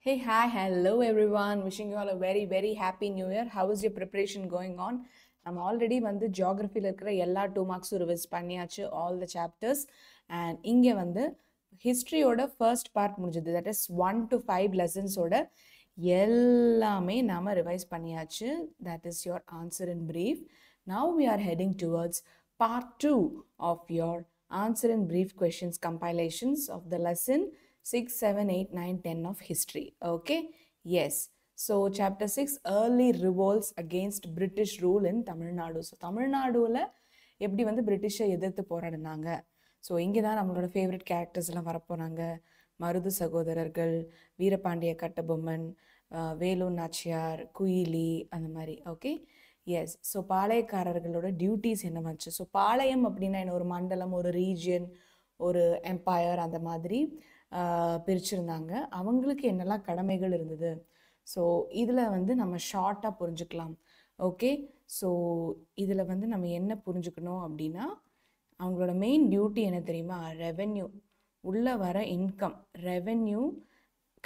Hey, hi, hello everyone. Wishing you all a very, very happy new year. How is your preparation going on? I'm already வந்து ஜியாகிரஃபியில் இருக்கிற எல்லா 2 மார்க்ஸும் revise பண்ணியாச்சு all the chapters and இங்கே வந்து ஹிஸ்ட்ரியோட first part முடிஞ்சது that is 1 to 5 லெசன்ஸோட எல்லாமே நாம் ரிவைஸ் பண்ணியாச்சு that is your answer in brief now we are heading towards part 2 of your answer in brief questions compilations of the lesson 6, 7, 8, 9, 10 of history. Okay? Yes. So, chapter 6, early revolts against British rule in Tamil Nadu. So, Tamil Naduல எப்படி வந்து பிரிட்டிஷை எதிர்த்து போராடினாங்க. So இங்கே தான் நம்மளோட favourite கேரக்டர்ஸ்லாம் வரப்போகிறாங்க. Marudhu சகோதரர்கள், வீரபாண்டிய கட்டபொம்மன், வேலு நாச்சியார், குயிலி அந்த மாதிரி. Okay yes. So பாளையக்காரர்களோட duties என்ன வந்துச்சு. ஸோ பாளையம் அப்படின்னா என்ன, ஒரு மண்டலம், ஒரு ரீஜியன், ஒரு எம்பையர் அந்த மாதிரி பிரிச்சிருந்தாங்க. அவங்களுக்கு என்னெல்லாம் கடமைகள் இருந்தது. ஸோ இதில் வந்து நம்ம ஷார்ட்டாக புரிஞ்சுக்கலாம். ஓகே. ஸோ இதில் வந்து நம்ம என்ன புரிஞ்சுக்கணும் அப்படின்னா, அவங்களோட மெயின் டியூட்டி என்ன தெரியுமா, ரெவென்யூ, உள்ளே வர இன்கம் ரெவென்யூ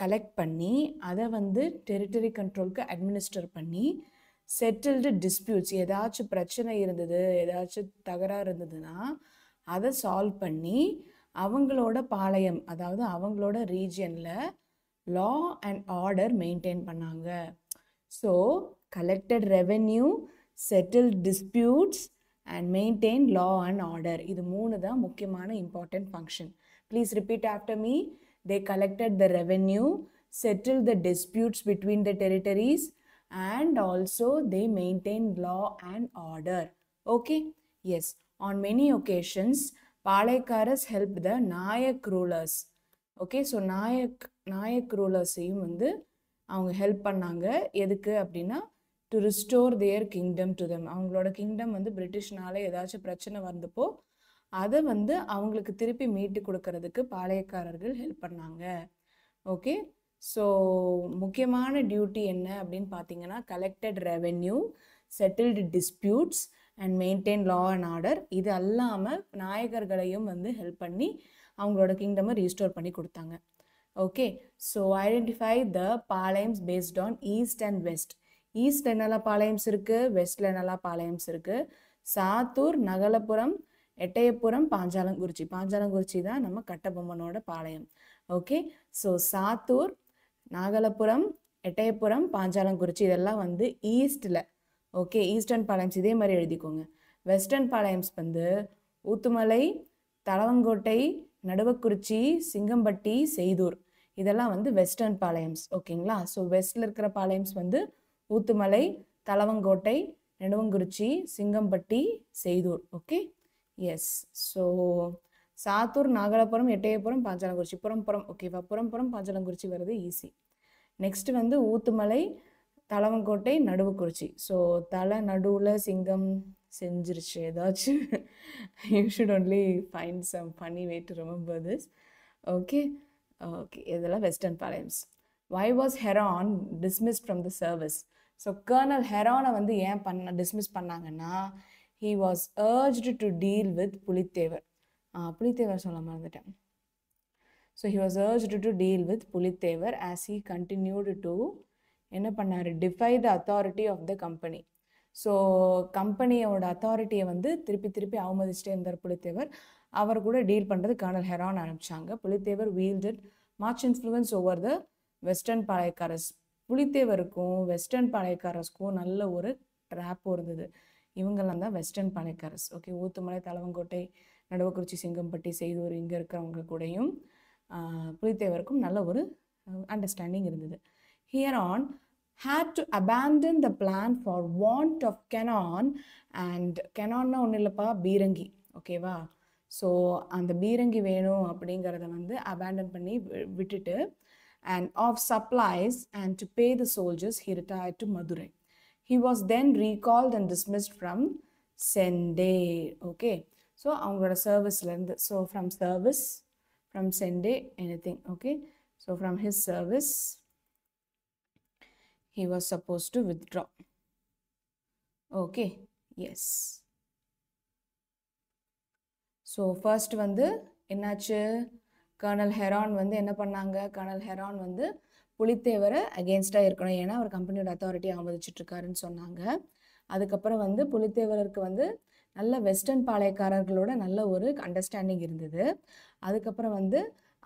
கலெக்ட் பண்ணி அதை வந்து டெரிட்டரி கண்ட்ரோலுக்கு அட்மினிஸ்டர் பண்ணி, செட்டில்டு டிஸ்பியூட்ஸ், ஏதாச்சும் பிரச்சனை இருந்தது, ஏதாச்சும் தகராறு இருந்ததுன்னா அதை சால்வ் பண்ணி அவங்களோட பாளையம், அதாவது அவங்களோட ரீஜியனில் லா அண்ட் ஆர்டர் மெயின்டைன் பண்ணாங்க. So collected revenue, settled disputes and maintain law and order, இது 3 தான் முக்கியமான important function. Please repeat after me. They collected the revenue, settle the disputes between the territories and also they maintain law and order. Okay? Yes. On many occasions, Palaikaras helped the Nayak rulers. Okay? So Nayak rulers-ஐயும் வந்து அவங்க help பண்ணாங்க. எதுக்கு அப்படின்னா, to restore their kingdom to them. அவங்களோட kingdom வந்து பிரிட்டிஷ்னால ஏதாச்சும் பிரச்சனை வந்தப்போ அதை வந்து அவங்களுக்கு திருப்பி மீட்டு கொடுக்கறதுக்கு பாளையக்காரர்கள் ஹெல்ப் பண்ணாங்க. ஓகே. ஸோ முக்கியமான டியூட்டி என்ன அப்படின்னு பார்த்தீங்கன்னா, collected revenue, settled disputes and maintain law and order. இது அல்லாமல் நாயகர்களையும் வந்து ஹெல்ப் பண்ணி அவங்களோட கிங்டமை ரீஸ்டோர் பண்ணி கொடுத்தாங்க. ஓகே. ஸோ ஐடென்டிஃபை த பாளையம்ஸ் based on east and west. East என்னெல்லாம் பாளையம்ஸ் இருக்குது, வெஸ்ட்டில் என்னெல்லாம் பாளையம்ஸ் இருக்குது. சாத்தூர், நகலப்புரம், எட்டயபுரம், பாஞ்சாலங்குறிச்சி. பாஞ்சாலங்குறிச்சி தான் நம்ம கட்டபொம்மனோட பாளையம். ஓகே. ஸோ சாத்தூர், நாகலப்புரம், எட்டயபுரம், பாஞ்சாலங்குறிச்சி இதெல்லாம் வந்து ஈஸ்டில். ஓகே. ஈஸ்டர்ன் பாளையம்ஸ் இதே மாதிரி எழுதிக்கோங்க. வெஸ்டர்ன் பாளையம்ஸ் வந்து ஊத்துமலை, தலவங்கோட்டை, நடுவக்குறிச்சி, சிங்கம்பட்டி, செய்தூர், இதெல்லாம் வந்து வெஸ்டர்ன் பாளையம்ஸ். ஓகேங்களா. ஸோ வெஸ்டில் இருக்கிற பாளையம்ஸ் வந்து Oothumalai, Thalavankottai, Naduvankurichi, Singampatti, Seithur. Okay. Yes. So Sattur, Nagalapuram, Ettayapuram, Panchalankurichi, புறம். ஓகேவா. புறம் பாஞ்சாலங்குறிச்சி வருது ஈஸி. நெக்ஸ்ட் வந்து ஊத்துமலை, தலவங்கோட்டை, நடுவுக்குறிச்சி. ஸோ தலை நடுவில் சிங்கம் செஞ்சிருச்சு ஏதாச்சும். You should only find some funny way to remember this. Okay. இதெல்லாம் western palayams. Why was Heron dismissed from the service. So colonel ஹெரானை வந்து ஏன் டிஸ்மிஸ் பண்ணாங்கன்னா, he was urged to deal with Pulithevar. Pulithevar சொல்ல மறந்துட்டேன். So he was urged to deal with Pulithevar as he continued to என்ன பண்ணார், defy the authority of the company. So கம்பெனியோட அத்தாரிட்டியை வந்து திருப்பி அவமதிச்சுட்டே இருந்தார் புலித்தேவர். அவர் கூட டீல் பண்ணுறது கர்னல் ஹெரான் அனுப்பிச்சாங்க. Pulithevar wielded much influence over the western palayakkaras. புலித்தேவருக்கும் வெஸ்டர்ன் பாளையக்காரஸ்க்கும் நல்ல ஒரு ட்ராப் இருந்தது. இவங்கெல்லாம் தான் வெஸ்டர்ன் பாளையக்காரஸ். ஓகே. ஊத்துமலை, தலவங்கோட்டை, நடுவக்குறிச்சி, சிங்கம்பட்டி, செய்தூர் இங்கே இருக்கிறவங்க கூடயும் புலித்தேவருக்கும் நல்ல ஒரு அண்டர்ஸ்டாண்டிங் இருந்தது. Heron had to abandon the plan for want of cannon, and cannonna ஒன்றும் இல்லைப்பா, பீரங்கி. ஓகேவா. ஸோ அந்த பீரங்கி வேணும் அப்படிங்கிறத வந்து அபேண்டன் பண்ணி விட்டுட்டு, and of supplies and to pay the soldiers, he retired to Madurai. He was then recalled and dismissed from Sende. Okay. So அவங்களோட சர்வீஸ்லேருந்து, ஸோ ஃப்ரம் சர்வீஸ், ஃப்ரம் சென்டே, anything. Okay. So from his service he was supposed to withdraw. Okay. Yes. So first வந்து என்னாச்சு, kernel Heron வந்து என்ன பண்ணாங்க, kernel Heron வந்து புலித்தேவரை அகேன்ஸ்டாக இருக்கணும், ஏன்னா அவர் கம்பெனியோட அத்தாரிட்டி அவமதிச்சுட்டு இருக்காருன்னு சொன்னாங்க. அதுக்கப்புறம் வந்து புலித்தேவருக்கு வந்து நல்ல வெஸ்டர்ன் பாளையக்காரர்களோட நல்ல ஒரு அண்டர்ஸ்டாண்டிங் இருந்தது. அதுக்கப்புறம் வந்து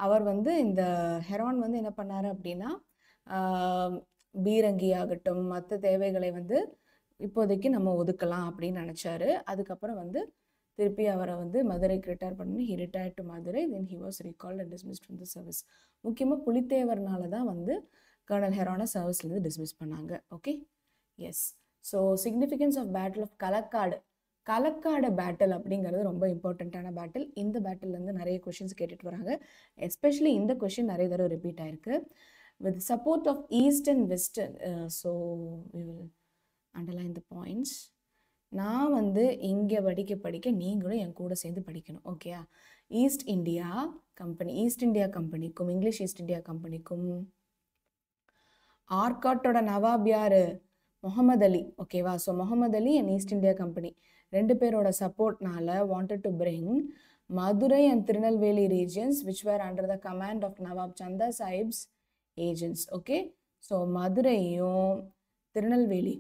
அவர் வந்து இந்த ஹெரான் வந்து என்ன பண்ணாரு அப்படின்னா, பீரங்கி ஆகட்டும் மற்ற தேவைகளை வந்து இப்போதைக்கு நம்ம ஒதுக்கலாம் அப்படின்னு நினச்சாரு. அதுக்கப்புறம் வந்து திருப்பி அவரை வந்து மதுரைக்கு ரிட்டையர் பண்ணி he retired to Madurai, then he was recalled and dismissed from the service. முக்கியமாக புலித்தேவர்னால தான் வந்து கர்னல் ஹெரானை சர்வீஸ்லேருந்து டிஸ்மிஸ் பண்ணாங்க. Okay, yes. So significance of battle of Kalakad. Kalakad battle அப்படிங்கிறது ரொம்ப இம்பார்ட்டண்ட்டான பேட்டில். இந்த பேட்டிலேருந்து நிறைய கொஷின்ஸ் கேட்டுட்டு வராங்க. எஸ்பெஷலி இந்த கொஷின் நிறைய தடவை ரிப்பீட் ஆயிருக்கு. With support of east and western, so we will underline the points. நான் வந்து இங்கே படிக்க நீங்களும் என் கூட சேர்ந்து படிக்கணும். ஓகேயா? ஈஸ்ட் இந்தியா கம்பெனிக்கும் இங்கிலீஷ் ஈஸ்ட் இந்தியா கம்பெனிக்கும் ஆர்காட்டோட நவாப் யாரு? முகமது அலி. ஓகேவா? So Muhammad Ali and East India company ரெண்டு பேரோட சப்போர்ட்னால wanted to bring Madurai and Tirunelveli regions which were under the command of Nawab Chanda Sahib's agents. Okay, so மதுரையும் திருநெல்வேலி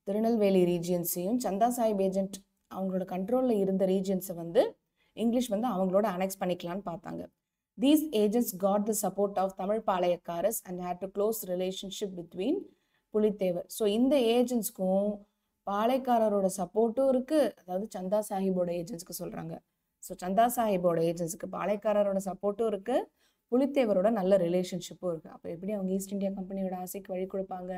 திருநெல்வேலி ரீஜியன்ஸையும் சந்தா சாஹிப் ஏஜென்ட் அவங்களோட கண்ட்ரோலில் இருந்த ரீஜியன்ஸை வந்து இங்கிலீஷ் வந்து அவங்களோட அனெக்ஸ் பண்ணிக்கலான்னு பார்த்தாங்க. These agents got the support of Tamil palayakkaras and had to close relationship between Pulithevar. So இந்த ஏஜென்ட்ஸ்க்கும் பாளையக்காரரோட சப்போர்ட்டும் இருக்குது, அதாவது சந்தா சாஹிப்போட ஏஜென்ட்ஸ்க்கு சொல்கிறாங்க. ஸோ சந்தா சாஹிப்போட ஏஜென்ட்ஸ்க்கு பாளையக்காரரோட சப்போர்ட்டும் இருக்குது, புலித்தேவரோட நல்ல ரிலேஷன்ஷிப்பும் இருக்குது. அப்போ எப்படி அவங்க ஈஸ்ட் இந்தியா கம்பெனியோட ஆசைக்கு வழி கொடுப்பாங்க?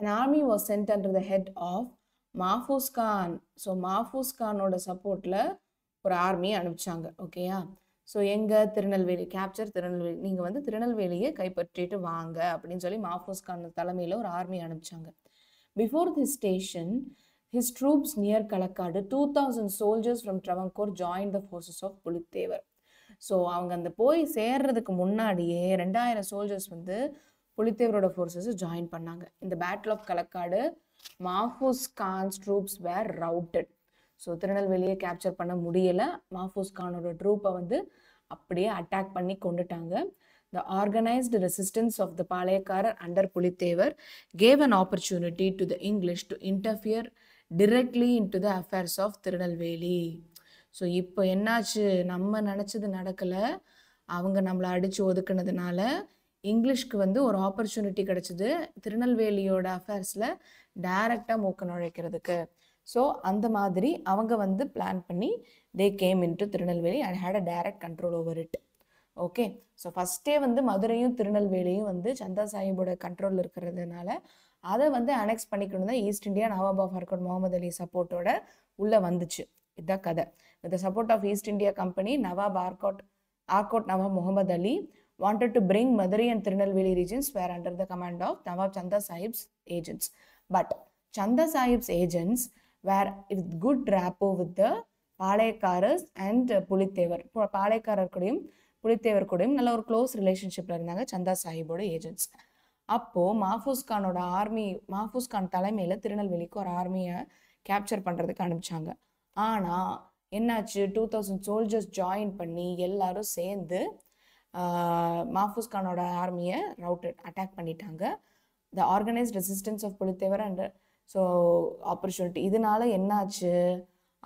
An army was sent under the head of Mahfuz Khan. So Mahfuz கானோட சப்போர்ட்டில் ஒரு ஆர்மியை அனுப்பிச்சாங்க. ஓகேயா? ஸோ எங்கள் திருநெல்வேலி திருநெல்வேலி, நீங்கள் வந்து திருநெல்வேலியை கைப்பற்றிட்டு வாங்க அப்படின்னு சொல்லி மாஃபூஸ் கான் தலைமையில் ஒரு ஆர்மி அனுப்பிச்சாங்க. Before this station his troops near Kalakkad 2000 soldiers from Travancore joined the forces of Pulithevar. So அவங்க அந்த போய் சேர்றதுக்கு முன்னாடியே 2000 சோல்ஜர்ஸ் வந்து புலித்தேவரோட ஃபோர்ஸஸ் ஜாயின் பண்ணாங்க. இந்த battle of Kalakkad Mahfuz Khan's troops were routed. So திருநெல்வேலியை கேப்சர் பண்ண முடியலை, மாஃபூஸ் கானோட ட்ரூப்பை வந்து அப்படியே அட்டாக் பண்ணி கொண்டுட்டாங்க. The organized resistance of the பாளையக்காரர் under Pulithevar gave an opportunity to the English to interfere directly into the affairs of Tirunelveli. So இப்போ என்னாச்சு, நம்ம நினச்சது நடக்கலை, அவங்க நம்மளை அடித்து ஒதுக்குனதுனால இங்கிலீஷ்க்கு வந்து ஒரு ஆப்பர்ச்சுனிட்டி கிடச்சிது திருநெல்வேலியோட அஃபேர்ஸில் டைரெக்டாக மூக்க நுழைக்கிறதுக்கு. ஸோ அந்த மாதிரி அவங்க வந்து பிளான் பண்ணி they came into Tirunelveli and had a direct control over it. Okay, so ஃபஸ்ட்டே வந்து மதுரையும் திருநெல்வேலியும் வந்து சந்தா சாஹிப்போட கண்ட்ரோலில் இருக்கிறதுனால அதை வந்து அனெக்ஸ் பண்ணிக்கணும் தான் East India Nawab of Arcot Muhammad Ali சப்போர்ட்டோட உள்ளே வந்துச்சு. இதுதான் கதை. With the support of East India company Nawab Arcot Nawab Muhammad Ali wanted to bring Madurai and Tirunelveli regions were under the command of Nawab Chanda Sahib's agents. But Chanda Sahib's agents were with good rapport with the palayakkarars and Pulithevar. Palayakkarar கூடயும் புலித்தேவர் கூடயும் நல்ல ஒரு close ரிலேஷன்ஷிப்பில் இருந்தாங்க சந்தா சாஹிப்போட agents. அப்போது Mahfuz கானோட army, Mahfuz Khan தலைமையில் திருநெல்வேலிக்கு ஒரு ஆர்மியை கேப்சர் பண்ணுறதுக்கு அனுப்பிச்சாங்க. ஆனால் என்னாச்சு, 2000 சோல்ஜர்ஸ் ஜாயின் பண்ணி எல்லாரும் சேர்ந்து மாஃபூஸ் கானோட ஆர்மியை அட்டாக் பண்ணிட்டாங்க. The organised resistance of Pulithevar and so opportunity. இதனால என்னாச்சு,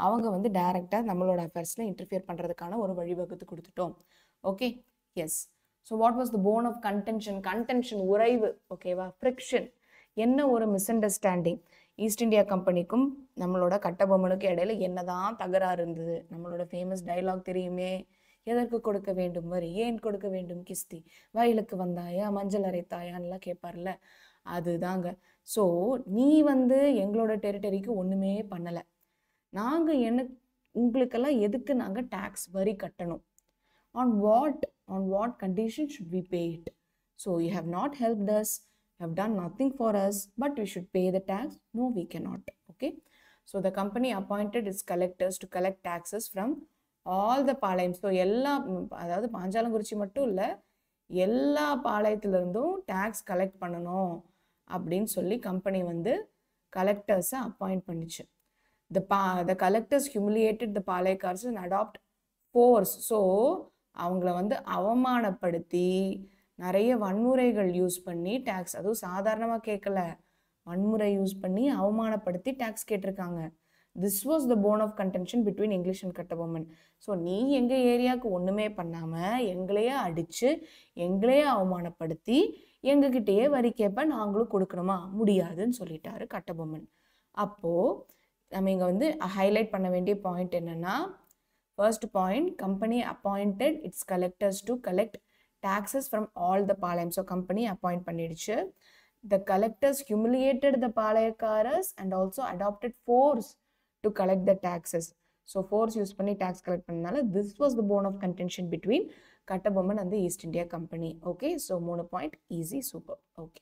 அவங்க வந்து டைரெக்டாக நம்மளோட அஃபேர்ஸில் இன்டர்ஃபியர் பண்ணுறதுக்கான ஒரு வழிவகுத்து கொடுத்துட்டோம். Okay, yes. So what was the bone of contention உறைவு. ஓகேவா? ஃப்ரிக்ஷன். என்ன ஒரு மிஸ் அண்டர்ஸ்டாண்டிங். ஈஸ்ட் இந்தியா கம்பெனிக்கும் நம்மளோட கட்டபொம்மனுக்கும் இடையில என்னதான் தகராறு இருந்தது. நம்மளோட ஃபேமஸ் டைலாக் தெரியுமே, எதற்கு கொடுக்க வேண்டும் வரி, ஏன் கொடுக்க வேண்டும் கிஸ்தி, வயலுக்கு வந்தாயா மஞ்சள் அரைத்தாயான்லாம் கேட்பார்ல, அதுதாங்க. ஸோ நீ வந்து எங்களோட டெரிட்டரிக்கு ஒன்றுமே பண்ணலை, நாங்கள் உங்களுக்கெல்லாம் எதுக்கு நாங்கள் டேக்ஸ் வரி கட்டணும்? on what condition should we pay it? So you have not helped us, you have done nothing for us, but we should pay the tax. No, we cannot. Okay, so the company appointed its collectors to collect taxes from all the Palayam. So எல்லா, அதாவது பாஞ்சாலங்குறிச்சி மட்டும் இல்லை, எல்லா பாளையத்திலிருந்தும் tax collect பண்ணணும் அப்படின்னு சொல்லி company வந்து கலெக்டர்ஸை appoint பண்ணிச்சு. the collectors humiliated the பாளையக்காரர்ஸ் and adopt force. So அவங்கள வந்து அவமானப்படுத்தி நிறைய வன்முறைகள் யூஸ் பண்ணி டேக்ஸ், அதுவும் சாதாரணமாக கேட்கல, வன்முறை யூஸ் பண்ணி அவமானப்படுத்தி டேக்ஸ் கேட்டிருக்காங்க. This was the bone of contention between English and Kattabomman. So நீ எங்கள் ஏரியாவுக்கு ஒன்றுமே பண்ணாமல் எங்களையே அடித்து எங்களையே அவமானப்படுத்தி எங்ககிட்டயே வரி கேட்ப, நாங்களும் கொடுக்கணுமா? முடியாதுன்னு சொல்லிட்டாரு கட்டபொம்மன். அப்போது நம்ம இங்கே வந்து ஹைலைட் பண்ண வேண்டிய பாயிண்ட் என்னென்னா, first point, company appointed it's collectors to collect taxes from all the Palayam. So company appoint பண்ணிடுச்சு. The collectors humiliated the பாளையக்காரர்ஸ் and also adopted force to collect the taxes. So force use பண்ணி tax collect பண்ணனால this was the bone of contention between Kattabomman and the East India Company. Okay, so 3 point easy, super. Okay,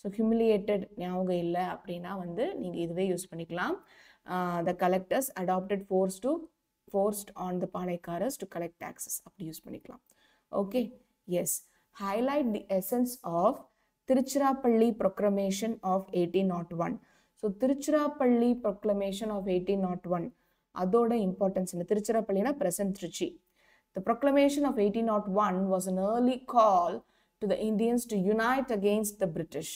so humiliated ஞாபகம் இல்லை அப்படின்னா வந்து நீங்கள் இதுவே use பண்ணிக்கலாம். The collectors adopted forced on the பாளையக்காரர்ஸ் to collect taxes அப்படி use பண்ணிக்கலாம். Okay, yes, highlight the essence of Tiruchirappalli Proclamation of 1801. So Tiruchirappalli Proclamation of 1801 அதோட இம்பார்ட்டன்ஸ் என்ன? திருச்சிராப்பள்ளினா present Trichy. The Proclamation of 1801 was an early call to the Indians to unite against the British.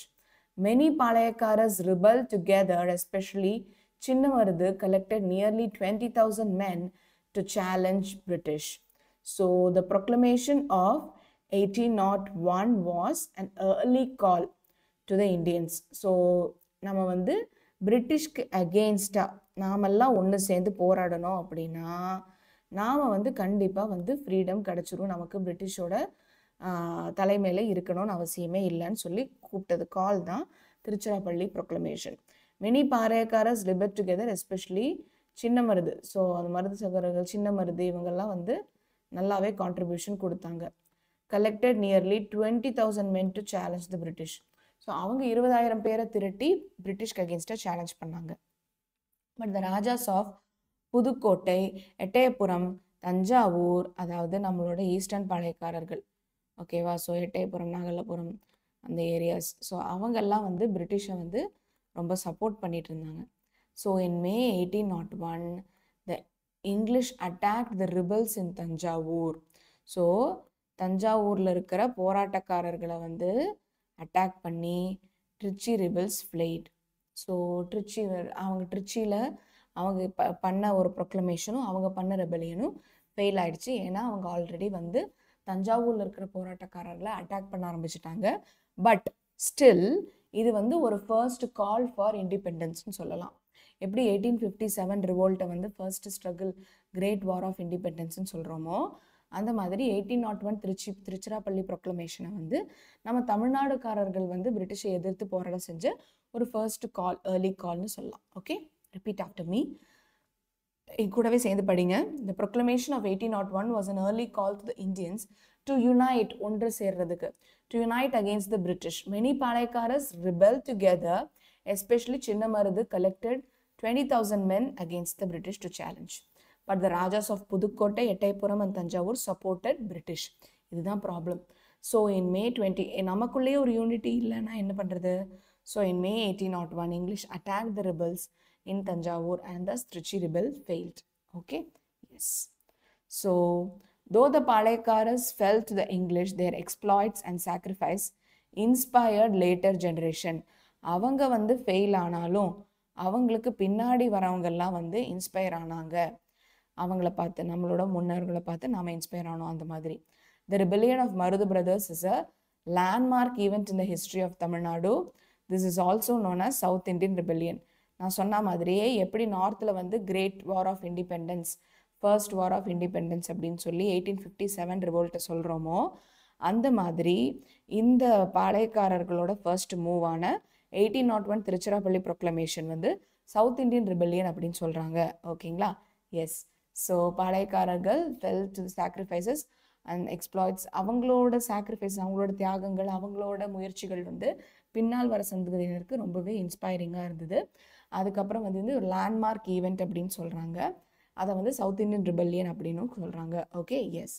Many Palayakaras rebelled together, especially Chinnamarudhu collected nearly 20,000 men to challenge British. So the Proclamation of 1801 was an early call to the Indians. So நம்ம வந்து பிரிட்டிஷ்க்கு அகெயின்ஸ்டாக நாமெல்லாம் ஒன்று சேர்ந்து போராடணும் அப்படின்னா நாம் வந்து கண்டிப்பாக வந்து ஃப்ரீடம் கிடச்சிரும், நமக்கு பிரிட்டிஷோட தலைமையில் இருக்கணும்னு அவசியமே இல்லைன்னு சொல்லி கூப்பிட்டது கால் தான் திருச்சிராப்பள்ளி ப்ரொக்ளமேஷன். மெனி பாளையக்காரர்ஸ் லிபர் டுகெதர், எஸ்பெஷலி சின்னமருது. ஸோ அந்த மருது சகோதரர்கள் சின்னமருது இவங்கெல்லாம் வந்து நல்லாவே கான்ட்ரிபியூஷன் கொடுத்தாங்க. collected nearly 20,000 men to challenge the British. So அவங்க 20,000 பேரை திரட்டி பிரிட்டிஷ்க்கு அகேன்ஸ்டாக சேலஞ்ச் பண்ணாங்க. But the rajas of Pudukkottai, Ettayapuram, Thanjavur, அதாவது நம்மளோட ஈஸ்டர்ன் பாளையக்காரர்கள், ஓகேவா? ஸோ எட்டயபுரம், நாகலாபுரம் அந்த ஏரியாஸ், ஸோ அவங்கெல்லாம் வந்து பிரிட்டிஷை வந்து ரொம்ப சப்போர்ட் பண்ணிட்டு இருந்தாங்க. So in May 1801 the English attacked the rebels in Thanjavur. So தஞ்சாவூரில் இருக்கிற போராட்டக்காரர்களை வந்து அட்டாக் பண்ணி ட்ரிச்சி ரிபல்ஸ் ஃப்ளைட். ஸோ ட்ரிச்சியில் அவங்க பண்ண ஒரு ப்ரொக்ளமேஷனும் அவங்க பண்ண ரெபலியனும் ஃபெயில் ஆயிடுச்சு. ஏன்னா அவங்க ஆல்ரெடி வந்து தஞ்சாவூரில் இருக்கிற போராட்டக்காரர்களை அட்டாக் பண்ண ஆரம்பிச்சிட்டாங்க. பட் ஸ்டில் இது வந்து ஒரு ஃபர்ஸ்ட் கால் ஃபார் இண்டிபெண்டன்ஸ்னு சொல்லலாம். எப்படி 1857 ரிவோல்ட்டை வந்து first struggle, great war of இண்டிபெண்டன்ஸ்னு சொல்கிறோமோ, அந்த மாதிரி 1801 திருச்சிராப்பள்ளி ப்ரொக்ளமேஷனை வந்து நம்ம தமிழ்நாடுக்காரர்கள் வந்து பிரிட்டிஷை எதிர்த்து போராடம் செஞ்ச ஒரு ஃபர்ஸ்ட் கால், ஏர்லி கால்னு சொல்லலாம். ஓகே, ரிப்பீட் ஆஃப்டர் மீ, கூடவே சேர்ந்து படிங்க. The Proclamation of 1801 was an early call to the Indians to unite, ஒன்று சேர்றதுக்கு, to unite against the British. Many பாளையக்காரர்ஸ் rebelled together, especially Chinna Marudhu collected 20,000 men against the British to challenge. But the Rajas of Pudukkottai, Ettayapuram and Thanjavur supported British. இதுதான் problem. So in May 20 நமக்குள்ளேயே ஒரு unity இல்லைன்னா என்ன பண்ணுறது? So in May 1801 English attacked the rebels in Tanjavur and thus Trichy rebel failed. Okay, yes. So though the Palayakaras fell to the English, their exploits and sacrifice inspired later generation. அவங்க வந்து fail ஆனாலும் அவங்களுக்கு பின்னாடி வரவங்கெல்லாம் வந்து inspire ஆனாங்க. அவங்கள பார்த்து, நம்மளோட முன்னோர்களை பார்த்து நாம் இன்ஸ்பயர் ஆனோம். அந்த மாதிரி The rebellion of Marudhu brothers is a landmark event in the history of Tamil Nadu. This is also known as South Indian Rebellion. நான் சொன்ன மாதிரியே எப்படி நார்த்தில் வந்து great war of independence, first war of independence அப்படின்னு சொல்லி 1857 ரிவோல்ட்டை சொல்கிறோமோ, அந்த மாதிரி இந்த பாளையக்காரர்களோட ஃபர்ஸ்ட் மூவான 1801 திருச்சிராப்பள்ளி ப்ரொக்ளமேஷன் வந்து சவுத் இண்டியன் ரிபெல்லியன் அப்படின்னு சொல்கிறாங்க. ஓகேங்களா? எஸ். ஸோ பாளையக்காரர்கள் fell to sacrifices and exploits, அவங்களோட சாக்ரிஃபைஸ், அவங்களோட தியாகங்கள், அவங்களோட முயற்சிகள் வந்து பின்னால் வர சந்ததியினருக்கு ரொம்பவே இன்ஸ்பைரிங்காக இருந்தது. அதுக்கப்புறம் வந்து ஒரு லேண்ட்மார்க் ஈவெண்ட் அப்படின்னு சொல்கிறாங்க. அதை வந்து சவுத் இண்டியன் ரிபெல்லியன் அப்படின்னு சொல்கிறாங்க. Okay, yes.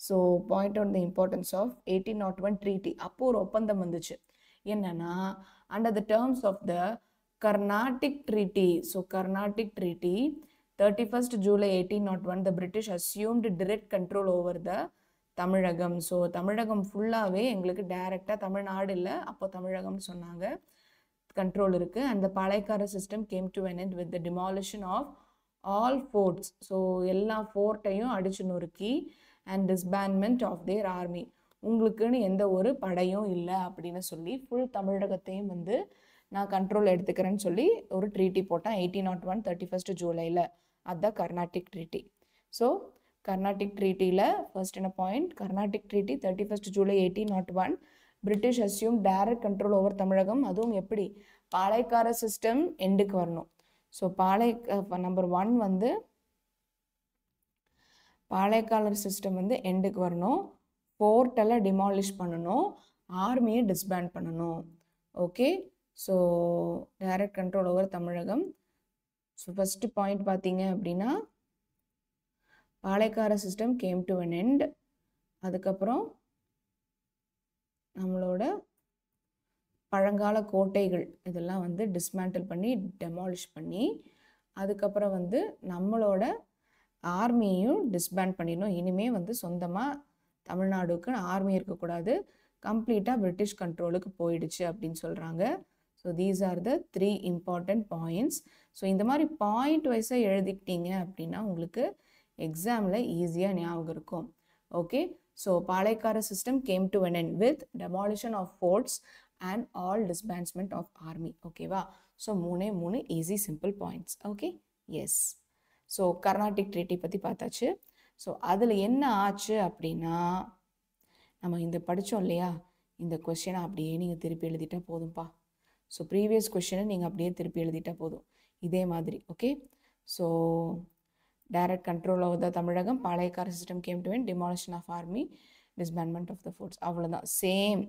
So point out the importance of 1801 treaty. அப்போது ஒரு ஒப்பந்தம் வந்துச்சு. என்னன்னா, அண்டர் த டேர்ம்ஸ் ஆஃப் த Carnatic Treaty. So Carnatic Treaty, 31st July 1801, the British assumed direct control over the Tamilagam. So Tamilagam ஃபுல்லாகவே எங்களுக்கு டைரெக்டாக தமிழ்நாடு இல்லை, அப்போ தமிழகம்னு சொன்னாங்க, கண்ட்ரோல் இருக்குது. And the Palayakkara system came to an end with the demolition of all forts. So எல்லா ஃபோர்ட்டையும் அடிச்சு நொறுக்கி and disbandment of their army. உங்களுக்குன்னு எந்த ஒரு படையும் இல்லை அப்படின்னு சொல்லி ஃபுல் தமிழகத்தையும் வந்து நான் கண்ட்ரோல் எடுத்துக்கிறேன்னு சொல்லி ஒரு ட்ரீட்டி போட்டேன் 1801 31st ஜூலையில். அதுதான் கர்நாடிக் ட்ரீட்டி. ஸோ கர்நாடிக் ட்ரீட்டியில் ஃபர்ஸ்ட் என்ன point, Carnatic treaty 31st July 1801, British assume direct control over Tamilagam. அதுவும் எப்படி, பாளையக்கார சிஸ்டம் எண்டுக்கு வரணும். ஸோ நம்பர் 1 வந்து பாளையக்காரர் சிஸ்டம் வந்து எண்டுக்கு வரணும், ஃபோர்ட்டெல்லாம் டிமாலிஷ் பண்ணணும், ஆர்மியை டிஸ்பேண்ட் பண்ணணும். Okay, so direct control over Tamilagam. So first point பார்த்தீங்க அப்படின்னா palayakkara system came to an end. அதுக்கப்புறம் நம்மளோட பழங்கால கோட்டைகள் இதெல்லாம் வந்து டிஸ்மேண்டில் பண்ணி டெமாலிஷ் பண்ணி, அதுக்கப்புறம் வந்து நம்மளோட ஆர்மியையும் டிஸ்பேண்ட் பண்ணிடணும். இனிமேல் வந்து சொந்தமாக தமிழ்நாடுக்கு ஆர்மி இருக்கக்கூடாது, கம்ப்ளீட்டாக பிரிட்டிஷ் கண்ட்ரோலுக்கு போயிடுச்சு அப்படின்னு சொல்கிறாங்க. So these are the 3 important points. So இந்த மாதிரி பாயிண்ட் வைஸாக எழுதிக்கிட்டீங்க அப்படின்னா உங்களுக்கு எக்ஸாமில் ஈஸியாக ஞாபகம் இருக்கும். Okay, so Palayakkara system came to an end with demolition of forts and all disbandment of army. ஓகேவா? So 3 easy simple points. Okay, yes. So Carnatic treaty பற்றி பார்த்தாச்சு. ஸோ அதில் என்ன ஆச்சு அப்படின்னா, நம்ம இந்த படித்தோம் இல்லையா, இந்த கொஸ்டினை அப்படியே நீங்கள் திருப்பி எழுதிட்டா போதும்ப்பா. ஸோ ப்ரீவியஸ் கொஸ்டினை நீங்கள் அப்படியே திருப்பி எழுதிட்டா போதும் இதே மாதிரி. Okay, so direct control of the Tamilagam, பாளையக்கார system came to an end, demolition of army, disbandment of the forts. அவ்வளோதான், same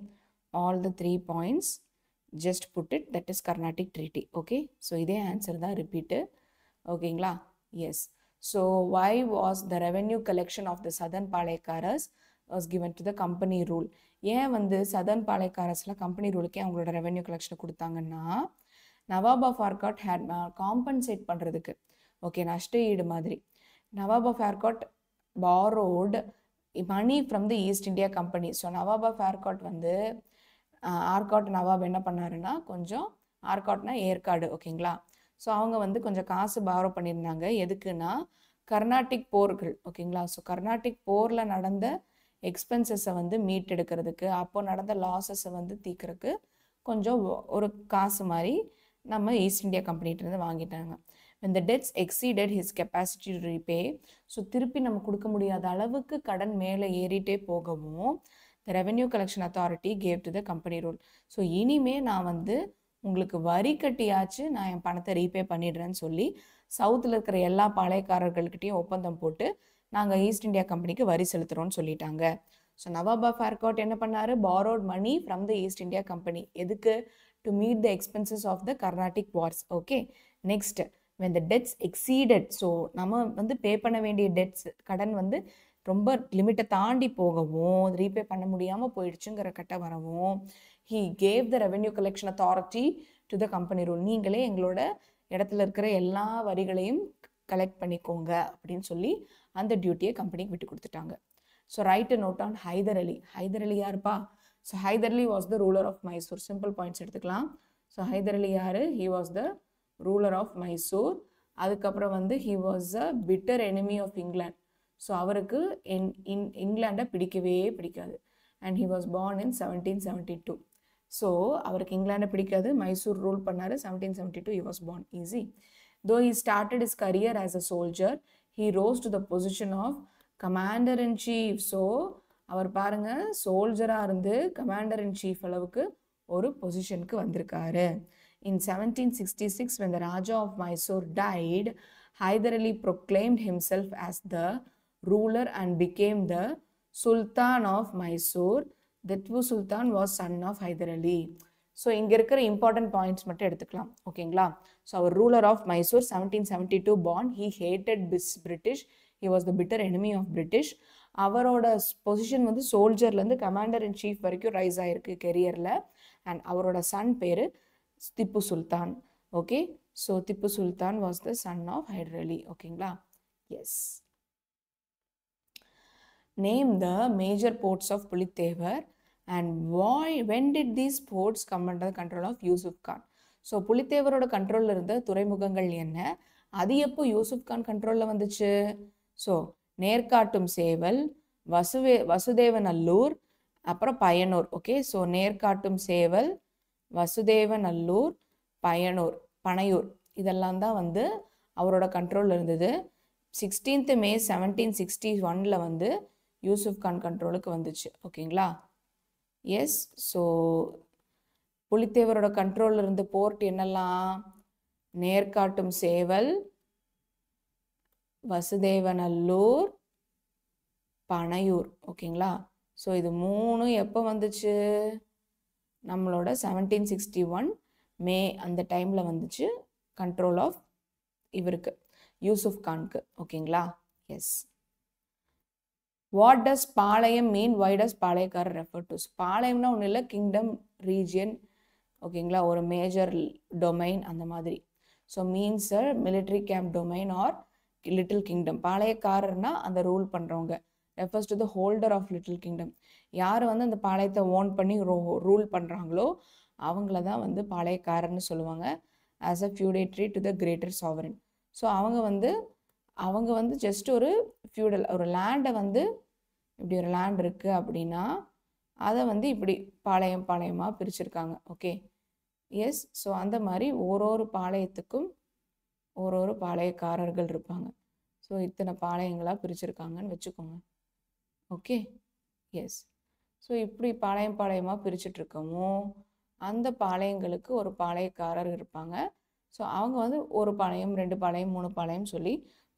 all the 3 points, just put it, that is Carnatic treaty. Okay, so இதே answer தான் repeat. ஓகேங்களா? Yes. So why was the revenue collection of the southern பாளையக்காரஸ் was given to the company rule? ஏன் வந்து southern பாளையக்காரஸ்லாம் company ரூலுக்கே அவங்களோட revenue கலெக்ஷனை கொடுத்தாங்கன்னா, Nawab of Arcot had compensate பண்ணுறதுக்கு, ஓகே, நஷ்ட ஈடு மாதிரி, Nawab of Arcot borrowed money from the East India company. So Nawab of Arcot வந்து ஆர்காட் நவாப் என்ன பண்ணாருன்னா, கொஞ்சம் ஆர்காட்னா ஏற்காடு, ஓகேங்களா, ஸோ அவங்க வந்து கொஞ்சம் காசு பாரோ பண்ணியிருந்தாங்க. எதுக்குன்னா கர்நாடிக் போர்கள், ஓகேங்களா. ஸோ கர்நாடிக் போரில் நடந்த எக்ஸ்பென்சஸை வந்து மீட் எடுக்கிறதுக்கு, அப்போ நடந்த லாஸஸை வந்து தீர்க்கறதுக்கு கொஞ்சம் ஒரு காசு மாதிரி நம்ம ஈஸ்ட் இந்தியா கம்பெனிகிட்டேருந்து வாங்கிட்டாங்க. when the debts exceeded his capacity to repay, so திருப்பி நம்ம கொடுக்க முடியாத அளவுக்கு கடன் மேலே ஏறிட்டே போகவும் the revenue collection authority gave to the company rule. So இனிமே நான் வந்து உங்களுக்கு வரி கட்டியாச்சு நான் என் பணத்தை ரீபே பண்ணிடுறேன்னு சொல்லி சவுத்தில் இருக்கிற எல்லா பாளையக்காரர்கள்கிட்டையும் ஒப்பந்தம் போட்டு நாங்கள் ஈஸ்ட் இந்தியா கம்பெனிக்கு வரி செலுத்துகிறோன்னு சொல்லிட்டாங்க. ஸோ நவாப் ஆஃப் ஆர்காட் என்ன பண்ணார், borrowed money from the East India company. எதுக்கு? To meet the expenses of the Carnatic wars. Okay, next when the debts exceeded, so நம்ம வந்து பே பண்ண வேண்டிய டெட்ஸ், கடன் வந்து ரொம்ப லிமிட்டை தாண்டி போகவும் ரீபே பண்ண முடியாமல் போயிடுச்சுங்கிற கட்ட வரவும் he gave the revenue collection authority to the company rule. நீங்களே எங்களோட இடத்துல இருக்கிற எல்லா வரிகளையும் கலெக்ட் பண்ணிக்கோங்க அப்படின்னு சொல்லி அந்த டியூட்டியை கம்பெனிக்கு விட்டு கொடுத்துட்டாங்க. So write a note on Hyder Ali. Hyder Ali யாருப்பா? So Hyder Ali was the ruler of Mysore. Simple points எடுத்துக்கலாம். ஸோ ஹைதர் அலி யார்? He was the ruler of Mysore. அதுக்கப்புறம் வந்து he was a bitter enemy of England. So அவருக்கு இங்கிலாண்டை பிடிக்கவே பிடிக்காது. And he was born in 1772. So அவருக்கு இங்கிலாண்டை பிடிக்காது, மைசூர் ரூல் பண்ணார். 1772 he was born. Easy. Though he started his career as a soldier, he rose to the position of commander in chief. So அவர் பாருங்க, சோல்ஜராக இருந்து கமாண்டர் இன் சீஃப் அளவுக்கு ஒரு பொசிஷனுக்கு வந்திருக்காரு. In 1766, when the Raja of Mysore died, Hyder Ali proclaimed himself as the ruler and became the Sultan of Mysore. Tipu Sultan was son of Hyder Ali. So இங்கே இருக்கிற important points மட்டும் எடுத்துக்கலாம், ஓகேங்களா. So அவர் ruler of Mysore, 1772 born. He hated British. He was the bitter enemy of British. அவரோட position வந்து சோல்ஜர்லேருந்து commander in chief வரைக்கும் rice ஆகிருக்கு கெரியரில். அண்ட் அவரோட சன் பேர் Tipu Sultan. Okay, so Tipu Sultan was the son of Hyder Ali. ஓகேங்களா? Yes. Name the major ports of Pulitevar and when did these ports come under the control of Yusuf Khan? So புலித்தேவரோட கண்ட்ரோலில் இருந்த துறைமுகங்கள் என்ன, அது எப்போ யூசுப் கான் கண்ட்ரோலில் வந்துச்சு? ஸோ நேர்காட்டும் சேவல், வசுதேவநல்லூர், அப்புறம் பயனூர். ஓகே, ஸோ நேர்காட்டும் சேவல், வசுதேவநல்லூர், பனையூர் இதெல்லாம் தான் வந்து அவரோட கண்ட்ரோலில் இருந்தது. 16th May 1761 வந்து யூசுப் கான் கண்ட்ரோலுக்கு வந்துச்சு. ஓகேங்களா? எஸ். ஸோ புலித்தேவரோட கண்ட்ரோலில் இருந்த போர்ட் என்னெல்லாம்? நேர்காட்டும் சேவல், வசுதேவநல்லூர், பனையூர். ஓகேங்களா? ஸோ இது 3 எப்போ வந்துச்சு? நம்மளோட 1761 மே அந்த டைமில் வந்துச்சு கண்ட்ரோல் ஆஃப் இவருக்கு யூசுப் கான்க்கு. ஓகேங்களா? Yes. What does palayam mean? Why does palayakkarar refer to? பாளையம்னா ஒன்றும் இல்லை, கிங்டம், ரீஜியன். ஓகேங்களா? ஒரு மேஜர் டொமைன் அந்த மாதிரி. So means military camp domain or little kingdom. பாளையக்காரர்னா அந்த ரூல் பண்ணுறவங்க. Refers to the holder of little kingdom. யார் வந்து அந்த பாளையத்தை ஓன் பண்ணி ரூல் பண்ணுறாங்களோ அவங்கள தான் வந்து பாளையக்காரர்னு சொல்லுவாங்க. As a feudatory to the greater sovereign. So அவங்க வந்து ஜஸ்ட் ஒரு ஃபியூடல், ஒரு லேண்டை வந்து இப்படி ஒரு லேண்ட் இருக்குது அப்படின்னா அதை வந்து இப்படி பாளையமாக பிரிச்சுருக்காங்க. Okay, yes. ஸோ அந்த மாதிரி ஒரு பாளையத்துக்கும் ஒரு பாளையக்காரர்கள் இருப்பாங்க. ஸோ இத்தனை பாளையங்களாக பிரிச்சுருக்காங்கன்னு வச்சுக்கோங்க. Okay, yes. ஸோ இப்படி பாளையமாக பிரிச்சுட்ருக்கவும் அந்த பாளையங்களுக்கு ஒரு பாளையக்காரர் இருப்பாங்க. ஸோ அவங்க வந்து ஒரு பாளையம், 2 பாளையம், 3 பாளையம் சொல்லி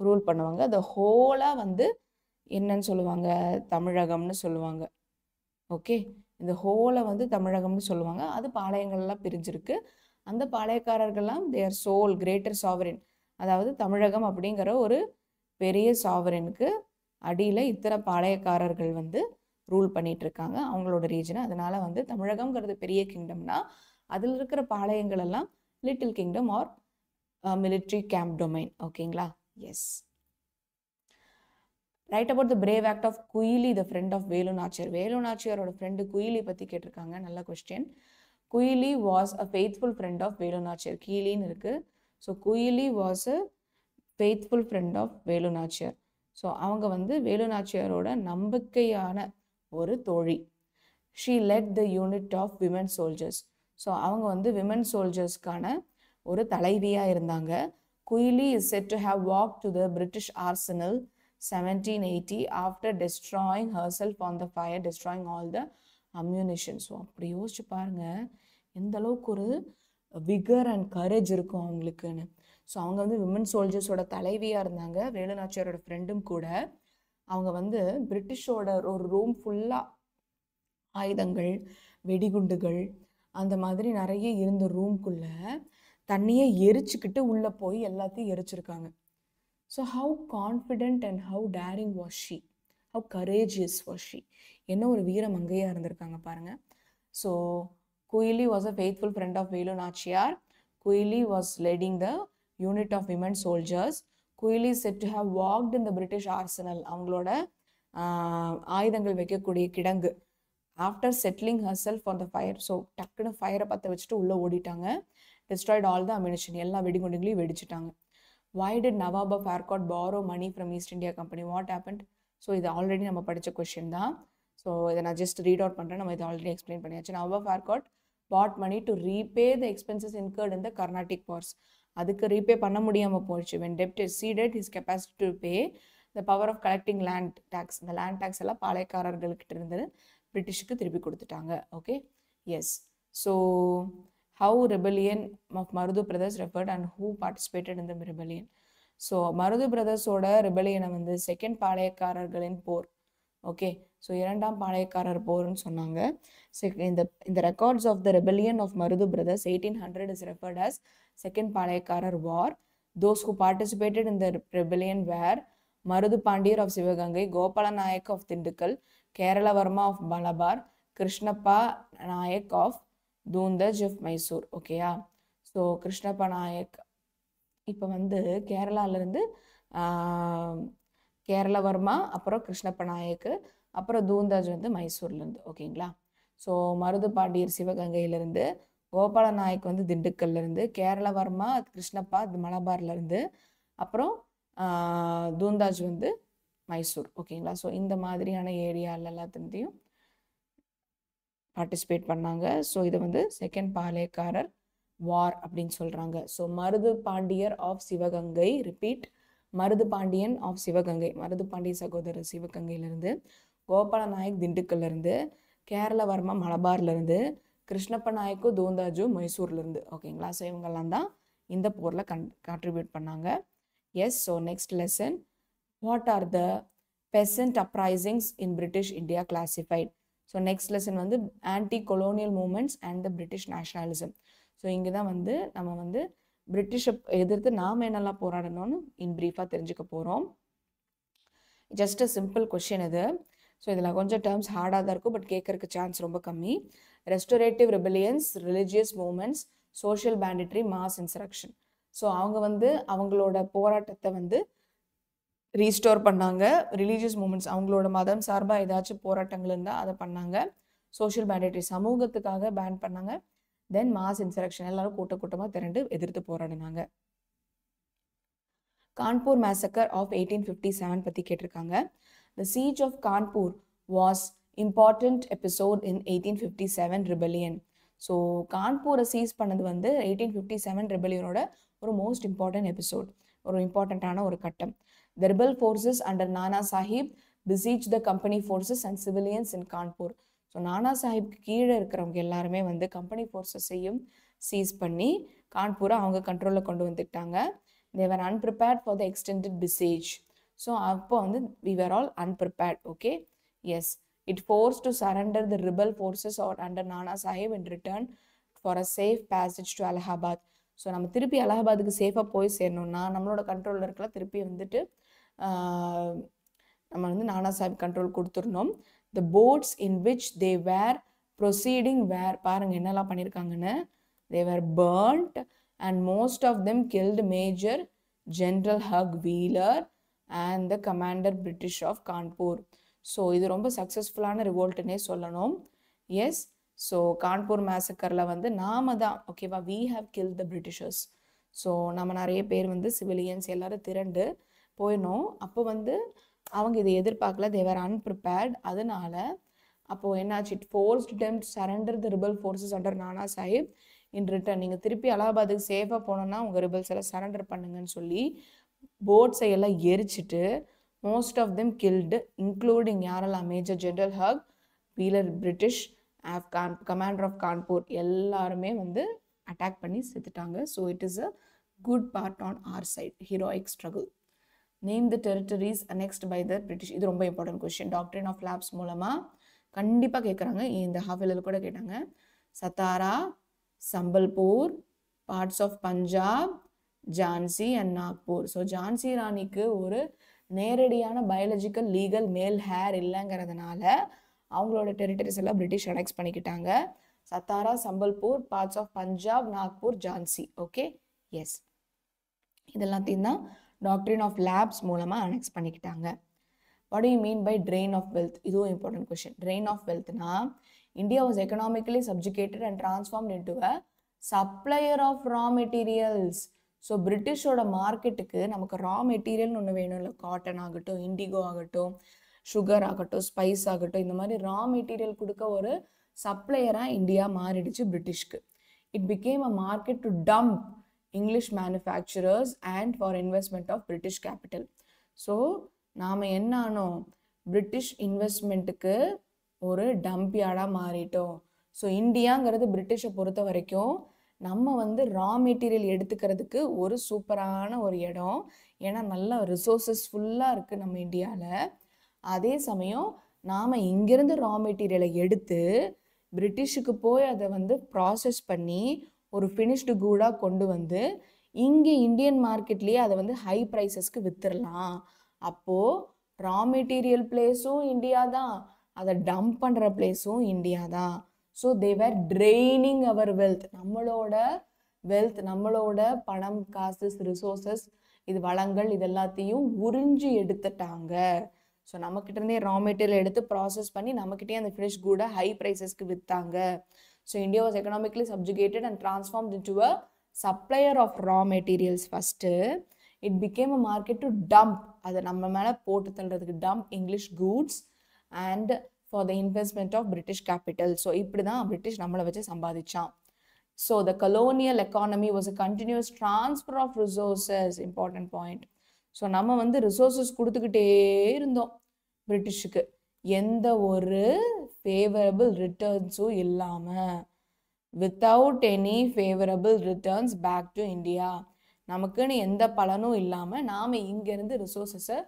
ரூல் பண்ணுவாங்க. அந்த ஹோலாக வந்து என்னன்னு சொல்லுவாங்க? தமிழகம்னு சொல்லுவாங்க. ஓகே, இந்த ஹோலை வந்து தமிழகம்னு சொல்லுவாங்க. அது பாளையங்கள்லாம் பிரிஞ்சிருக்கு. அந்த பாளையக்காரர்கள்லாம் தேர் சோல் கிரேட்டர் சாவரின், அதாவது தமிழகம் அப்படிங்கிற ஒரு பெரிய சாவரனுக்கு அடியில் இத்தனை பாளையக்காரர்கள் வந்து ரூல் பண்ணிட்டு இருக்காங்க அவங்களோட ரீஜனை. அதனால வந்து தமிழகம்ங்கிறது பெரிய கிங்டம்னா அதில் இருக்கிற பாளையங்கள் எல்லாம் little kingdom or military camp domain. ஓகேங்களா? Yes. Write about the brave act of Kuyili, the friend of Velu Nachiyar. Velu நாச்சியாரோட ஃப்ரெண்டு குயிலி பற்றி கேட்டிருக்காங்க. நல்ல question. Kuyili was a faithful friend of Velu Nachiyar. கீலின்னு இருக்கு. So Kuyili was a faithful friend of Velu Nachiyar. So அவங்க வந்து வேலு நாச்சியாரோட நம்பிக்கையான ஒரு தோழி. She led the unit of women soldiers. So அவங்க வந்து விமன் சோல்ஜர்ஸ்க்கான ஒரு தலைவியாக இருந்தாங்க. Kuyili is set to have walk to the British Arsenal 1780 after destroying herself on the fire, destroying all the ammunition. So அப்படி யோசிச்சு பாருங்க எந்த அளவுக்கு ஒரு விகர் அண்ட் கரேஜ் இருக்கும் அவங்களுக்குன்னு. ஸோ அவங்க வந்து விமன் சோல்ஜர்ஸோட தலைவியாக இருந்தாங்க. வேலு நாச்சியாரோட ஃப்ரெண்டும் கூட. அவங்க வந்து பிரிட்டிஷோட ஒரு ரூம் ஃபுல்லாக ஆயுதங்கள், வெடிகுண்டுகள் அந்த மாதிரி நிறைய இருந்த ரூம்குள்ளே தண்ணியை எரிச்சுக்கிட்டு உள்ளே போய் எல்லாத்தையும் எரிச்சிருக்காங்க. So how confident and how daring was she, how courageous was she. என்ன ஒரு வீர மங்கையாக இருந்திருக்காங்க பாருங்கள். So Kuyili was a faithful friend of Velu Nachiyar. Kuyili was leading the unit of women soldiers. Kuyili said to have walked in the British arsenal, அவங்களோட ஆயுதங்கள் வைக்கக்கூடிய கிடங்கு. After settling herself on the fire, so டக்குன்னு ஃபயரை பற்ற வச்சுட்டு உள்ளே ஓடிட்டாங்க. டிஸ்ட்ராய்ட் ஆல் த அம்யூனிஷன், எல்லா வெடிகுண்டுகளையும் வெடிச்சிட்டாங்க. Why did Nawab of Arcot borrow money from East India Company? What happened? So இது ஆல்ரெடி நம்ம படித்த கொஷின் தான். ஸோ இதை நான் ஜஸ்ட் ரீட் அவுட் பண்ணுறேன். நம்ம இதை ஆல்ரெடி எக்ஸ்பிளைன் பண்ணியாச்சு. Nawab of Arcot bought money to repay the expenses incurred in the Carnatic wars. அதுக்கு ரீபே பண்ண முடியாமல் போயிடுச்சு. when debt exceeded his capacity to pay, the power of collecting land tax, இந்த land tax எல்லாம் பாளையக்காரர்கள்கிட்ட இருந்து பிரிட்டிஷுக்கு திருப்பி கொடுத்துட்டாங்க. Okay, yes. So how rebellion of Marudhu brothers referred and who participated in the rebellion? ஸோ மருது பிரதர்ஸோட ரிபெலியனை வந்து செகண்ட் பாளையக்காரர்களின் போர். ஓகே, ஸோ 2ஆம் பாளையக்காரர் போர்னு சொன்னாங்க. இந்த records of the rebellion of Marudhu brothers 1800 is referred as second palayakkarar war. Those who participated in the rebellion were Marudhu Pandiyar of Sivagangai, Gopala Nayak of Tindikkal, Kerala Varma of Malabar, Krishnappa Nayak of Dundaj of Mysore. ஓகேயா? So Krishnappa Naik இப்போ வந்து கேரளாவிலேருந்து கேரளவர்மா, அப்புறம் கிருஷ்ணப்ப நாயக்கு, அப்புறம் தூந்தாஜ் வந்து மைசூர்லேருந்து. ஓகேங்களா? So Maruthu பாண்டியர் சிவகங்கையிலேருந்து, கோபால நாயக் வந்து திண்டுக்கல்லேருந்து, கேரளவர்மா கிருஷ்ணப்பா மலபார்லேருந்து, அப்புறம் தூந்தாஜ் வந்து மைசூர். ஓகேங்களா? ஸோ இந்த மாதிரியான ஏரியாவில் எல்லாத்துலேயும் பார்ட்டிசிபேட் பண்ணாங்க. ஸோ இது வந்து செகண்ட் பாளையக்காரர் வார் அப்படின்னு சொல்கிறாங்க. So Maruthu Pandiyar of Sivagangai, repeat, Maruthu Pandian of Sivagangai, Maruthu Pandiya சகோதரர் சிவகங்கையிலேருந்து, கோபால நாயக் திண்டுக்கல்லேருந்து, கேரளவர்மா மலபார்லேருந்து, கிருஷ்ணப்ப நாயக்கு தூந்தாஜு மைசூர்லேருந்து. ஓகேங்களா? ஸோ இவங்கெல்லாம் தான் இந்த போரில் கான்ட்ரிபியூட் பண்ணாங்க. Yes. So next lesson, what are the peasant uprisings in British India classified. So next lesson வந்து anti colonial movements and the British nationalism. So இங்கே தான் வந்து நம்ம வந்து பிரிட்டிஷை எதிர்த்து நாம் என்னெல்லாம் போராடணும்னு இன் ப்ரீஃபாக தெரிஞ்சுக்க போகிறோம். ஜஸ்ட் அ சிம்பிள் கொஷின் இது. ஸோ இதில் கொஞ்சம் டேர்ம்ஸ் ஹார்டாக தான் இருக்கும், பட் கேட்கறதுக்கு சான்ஸ் ரொம்ப கம்மி. Restorative rebellions, religious movements, social banditry, mass insurrection. So அவங்க வந்து அவங்களோட போராட்டத்தை வந்து ரீஸ்டோர் பண்ணாங்க. ரிலீஜியஸ் மூமெண்ட்ஸ், அவங்களோட மதம் சார்பாக ஏதாச்சும் போராட்டங்கள் இருந்தால் அதை பண்ணாங்க. சோஷியல் பேண்டிட்ரி, சமூகத்துக்காக பேன் பண்ணாங்க. தென் மாஸ் இன்சரக்ஷன், எல்லாரும் கூட்டமாக திரண்டு எதிர்த்து போராடினாங்க. கான்பூர் மேசக்கர் ஆஃப் 1857 பற்றி கேட்டிருக்காங்க. The siege of Kanpur was important episode in 1857 rebellion. So கான்பூரை சீஸ் பண்ணது வந்து 1857 ரெபெலியனோட ஒரு மோஸ்ட் இம்பார்ட்டன்ட் எபிசோட், ஒரு இம்பார்ட்டண்ட்டான ஒரு கட்டம். The rebel forces under Nana Sahib besieged the company forces and civilians in Kanpur. So நானா சாஹிப்க்கு கீழே இருக்கிறவங்க எல்லாருமே வந்து கம்பெனி ஃபோர்ஸஸையும் சீஸ் பண்ணி கான்பூரை அவங்க கண்ட்ரோலில் கொண்டு வந்துட்டாங்க. they were unprepared for the extended besiege. So அப்போ வந்து we were all unprepared. okay, yes, it forced to surrender the rebel forces or under Nana Sahib in return for a safe passage to Allahabad. So நம்ம திருப்பி அலகாபாத்துக்கு சேஃபாக போய் சேரணும்னா நம்மளோட கண்ட்ரோலில் இருக்கல திருப்பி வந்துட்டு நம்ம வந்து நானா சாஹிப் கண்ட்ரோல் கொடுத்துடணும். The boats in which they were proceeding were, பாருங்கள் என்னெல்லாம் பண்ணியிருக்காங்கன்னு, they were burnt and most of them killed major general Hugh Wheeler and the commander British of Kanpur. So இது ரொம்ப சக்ஸஸ்ஃபுல்லான ரிவோல்ட்டுன்னே சொல்லணும். எஸ். ஸோ கான்பூர் மேசக்கரில் வந்து நாம தான் ஓகேவா, we have kill the Britishers. So நம்ம நிறைய பேர் வந்து சிவிலியன்ஸ் எல்லாரும் திரண்டு போயிடணும். அப்போ வந்து அவங்க இதை எதிர்பார்க்கல, தேவர் அன்ப்ரிப்பேர்ட். அதனால அப்போது என்னாச்சு, it forced டெம் to surrender the rebel forces under Nana Sahib in return. நீங்கள் திருப்பி அலகாபாத்துக்கு சேஃபாக போனோன்னா உங்கள் ரிபல்ஸ் எல்லாம் சரண்டர் பண்ணுங்கன்னு சொல்லி போட்ஸை எல்லாம் எரிச்சிட்டு most of them killed, including யாரெல்லாம், major general Hugh Wheeler British commander of Kanpur எல்லாருமே வந்து அட்டாக் பண்ணி செத்துட்டாங்க. So it is a good part on our side, heroic struggle. Name the territories annexed by the British. இது ரொம்ப important question, doctrine of lapse மூலமாக கண்டிப்பாக கேட்குறாங்க. இந்த ஹாஃப் இயரில் கூட கேட்டாங்க. Satara, Sambalpur, parts of Punjab, Jhansi and Nagpur. So Jhansi ராணிக்கு ஒரு நேரடியான பயாலஜிக்கல் லீகல் மேல் ஹேர் இல்லைங்கிறதுனால அவங்களோட டெரிட்டரிஸ் எல்லாம் பிரிட்டிஷ் அனெக்ஸ் பண்ணிக்கிட்டாங்க. Satara, Sambalpur, parts of Punjab, Nagpur, Jhansi. Okay, yes, இதெல்லாத்தையும் தான் டாக்ட்ரின் ஆஃப் லேப்ஸ் மூலமாக அனெக்ஸ் பண்ணிக்கிட்டாங்க. What to you mean by drain of wealth? இதுவும் இம்பார்ட்டன்ட் கொஸ்டின். ட்ரெயின் ஆஃப் வெல்த்னா India was economically subjugated and transformed into a supplier of raw materials. So பிரிட்டிஷோட மார்க்கெட்டுக்கு நமக்கு ரா மெட்டீரியல்னு ஒன்று வேணும் இல்லை, காட்டன் ஆகட்டும், இண்டிகோ ஆகட்டும், சுகர் ஆகட்டும், ஸ்பைஸ் ஆகட்டும், இந்த மாதிரி ரா மெட்டீரியல் கொடுக்க ஒரு சப்ளையராக இந்தியா மாறிடுச்சு பிரிட்டிஷ்க்கு. It became a market to dump English manufacturers and for investment of British capital. So நாம் என்ன ஆனோம், பிரிட்டிஷ் இன்வெஸ்ட்மெண்ட்டுக்கு ஒரு டம்ப் யார்டாக மாறிட்டோம். ஸோ இந்தியாங்கிறது பிரிட்டிஷை பொறுத்த வரைக்கும் நம்ம வந்து ரா மெட்டீரியல் எடுத்துக்கிறதுக்கு ஒரு சூப்பரான ஒரு இடம். ஏன்னா நல்ல ரிசோர்ஸஸ் ஃபுல்லாக இருக்குது நம்ம இந்தியாவில். அதே சமயம் நாம் இங்கேருந்து ரா மெட்டீரியலை எடுத்து பிரிட்டிஷுக்கு போய் அதை வந்து ப்ராசஸ் பண்ணி ஒரு ஃபினிஷ்டு கூடாக கொண்டு வந்து இங்கே இந்தியன் மார்க்கெட்லேயே அதை வந்து ஹை ப்ரைஸஸ்க்கு விற்றுடலாம். அப்போது ரா மெட்டீரியல் பிளேஸும் இந்தியா தான், அதை டம்ப் பண்ணுற பிளேஸும் இந்தியா தான். So they were draining our wealth. நம்மளோட வெல்த் நம்மளோட பணம், காசு, ரிசோர்சஸ், இது வளங்கள், இது எல்லாத்தையும் உறிஞ்சி எடுத்துட்டாங்க. ஸோ நம்மக்கிட்ட இருந்தே ரா மெட்டீரியல் எடுத்து ப்ராசஸ் பண்ணி நம்மக்கிட்டே அந்த ஃபினிஷ் கூட ஹை ப்ரைஸஸ்க்கு விற்றாங்க. So India was economically subjugated and transformed into a supplier of raw materials first. It became a market to dump, அதை நம்ம மேலே போட்டு தள்ளுறதுக்கு, dump English goods and for the investment of British capital. So இப்படி தான் British நம்மளை வச்சு சம்பாதிச்சான். So the colonial economy was a continuous transfer of resources, important point. So நம்ம வந்து ரிசோர்ஸஸ் கொடுத்துக்கிட்டே இருந்தோம் பிரிட்டிஷுக்கு, எந்த ஒரு ஃபேவரபிள் ரிட்டர்ன்ஸும் இல்லாமல், without any favourable returns back to India. நமக்குன்னு எந்த பலனும் இல்லாமல் நாம் இங்கேருந்து ரிசோர்ஸஸை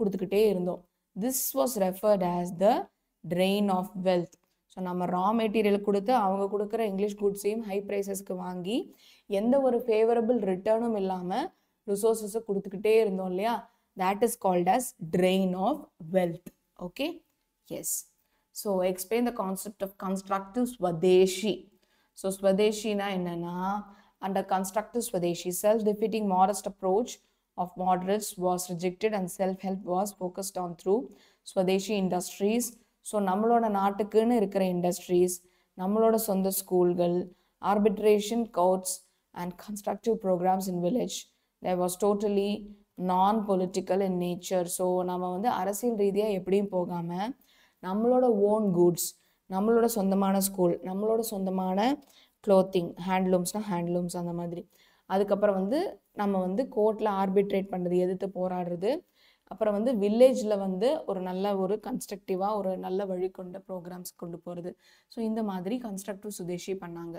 கொடுத்துக்கிட்டே இருந்தோம். This was referred as the drain of wealth. So நம்ம ரா மெட்டீரியல் கொடுத்து அவங்க கொடுக்குற இங்கிலீஷ் குட்ஸையும் ஹை ப்ரைஸஸ்க்கு வாங்கி எந்த ஒரு ஃபேவரபிள் ரிட்டர்னும் இல்லாமல் ரிசோர்ஸஸை கொடுத்துக்கிட்டே இருந்தோம் இல்லையா, that is called as drain of wealth. Okay, yes. So explain the concept of constructive Swadeshi. So ஸ்வதேஷினா என்னன்னா, under constructive Swadeshi, self-defeating modest approach of moderates was rejected and self-help was focused on through Swadeshi industries. So நம்மளோட நாட்டுக்குன்னு இருக்கிற industries, நம்மளோட சொந்த ஸ்கூல்கள், arbitration courts and constructive programmes in village, there was totally non political in nature. So நம்ம வந்து அரசியல் ரீதியாக எப்படியும் போகாமல் நம்மளோட ஓன் குட்ஸ், நம்மளோட சொந்தமான ஸ்கூல், நம்மளோட சொந்தமான க்ளோத்திங், ஹேண்ட்லூம்ஸ்னால் ஹேண்ட்லூம்ஸ் அந்த மாதிரி, அதுக்கப்புறம் வந்து நம்ம வந்து கோர்ட்டில் ஆர்பிட்ரேட் பண்ணுறது, எதிர்த்து போராடுறது, அப்புறம் வந்து வில்லேஜில் வந்து ஒரு நல்ல ஒரு கன்ஸ்ட்ரக்டிவாக ஒரு நல்ல வழி கொண்ட ப்ரோக்ராம்ஸ் கொண்டு போகிறது. ஸோ இந்த மாதிரி கன்ஸ்ட்ரக்டிவ் சுதேஷி பண்ணாங்க.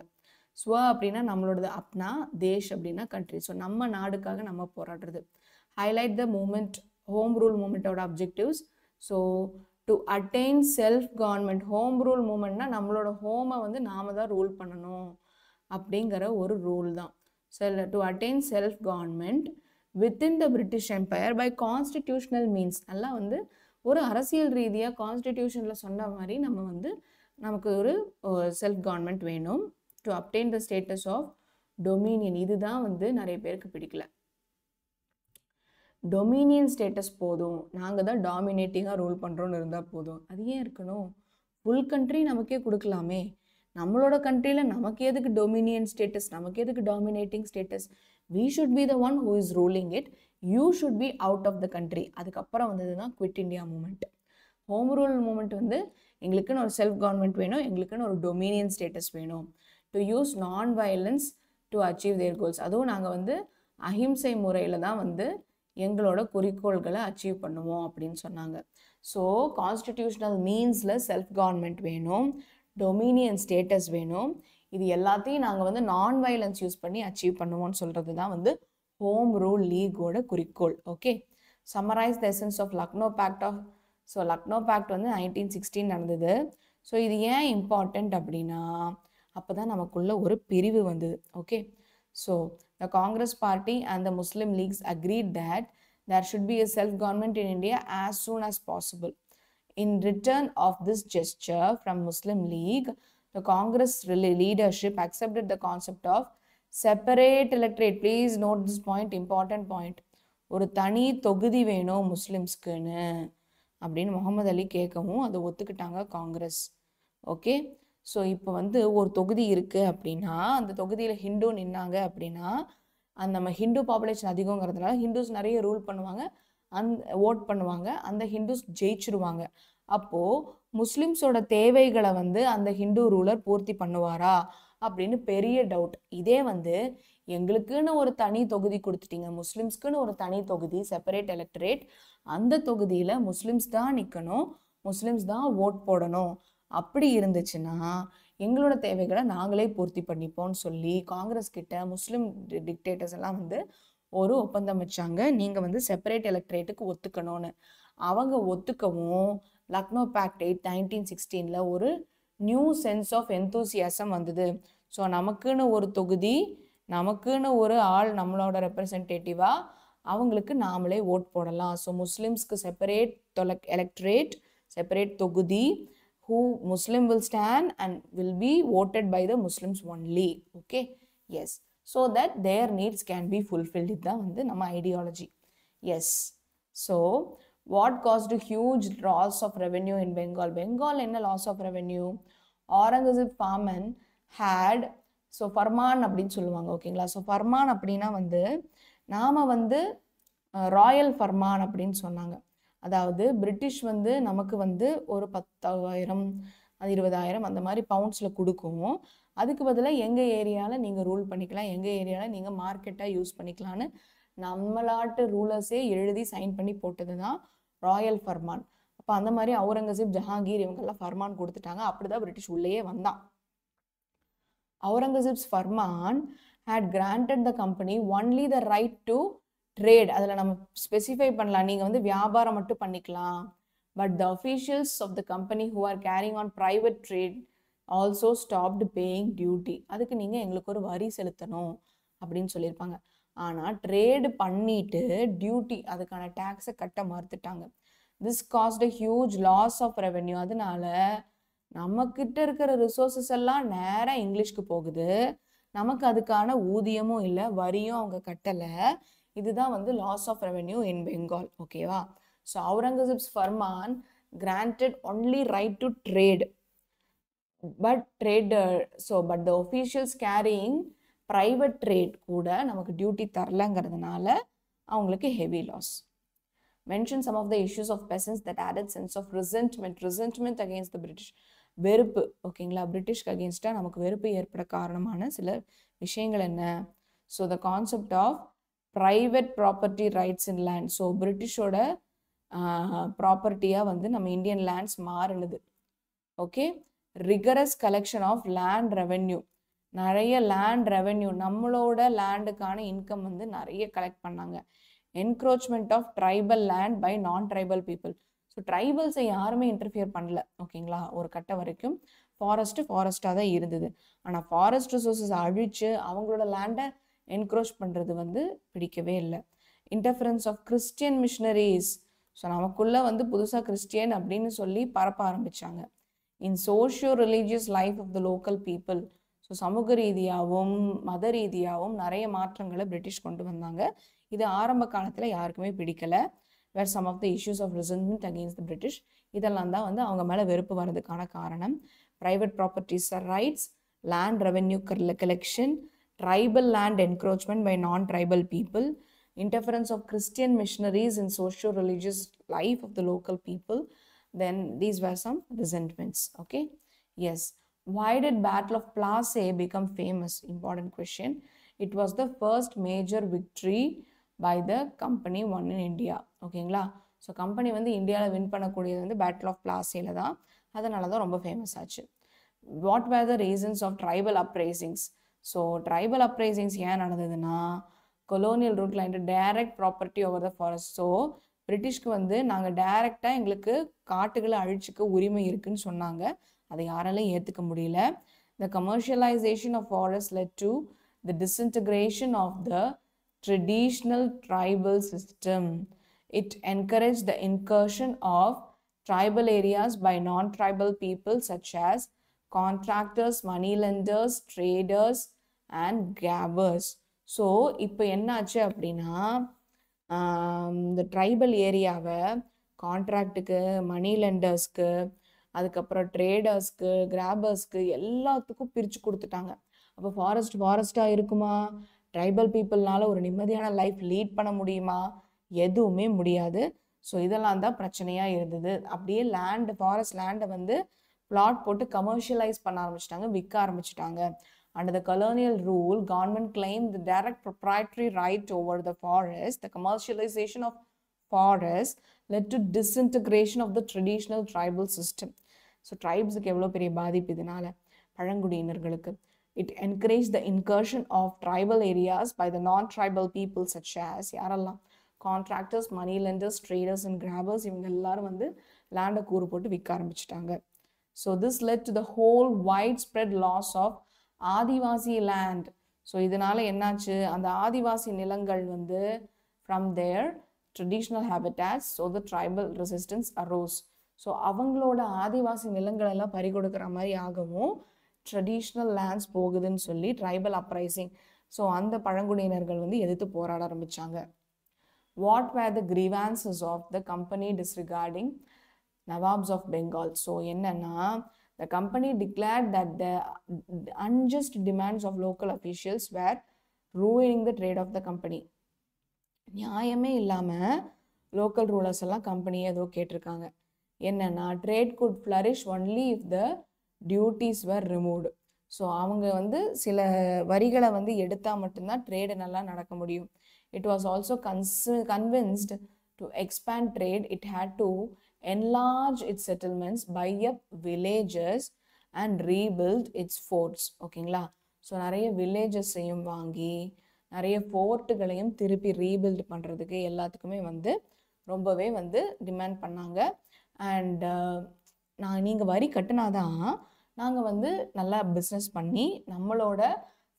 ஸ்வ அப்படின்னா நம்மளோடது, அப்னா, தேஷ் அப்படின்னா கண்ட்ரி. ஸோ நம்ம நாடுக்காக நம்ம போராடுறது. Highlight the movement, home rule மூமெண்ட்டோட objectives. So to attain self government, home rule மூமெண்ட்னா நம்மளோட ஹோமை வந்து நாம தான் ரூல் பண்ணணும் அப்படிங்கிற ஒரு ரூல் தான். So to attain self government within the British Empire by constitutional means. நல்லா வந்து ஒரு அரசியல் ரீதியாக கான்ஸ்டிடியூஷனில் சொன்ன மாதிரி நம்ம வந்து நமக்கு ஒரு செல்ஃப் கவர்மெண்ட் வேணும். To obtain the status of dominion, இதுதான் வந்து நிறைய பேருக்கு பிடிக்கல. டொமினியன் ஸ்டேட்டஸ் போதும், நாங்கள் தான் டாமினேட்டிங்காக ரூல் பண்ணுறோன்னு இருந்தால் போதும். அது ஏன் இருக்கணும்? ஃபுல் கண்ட்ரி நமக்கே கொடுக்கலாமே. நம்மளோட கண்ட்ரியில் நமக்கு எதுக்கு டொமினியன் ஸ்டேட்டஸ், நமக்கு எதுக்கு dominating status? we should be the one who is ruling it, you should be out of the country. அதுக்கப்புறம் வந்தது தான் quit India moment. Home rule moment வந்து எங்களுக்குன்னு ஒரு செல்ஃப் கவர்மெண்ட் வேணும், எங்களுக்குன்னு ஒரு டொமினியன் ஸ்டேட்டஸ் வேணும், to use non violence to achieve their goals. அதுவும் நாங்கள் வந்து அஹிம்சை முறையில் தான் வந்து எங்களோட குறிக்கோள்களை அச்சீவ் பண்ணுவோம் அப்படின்னு சொன்னாங்க. ஸோ கான்ஸ்டிடியூஷனல் மீன்ஸில் செல்ஃப் கவர்மெண்ட் வேணும், டொமினியன் ஸ்டேட்டஸ் வேணும், இது எல்லாத்தையும் நாங்கள் வந்து நான் வயலன்ஸ் யூஸ் பண்ணி அச்சீவ் பண்ணுவோம்னு சொல்கிறது தான் வந்து ஹோம் ரூல் லீகோட குறிக்கோள். Okay, summarise the essence of Lucknow pact of. So Lucknow pact வந்து 1916 நடந்தது. ஸோ இது ஏன் இம்பார்ட்டண்ட் அப்படின்னா, அப்போ தான் நமக்குள்ள ஒரு பிரிவு வந்தது. Okay, so the Congress party and the Muslim leagues agreed that there should be a self-government in India as soon as possible. In return of this gesture from Muslim League, the Congress leadership accepted the concept of separate electorate. Please note this point, important point. ஒரு தனி தொகுதி வேணும் முஸ்லிம்ஸ்க்குன்னு அப்படின்னு முகமது அலி கேட்கவும் அதை ஒத்துக்கிட்டாங்க Congress. Okay, so இப்போ வந்து ஒரு தொகுதி இருக்குது அப்படின்னா அந்த தொகுதியில் ஹிந்து நின்னாங்க அப்படின்னா, அந்த நம்ம ஹிந்து பாப்புலேஷன் அதிகங்கிறதுனால ஹிந்துஸ் நிறைய ரூல் பண்ணுவாங்க, ஓட் பண்ணுவாங்க, அந்த ஹிந்துஸ் ஜெயிச்சிருவாங்க. அப்போது முஸ்லிம்ஸோட தேவைகளை வந்து அந்த ஹிந்து ரூலர் பூர்த்தி பண்ணுவாரா அப்படின்னு பெரிய டவுட். இதே வந்து எங்களுக்குன்னு ஒரு தனி தொகுதி கொடுத்துட்டீங்க, முஸ்லிம்ஸ்க்குன்னு ஒரு தனி தொகுதி, செப்பரேட் எலக்டரேட், அந்த தொகுதியில் முஸ்லிம்ஸ் தான் நிற்கணும், முஸ்லிம்ஸ் தான் ஓட் போடணும், அப்படி இருந்துச்சுன்னா எங்களோட தேவைகளை நாங்களே பூர்த்தி பண்ணிப்போம்னு சொல்லி காங்கிரஸ் கிட்ட முஸ்லிம் டிக்டேட்டர்ஸ் எல்லாம் வந்து ஒரு ஒப்பந்தம் வச்சாங்க, நீங்கள் வந்து செப்பரேட் எலக்டரேட்டுக்கு ஒத்துக்கணும்னு. அவங்க ஒத்துக்கவும் லக்னோ பேக்ட் 1916 ஒரு நியூ சென்ஸ் ஆஃப் எந்தூசியாசம் வந்தது. ஸோ நமக்குன்னு ஒரு தொகுதி, நமக்குன்னு ஒரு ஆள் நம்மளோட ரெப்ரசன்டேட்டிவாக, அவங்களுக்கு நாமளே ஓட் போடலாம். ஸோ முஸ்லிம்ஸ்க்கு செப்பரேட் எலக்ட்ரேட், செப்பரேட் தொகுதி, who Muslim will stand and will be voted by the Muslims only. Okay, yes. so that their needs can be fulfilled. இதுதான் வந்து நம்ம ideology. Yes. So what caused a huge loss of revenue in Bengal? Bengal என்ன loss of revenue? Aurangzeb Farman had, so Farman அப்படின்னு சொல்லுவாங்க, ஓகேங்களா? So Farman அப்படின்னா வந்து நாம் வந்து ராயல் ஃபர்மான் அப்படின்னு சொன்னாங்க. அதாவது பிரிட்டிஷ் வந்து நமக்கு வந்து ஒரு 10,000 20,000 அந்த மாதிரி பவுண்ட்ஸில் கொடுக்கும். அதுக்கு பதிலாக எங்கள் ஏரியாவில் நீங்கள் ரூல் பண்ணிக்கலாம், எங்கள் ஏரியாவில் நீங்கள் மார்க்கெட்டாக யூஸ் பண்ணிக்கலான்னு நம்மளாட்டு ரூலர்ஸே எழுதி சைன் பண்ணி போட்டது தான் ராயல் ஃபர்மான். அப்போ அந்த மாதிரி அவுரங்கசீப், ஜஹாங்கீர் இவங்கெல்லாம் ஃபர்மான் கொடுத்துட்டாங்க. அப்படி தான் பிரிட்டிஷ் உள்ளேயே வந்தான். Aurangzeb's Farman had granted the company only the right to trade. அதில் நம்ம ஸ்பெசிஃபை பண்ணலாம், நீங்கள் வந்து வியாபாரம் மட்டும் பண்ணிக்கலாம். But the officials of the company who are carrying on private trade also stopped paying duty. அதுக்கு நீங்கள் எங்களுக்கு ஒரு வரி செலுத்தணும் அப்படின்னு சொல்லியிருப்பாங்க. ஆனால் ட்ரேடு பண்ணிட்டு டியூட்டி, அதுக்கான டேக்ஸை கட்ட மறுத்துட்டாங்க. this caused a huge loss of revenue. அதனால நம்மக்கிட்ட இருக்கிற ரிசோர்ஸஸ் எல்லாம் நேராக இங்கிலீஷ்க்கு போகுது. நமக்கு அதுக்கான ஊதியமும் இல்லை, வரியும் அவங்க கட்டலை. இதுதான் வந்து loss of revenue in Bengal. ஓகேவா? So Aurangzeb's farman granted only right to trade but the officials carrying private trade கூட நமக்கு டியூட்டி தரலங்கிறதுனால அவங்களுக்கு heavy loss. mention some of the issues of peasants that added sense of resentment against the British. வெறுப்பு, ஓகேங்களா? பிரிட்டிஷ்க்கு அகேன்ஸ்டாக நமக்கு வெறுப்பு ஏற்பட காரணமான சில விஷயங்கள் என்ன? So the concept of private property rights in land. So பிரிட்டிஷோட ப்ராப்பர்ட்டியாக வந்து நம்ம இந்தியன் லேண்ட்ஸ் மாறினது. Okay. Rigorous collection of land revenue. நிறைய லேண்ட் ரெவென்யூ, நம்மளோட லேண்டுக்கான இன்கம் வந்து நிறைய கலெக்ட் பண்ணாங்க. Encroachment of tribal land by non tribal people. So ட்ரைபல்ஸை யாருமே இன்டர்ஃபியர் பண்ணல, ஓகேங்களா? ஒரு கட்டம் வரைக்கும் ஃபாரஸ்ட்டாக தான் இருந்தது. ஆனால் ஃபாரஸ்ட் ரிசோர்ஸஸ் அழித்து அவங்களோட லேண்டை என்க்ரோச் பண்ணுறது வந்து பிடிக்கவே இல்லை. Interference of Christian missionaries. So நமக்குள்ளே வந்து புதுசாக கிறிஸ்டியன் அப்படின்னு சொல்லி பரப்ப ஆரம்பித்தாங்க. In socio religious life of the local people. So சமூக ரீதியாகவும் மத ரீதியாகவும் நிறைய மாற்றங்களை பிரிட்டிஷ் கொண்டு வந்தாங்க. இது ஆரம்ப காலத்தில் யாருக்குமே பிடிக்கலை. Were some of the issues of resentment against the British. இதெல்லாம் தான் வந்து அவங்க மேலே வெறுப்பு வர்றதுக்கான காரணம். Private properties rights, land revenue collection, tribal land encroachment by non tribal people, interference of Christian missionaries in socio-religious life of the local people. Then these were some resentments. Okay. Yes. Why did Battle of Plassey become famous? Important question. It was the first major victory by the company won in India. ஓகேங்களா? So company வந்து இந்தியாவில் win பண்ணக்கூடியது வந்து battle of பிளாஸேல தான். அதனால தான் ரொம்ப famous ஆச்சு. What were the reasons of tribal uprisings? So tribal uprisings ஏன் நடந்ததுன்னா, கொலோனியல் ரூட்ல direct property over the forest. So பிரிட்டிஷ்க்கு வந்து நாங்கள் டைரக்டாக எங்களுக்கு காட்டுகளை அழிச்சிக்க உரிமை இருக்குன்னு சொன்னாங்க. அதை யாராலையும் ஏற்றுக்க முடியல. The commercialisation of forest led to the disintegration of the traditional tribal system. It encourage the incursion of tribal areas by non-tribal people such as contractors, money lenders, traders and grabbers. So இப்போ என்னாச்சு அப்படின்னா, இந்த tribal ஏரியாவை கான்ட்ராக்டுக்கு, மணி லெண்டர்ஸ்க்கு, அதுக்கப்புறம் ட்ரேடர்ஸ்க்கு, கிராபர்ஸ்க்கு எல்லாத்துக்கும் பிரித்து கொடுத்துட்டாங்க. அப்போ ஃபாரஸ்ட்டாக இருக்குமா? ட்ரைபல் பீப்புள்னால ஒரு நிம்மதியான லைஃப் லீட் பண்ண முடியுமா? எதுவுமே முடியாது. ஸோ இதெல்லாம் தான் பிரச்சனையாக இருந்தது. அப்படியே ஃபாரஸ்ட் லேண்டை வந்து பிளாட் போட்டு கமர்ஷியலைஸ் பண்ண ஆரம்பிச்சிட்டாங்க, விற்க ஆரம்பிச்சிட்டாங்க. Under the colonial rule, government claimed the direct proprietary right over the forest. The commercialization of forests led to disintegration of the traditional tribal system. So tribesக்கு எவ்வளோ பெரிய பாதிப்பு இதனால, பழங்குடியினர்களுக்கு. It encouraged the incursion of tribal areas by the non-tribal people such as யாரெல்லாம்? Contractors, money lenders, traders and grabbers. இவங்க எல்லாரும் வந்து லேண்டை கூறு போட்டு விற்க ஆரம்பிச்சிட்டாங்க. So this led to the whole widespread loss of Adivasi land. So இதனால என்னாச்சு, அந்த ஆதிவாசி நிலங்கள் வந்து from their traditional habitats, so the tribal resistance arose. So அவங்களோட ஆதிவாசி நிலங்கள் எல்லாம் பறி கொடுக்குற மாதிரி ஆகவும் ட்ரெடிஷ்னல் லேண்ட்ஸ் போகுதுன்னு சொல்லி ட்ரைபல் அப்ரைசிங். ஸோ அந்த பழங்குடியினர்கள் வந்து எதிர்த்து போராட ஆரம்பித்தாங்க. What were the grievances of the company disregarding Nawabs of Bengal? So என்னன்னா, the company declared that the unjust demands of local officials were ruining the trade of the company. நியாயமே இல்லாமல் local rulers எல்லாம் கம்பெனியை ஏதோ கேட்டிருக்காங்க. என்னன்னா, trade could flourish only if the duties were removed. So அவங்க வந்து சில வரிகளை வந்து எடுத்தால் மட்டும்தான் ட்ரேடு நல்லா நடக்க முடியும். It was also convinced to expand trade. It had to enlarge its settlements, buy up villages and rebuild its forts. ஓகேங்களா? ஸோ நிறைய வில்லேஜஸையும் வாங்கி நிறைய ஃபோர்ட்டுகளையும் திருப்பி ரீபில்ட் பண்ணுறதுக்கு எல்லாத்துக்குமே வந்து ரொம்பவே வந்து டிமாண்ட் பண்ணாங்க. அண்ட் நீங்கள் வரி கட்டினாதான் நாங்கள் வந்து நல்லா பிஸ்னஸ் பண்ணி நம்மளோட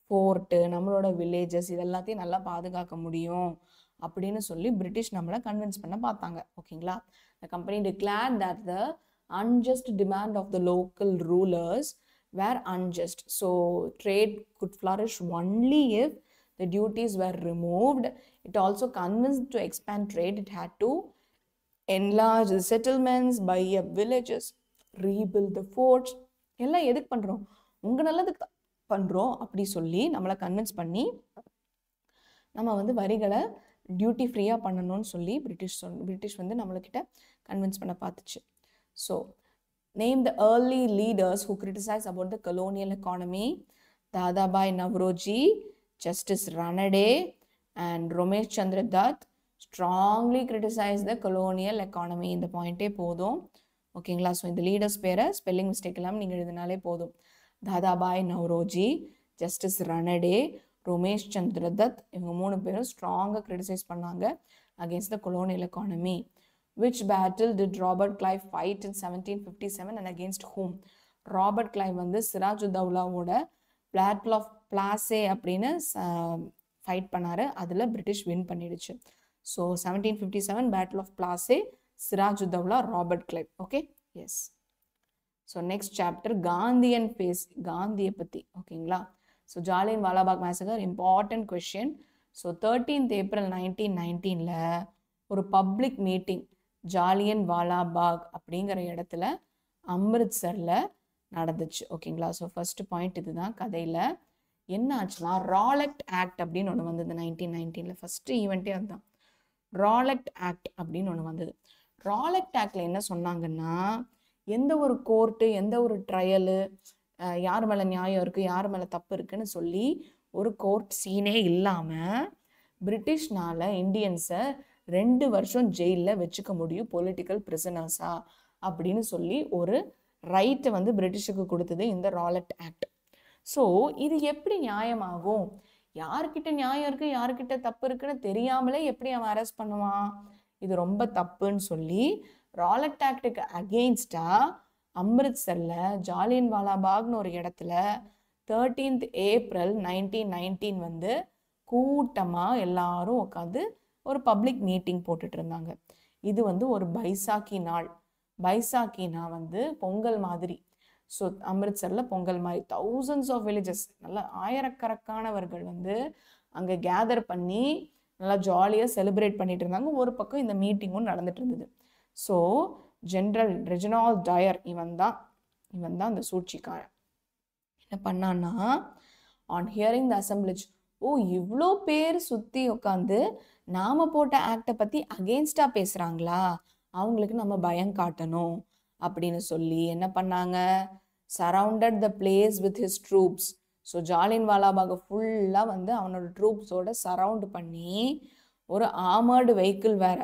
ஃபோர்ட்டு நம்மளோட வில்லேஜஸ் இதெல்லாத்தையும் நல்லா பாதுகாக்க முடியும் அப்படின்னு சொல்லி பிரிட்டிஷ் நம்மளை கன்வின்ஸ் பண்ண பார்த்தாங்க. ஓகேங்களா? The company declared that the unjust demand of the local rulers were unjust. So trade could flourish only if the duties were removed. It also convinced to expand trade. It had to enlarge the settlements, buy up villages, rebuild the forts. எல்லாம் எதுக்கு பண்ணுறோம்? உங்கள் நல்லதுக்கு பண்ணுறோம் அப்படி சொல்லி நம்மளை convince பண்ணி நம்ம வந்து வரிகளை டியூட்டி ஃப்ரீயாக பண்ணணும்னு சொல்லி பிரிட்டிஷ் வந்து நம்மளுக்கிட்ட கன்வின்ஸ் பண்ண பார்த்துச்சு. So name the early leaders who criticise about the colonial economy. Dadabhai Naoroji, justice Ranade and Ramesh Chandra Dutt strongly criticise the colonial economy. இந்த பாயிண்ட்டே போதும். ஓகேங்களா? ஸோ இந்த லீடர்ஸ் பேரை ஸ்பெல்லிங் மிஸ்டேக் இல்லாமல் நீங்கள் எழுதினாலே போதும். தாதாபாய் நவ்ரோஜி, ஜஸ்டிஸ் ரனடே, ரமேஷ் சந்திர தத், இவங்க 3 பேரும் ஸ்ட்ராங்காக கிரிட்டிசைஸ் பண்ணாங்க against the colonial economy. Which battle did Robert Clive fight in 1757 and against whom? Robert Clive வந்து சிராஜுத்தௌலாவோட பேட்டில் ஆஃப் பிளாசே அப்படின்னு ஃபைட் பண்ணார். அதில் பிரிட்டிஷ் வின் பண்ணிடுச்சு. So 1757 battle of Plassey, Sirajuddaulah, Robert Clive. Okay, yes. So next chapter Gandhian phase, காந்தியை பற்றி. ஓகேங்களா? So Jallianwala வாலாபாக் massacre important question. So 13th April 1919 ஒரு பப்ளிக் மீட்டிங் ஜாலியன் வாலாபாக் அப்படிங்கிற இடத்துல அம்ரித்சரில் நடந்துச்சு. ஓகேங்களா? ஸோ ஃபர்ஸ்ட் பாயிண்ட் இதுதான் கதையில். என்ன ஆச்சுன்னா, ராலக்ட் ஆக்ட் அப்படின்னு ஒன்று வந்தது 1919. ஃபஸ்ட்டு ஈவெண்ட்டே அதுதான். ராலக்ட் ஆக்ட் அப்படின்னு ஒன்று வந்தது. ராலக்ட் ஆக்டில் என்ன சொன்னாங்கன்னா, எந்த ஒரு கோர்ட்டு எந்த ஒரு ட்ரையலு யார் மேலே நியாயம் இருக்குது யார் மேலே தப்பு இருக்குன்னு சொல்லி ஒரு கோர்ட் சீனே இல்லாமல் பிரிட்டிஷ்னால இந்தியன்ஸை 2 வருஷம் ஜெயிலில் வச்சுக்க முடியும் பொலிட்டிக்கல் பிரிசனர்ஸா அப்படின்னு சொல்லி ஒரு ரைட்டை வந்து பிரிட்டிஷுக்கு கொடுத்தது இந்த ராலக்ட் ஆக்ட். ஸோ இது எப்படி நியாயமாகும்? யார்கிட்ட நியாயம் இருக்குது யார்கிட்ட தப்பு இருக்குன்னு தெரியாமலே எப்படி அவன் அரெஸ்ட் பண்ணுவான்? இது ரொம்ப தப்புன்னு சொல்லி ராலக்ட் ஆக்டுக்கு அகெயின்ஸ்டா அம்ரித்சரில் ஜாலியன் வாலாபாக்னு ஒரு இடத்துல 13th April 1919 வந்து கூட்டமாக எல்லாரும் உட்காந்து ஒரு பப்ளிக் மீட்டிங் போட்டுட்டு இருந்தாங்க. இது வந்து ஒரு பைசாக்கி நாள். பைசாக்கினா வந்து பொங்கல் மாதிரி. ஸோ அம்ரித்சரில் பொங்கல் மாதிரி thousands of villages, நல்லா ஆயிரக்கணக்கானவர்கள் வந்து அங்கே கேதர் பண்ணி நல்லா ஜாலியாக செலிப்ரேட் பண்ணிட்டு இருந்தாங்க. ஒரு பக்கம் இந்த மீட்டிங்கும் நடந்துட்டு இருந்தது. ஸோ ஜென்ரல் ரெஜினால்ட் டயர் இவன் தான் அந்த சூழ்ச்சிக்காரன். என்ன பண்ணான்னா, ஆன் ஹியரிங் த அசம்பிளிஜ், ஓ இவ்வளோ பேர் சுற்றி உட்காந்து நாம் போட்ட ஆக்டை பற்றி அகெயின்ஸ்டாக பேசுகிறாங்களா, அவங்களுக்கு நம்ம பயம் காட்டணும் அப்படின்னு சொல்லி என்ன பண்ணாங்க, surrounded the place with his troops. So Jallianwala வாலாபாகை ஃபுல்லாக வந்து அவனோட ட்ரூப்ஸோட சரவுண்ட் பண்ணி ஒரு ஆர்மர்டு வெஹிக்கிள் வேற,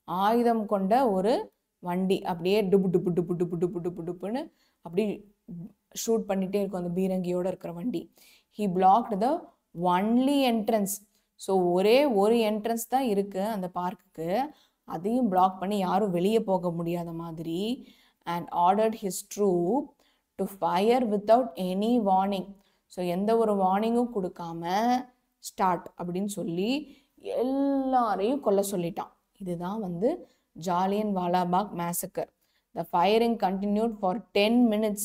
ஆயுதம் கொண்ட ஒரு வண்டி அப்படியே டுப்பு டுப்பு டுப்பு டுப்பு டுப்பு டுப்பு டுப்புன்னு அப்படி ஷூட் பண்ணிகிட்டே இருக்கும் அந்த பீரங்கியோடு இருக்கிற வண்டி. He blocked the only entrance. So ஒரே ஒரு என்ட்ரன்ஸ் தான் இருக்குது அந்த பார்க்குக்கு, அதையும் பிளாக் பண்ணி யாரும் வெளியே போக முடியாத மாதிரி. And ordered his troupe to fire without any warning. So எந்த ஒரு வார்னிங்கும் கொடுக்காம ஸ்டார்ட் அப்படின்னு சொல்லி எல்லாரையும் கொல்ல சொல்லிட்டான். இதுதான் வந்து ஜாலியன் வாலாபாக் massacre. The firing continued for 10 minutes.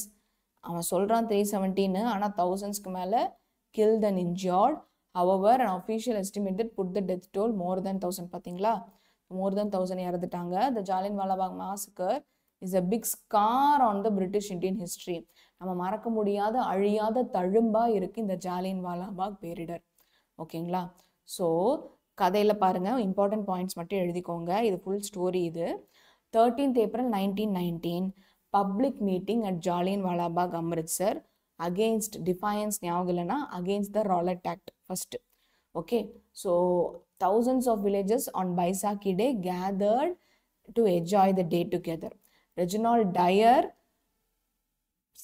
அவன் சொல்கிறான் 317, ஆனால் thousandsக்கு மேலே killed and injured. However, an official estimate that put the death toll more than 1,000. பார்த்தீங்களா, more than 1,000 இறந்துட்டாங்க. The Jallianwala Bagh massacre is a big scar on the British Indian history. நம்ம மறக்க முடியாத அழியாத தழும்பா இருக்கு இந்த ஜாலியன்வாலா பாக் பேரிடர். ஓகேங்களா? ஸோ கதையில் பாருங்க, இம்பார்ட்டன்ட் பாயிண்ட்ஸ் மட்டும் எழுதிக்கோங்க. இது ஃபுல் ஸ்டோரி. இது 13th April 1919 public meeting at Jallianwala Bagh Amritsar against defiance, ஞாபகம் இல்லைன்னா against the Rowlatt Act first. Okay, so thousands of villagers on Baisakhi Day gathered to enjoy the day together. Reginald Dyer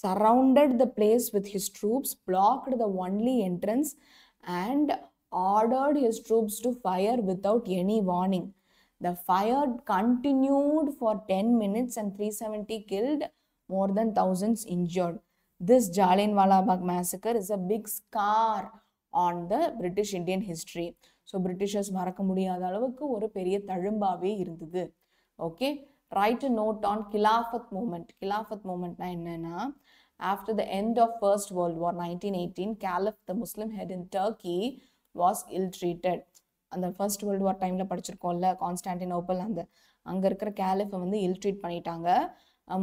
surrounded the place with his troops, blocked the only entrance, and ordered his troops to fire without any warning. The fire continued for 10 minutes and 370 killed, more than thousands injured. This Jallianwala Bagh massacre is a big scar on the British Indian history. So Britishers மறக்க முடியாத அளவுக்கு ஒரு பெரிய தழும்பாவே இருந்தது. Okay, write a note on Khilafat movement. Khilafat movementனா என்னன்னா, after the end of First World War 1918, Caliph, the Muslim head in Turkey, was ill-treated. அந்த first world war டைமில் படிச்சிருக்கோம்ல, Constantinople, அங்கே இருக்கிற கேலிஃபை வந்து இல்ட்ரீட் பண்ணிட்டாங்க.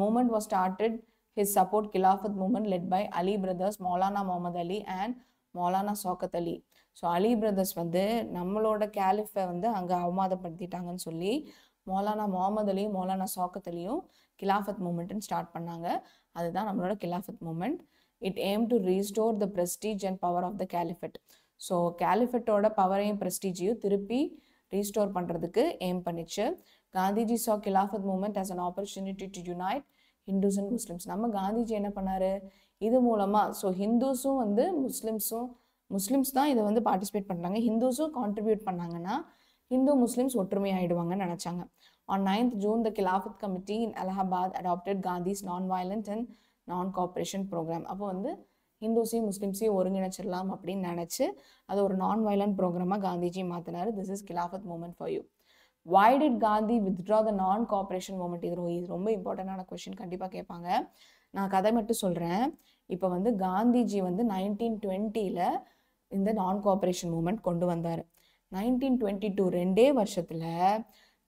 Movement was started his support Khilafat movement led by Ali brothers, Maulana Muhammad Ali and Maulana Shaukat Ali. So Ali brothers வந்து நம்மளோட கேலிஃபை வந்து அங்கே அவமாதப்படுத்திட்டாங்கன்னு சொல்லி மௌலானா முகமது அலியும் மௌலானா ஷாக்கத் அலியும் கிலாஃபத் மூமெண்ட்னு ஸ்டார்ட் பண்ணாங்க. அதுதான் நம்மளோட Khilafat movement. It aim to restore the prestige and power of the caliphate. So கேலிஃபெட்டோட பவரையும் ப்ரெஸ்டீஜையும் திருப்பி ரீஸ்டோர் பண்ணுறதுக்கு ஏம் பண்ணிச்சு. Gandhiji saw Khilafat movement as an opportunity to unite Hindus and Muslims. நம்ம காந்திஜி என்ன பண்ணாரு, இது மூலமாக ஸோ ஹிந்துஸும் வந்து முஸ்லிம்ஸ் தான் இதை வந்து பார்ட்டிசிபேட் பண்ணுறாங்க, ஹிந்துஸும் கான்ட்ரிபியூட் பண்ணாங்கன்னா ஹிந்து முஸ்லிம்ஸ் ஒற்றுமை ஆகிடுவாங்கன்னு நினச்சாங்க. On 9th June, the Khilafat Committee in Allahabad adopted Gandhi's non-violent and non-cooperation program. அப்போ வந்து ஹிந்துஸையும் முஸ்லிம்ஸையும் ஒருங்கிணைச்சிடலாம் அப்படின்னு நினச்சி அது ஒரு நான்-வயலண்ட் ப்ரோக்ராமாக காந்திஜி மாற்றினார். This is Khilafat movement for you. Why did Gandhi withdraw the non-cooperation movement? இது ரொம்ப இம்பார்ட்டண்டான கொஸ்டின், கண்டிப்பாக கேட்பாங்க. நான் கதை மட்டும் சொல்கிறேன். இப்போ வந்து காந்திஜி வந்து 1920 இந்த நான் கோஆப்ரேஷன் மூமெண்ட் கொண்டு வந்தார். 1922 2 வருஷத்தில்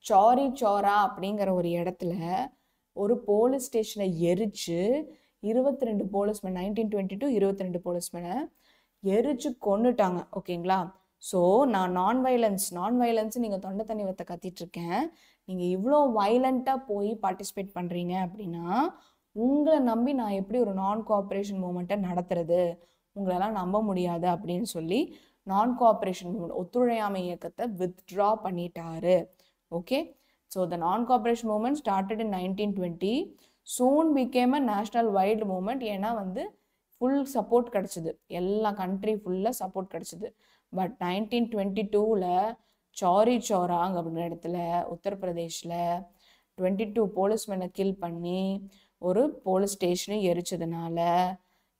சௌரி சௌரா அப்படிங்கிற ஒரு இடத்துல ஒரு போலீஸ் ஸ்டேஷனை எரிச்சு 22 போலீஸ்மேன் 1922 22 போலீஸ்மேனை எரிச்சு கொண்டுட்டாங்க. ஓகேங்களா? ஸோ நான் நான் வயலன்ஸ் நீங்கள் தொண்டை தண்ணி வத்த கத்திட்டு இருக்கேன், நீங்கள் இவ்வளோ வைலண்ட்டாக போய் பார்ட்டிசிபேட் பண்ணுறீங்க அப்படின்னா உங்களை நம்பி நான் எப்படி ஒரு நான் கோஆப்ரேஷன் மூமெண்ட்டை நடத்துறது, உங்களெல்லாம் நம்ப முடியாது அப்படின்னு சொல்லி நான் கோஆப்ரேஷன் மூமெண்ட் ஒத்துழையாமை இயக்கத்தை வித்ட்ரா பண்ணிட்டாரு. Okay, so the non cooperation movement started in 1920, soon became a national wide movement. ஏன்னா வந்து ஃபுல் சப்போர்ட் கிடச்சிது, எல்லா கண்ட்ரி ஃபுல்லாக சப்போர்ட் கிடச்சிது. பட் 1922 சௌரி சௌராங் அப்படின்ற இடத்துல உத்தரப்பிரதேஷில் 22 போலீஸ்மேனை கில் பண்ணி ஒரு போலீஸ் ஸ்டேஷனை எரிச்சதுனால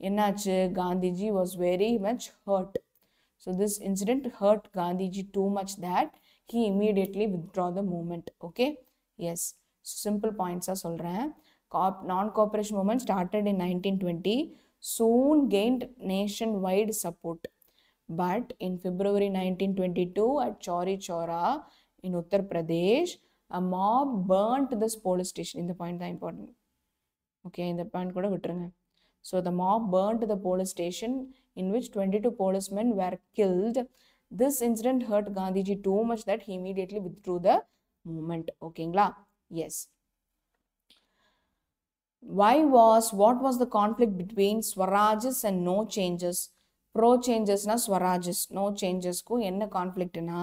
என்னாச்சு, Gandhiji was very much hurt. So this incident hurt Gandhiji too much that he immediately withdraw the movement. Okay, yes, simple points ஆ சொல்கிறேன். non-cooperation movement started in 1920, soon gained nationwide support. But in February 1922 at Chowri Chowra in Uttar Pradesh, a mob burnt this police station. இந்த point தான் important. Okay, இந்த point கூட விட்டுருங்க. So the mob burnt the police station in which 22 policemen were killed. This incident hurt Gandhiji too much that he immediately withdrew the movement. ஓகேங்களா? Yes. What was the conflict between Swarajis and no changes? Pro changesனா Swarajis, no changesக்கு என்ன கான்ஃப்ளிக்ட்னா,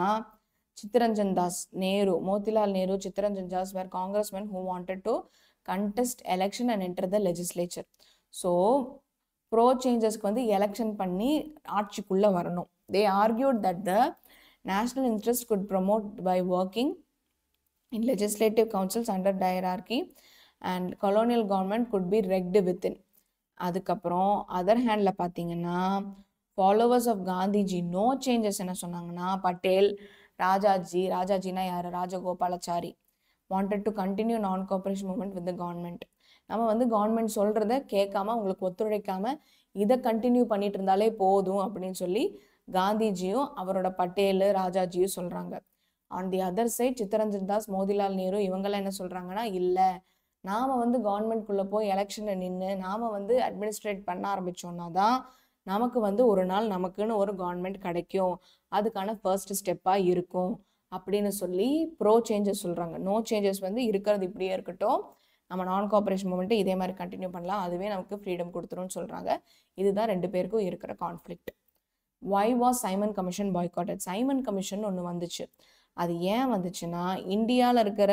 Chittaranjan Das Nehru, Motilal Nehru, Chittaranjan Das were congressmen who wanted to contest election and enter the legislature. So pro சேஞ்சஸ்க்கு வந்து election பண்ணி ஆட்சிக்குள்ளே வரணும். They argued that the national interest could promote by working in legislative councils under hierarchy and colonial government could be rigged within. அதுக்கப்புறம் other ஹேண்டில் பார்த்தீங்கன்னா followers of Gandhiji no changes என்ன சொன்னாங்கன்னா, பட்டேல், ராஜாஜினா யார், Rajagopalachari wanted to continue non-cooperation movement with the government. நம்ம வந்து government சொல்கிறத கேட்காம உங்களுக்கு ஒத்துழைக்காம இதை கண்டினியூ பண்ணிட்டு இருந்தாலே போதும் அப்படின்னு சொல்லி காந்திஜியும் அவரோட பட்டேல் ராஜாஜியும் சொல்றாங்க. On the other side Chittaranjan Das, Motilal Nehru இவங்கெல்லாம் என்ன சொல்றாங்கன்னா, இல்லை நாம வந்து கவர்மெண்ட்குள்ள போய் எலெக்ஷன்ல நின்று நாம வந்து அட்மினிஸ்ட்ரேட் பண்ண ஆரம்பிச்சோம்னா தான் நமக்கு வந்து ஒரு நாள் நமக்குன்னு ஒரு கவர்மெண்ட் கிடைக்கும், அதுக்கான ஃபர்ஸ்ட் ஸ்டெப்பா இருக்கும் அப்படின்னு சொல்லி ப்ரோ சேஞ்சஸ் சொல்றாங்க. நோ சேஞ்சஸ் வந்து இருக்கிறது இப்படியே இருக்கட்டும், நம்ம நான் கோஆபரேஷன் மூமெண்ட்டு இதே மாதிரி கண்டினியூ பண்ணலாம், அதுவே நமக்கு ஃப்ரீடம் கொடுத்துரும்னு சொல்றாங்க. இதுதான் ரெண்டு பேருக்கும் இருக்கிற conflict. Why was Simon Commission boycotted? Simon commission ஒன்று வந்துச்சு. அது ஏன் வந்துச்சுன்னா, இந்தியாவில் இருக்கிற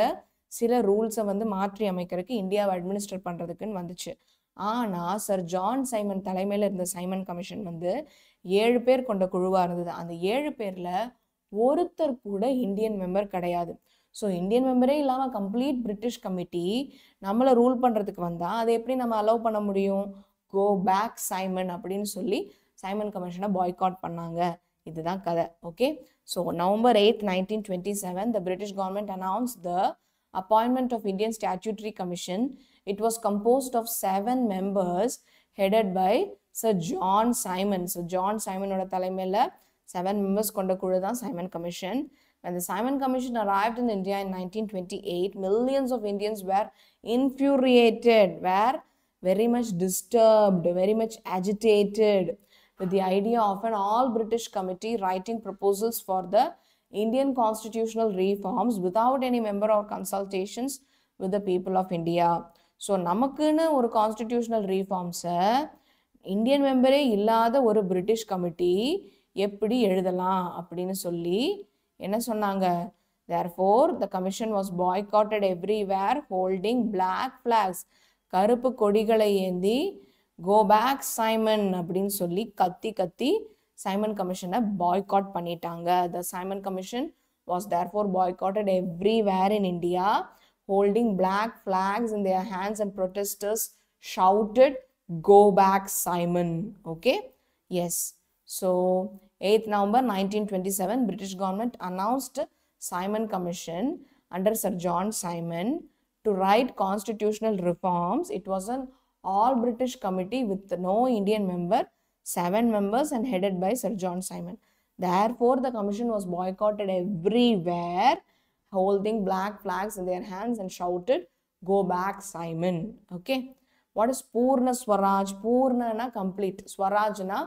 சில ரூல்ஸை வந்து மாற்றி அமைக்கிறதுக்கு, இந்தியாவை அட்மினிஸ்டர் பண்ணுறதுக்குன்னு வந்துச்சு. ஆனால் சர் ஜான் சைமன் தலைமையில் இருந்த சைமன் கமிஷன் வந்து 7 பேர் கொண்ட குழுவாக இருந்தது. அந்த 7 பேரில் ஒருத்தர் கூட இந்தியன் மெம்பர் கிடையாது. ஸோ இந்தியன் மெம்பரே இல்லாமல் கம்ப்ளீட் பிரிட்டிஷ் கமிட்டி நம்மளை ரூல் பண்ணுறதுக்கு வந்தால் அதை எப்படி நம்ம அலோவ் பண்ண முடியும்? கோ பேக் சைமன் அப்படின்னு சொல்லி சைமன் கமிஷனை பாய்காட் பண்ணாங்க. இதுதான் கதை. Okay, so November 8, 1927 the British government announced the appointment of Indian Statutory Commission. It was composed of 7 members headed by Sir John Simon. So John Simon ஓட தலைமையில் 7 members கொண்ட குழு தான் Simon Commission. When the Simon Commission arrived in India in 1928, millions of Indians were infuriated, were very much disturbed, very much agitated with the idea of an all-British committee writing proposals for the Indian constitutional reforms without any member or consultations with the people of India. So நமக்குன்னு ஒரு constitutional ரீஃபார்ம்ஸை Indian மெம்பரே இல்லாத ஒரு British committee எப்படி எழுதலாம் அப்படின்னு சொல்லி என்ன சொன்னாங்க? Therefore, the commission was boycotted everywhere holding black flags. கருப்பு கொடிகளை ஏந்தி கோ பேக் சைமன் அப்படின்னு சொல்லி கத்தி கத்தி சைமன் கமிஷனை பாய்காட் பண்ணிட்டாங்க. The Simon Commission was therefore boycotted everywhere in India, holding black flags in their hands, and protesters shouted, "Go back, Simon." Okay? Yes. So, 8th November 1927, British government announced Simon Commission under Sir John Simon to write constitutional reforms. It was an all-British committee with no Indian member, 7 members, and headed by Sir John Simon. Therefore, the commission was boycotted everywhere, holding black flags in their hands and shouted, "Go back, Simon." Okay. What is Purna Swaraj? Purna na complete. Swaraj na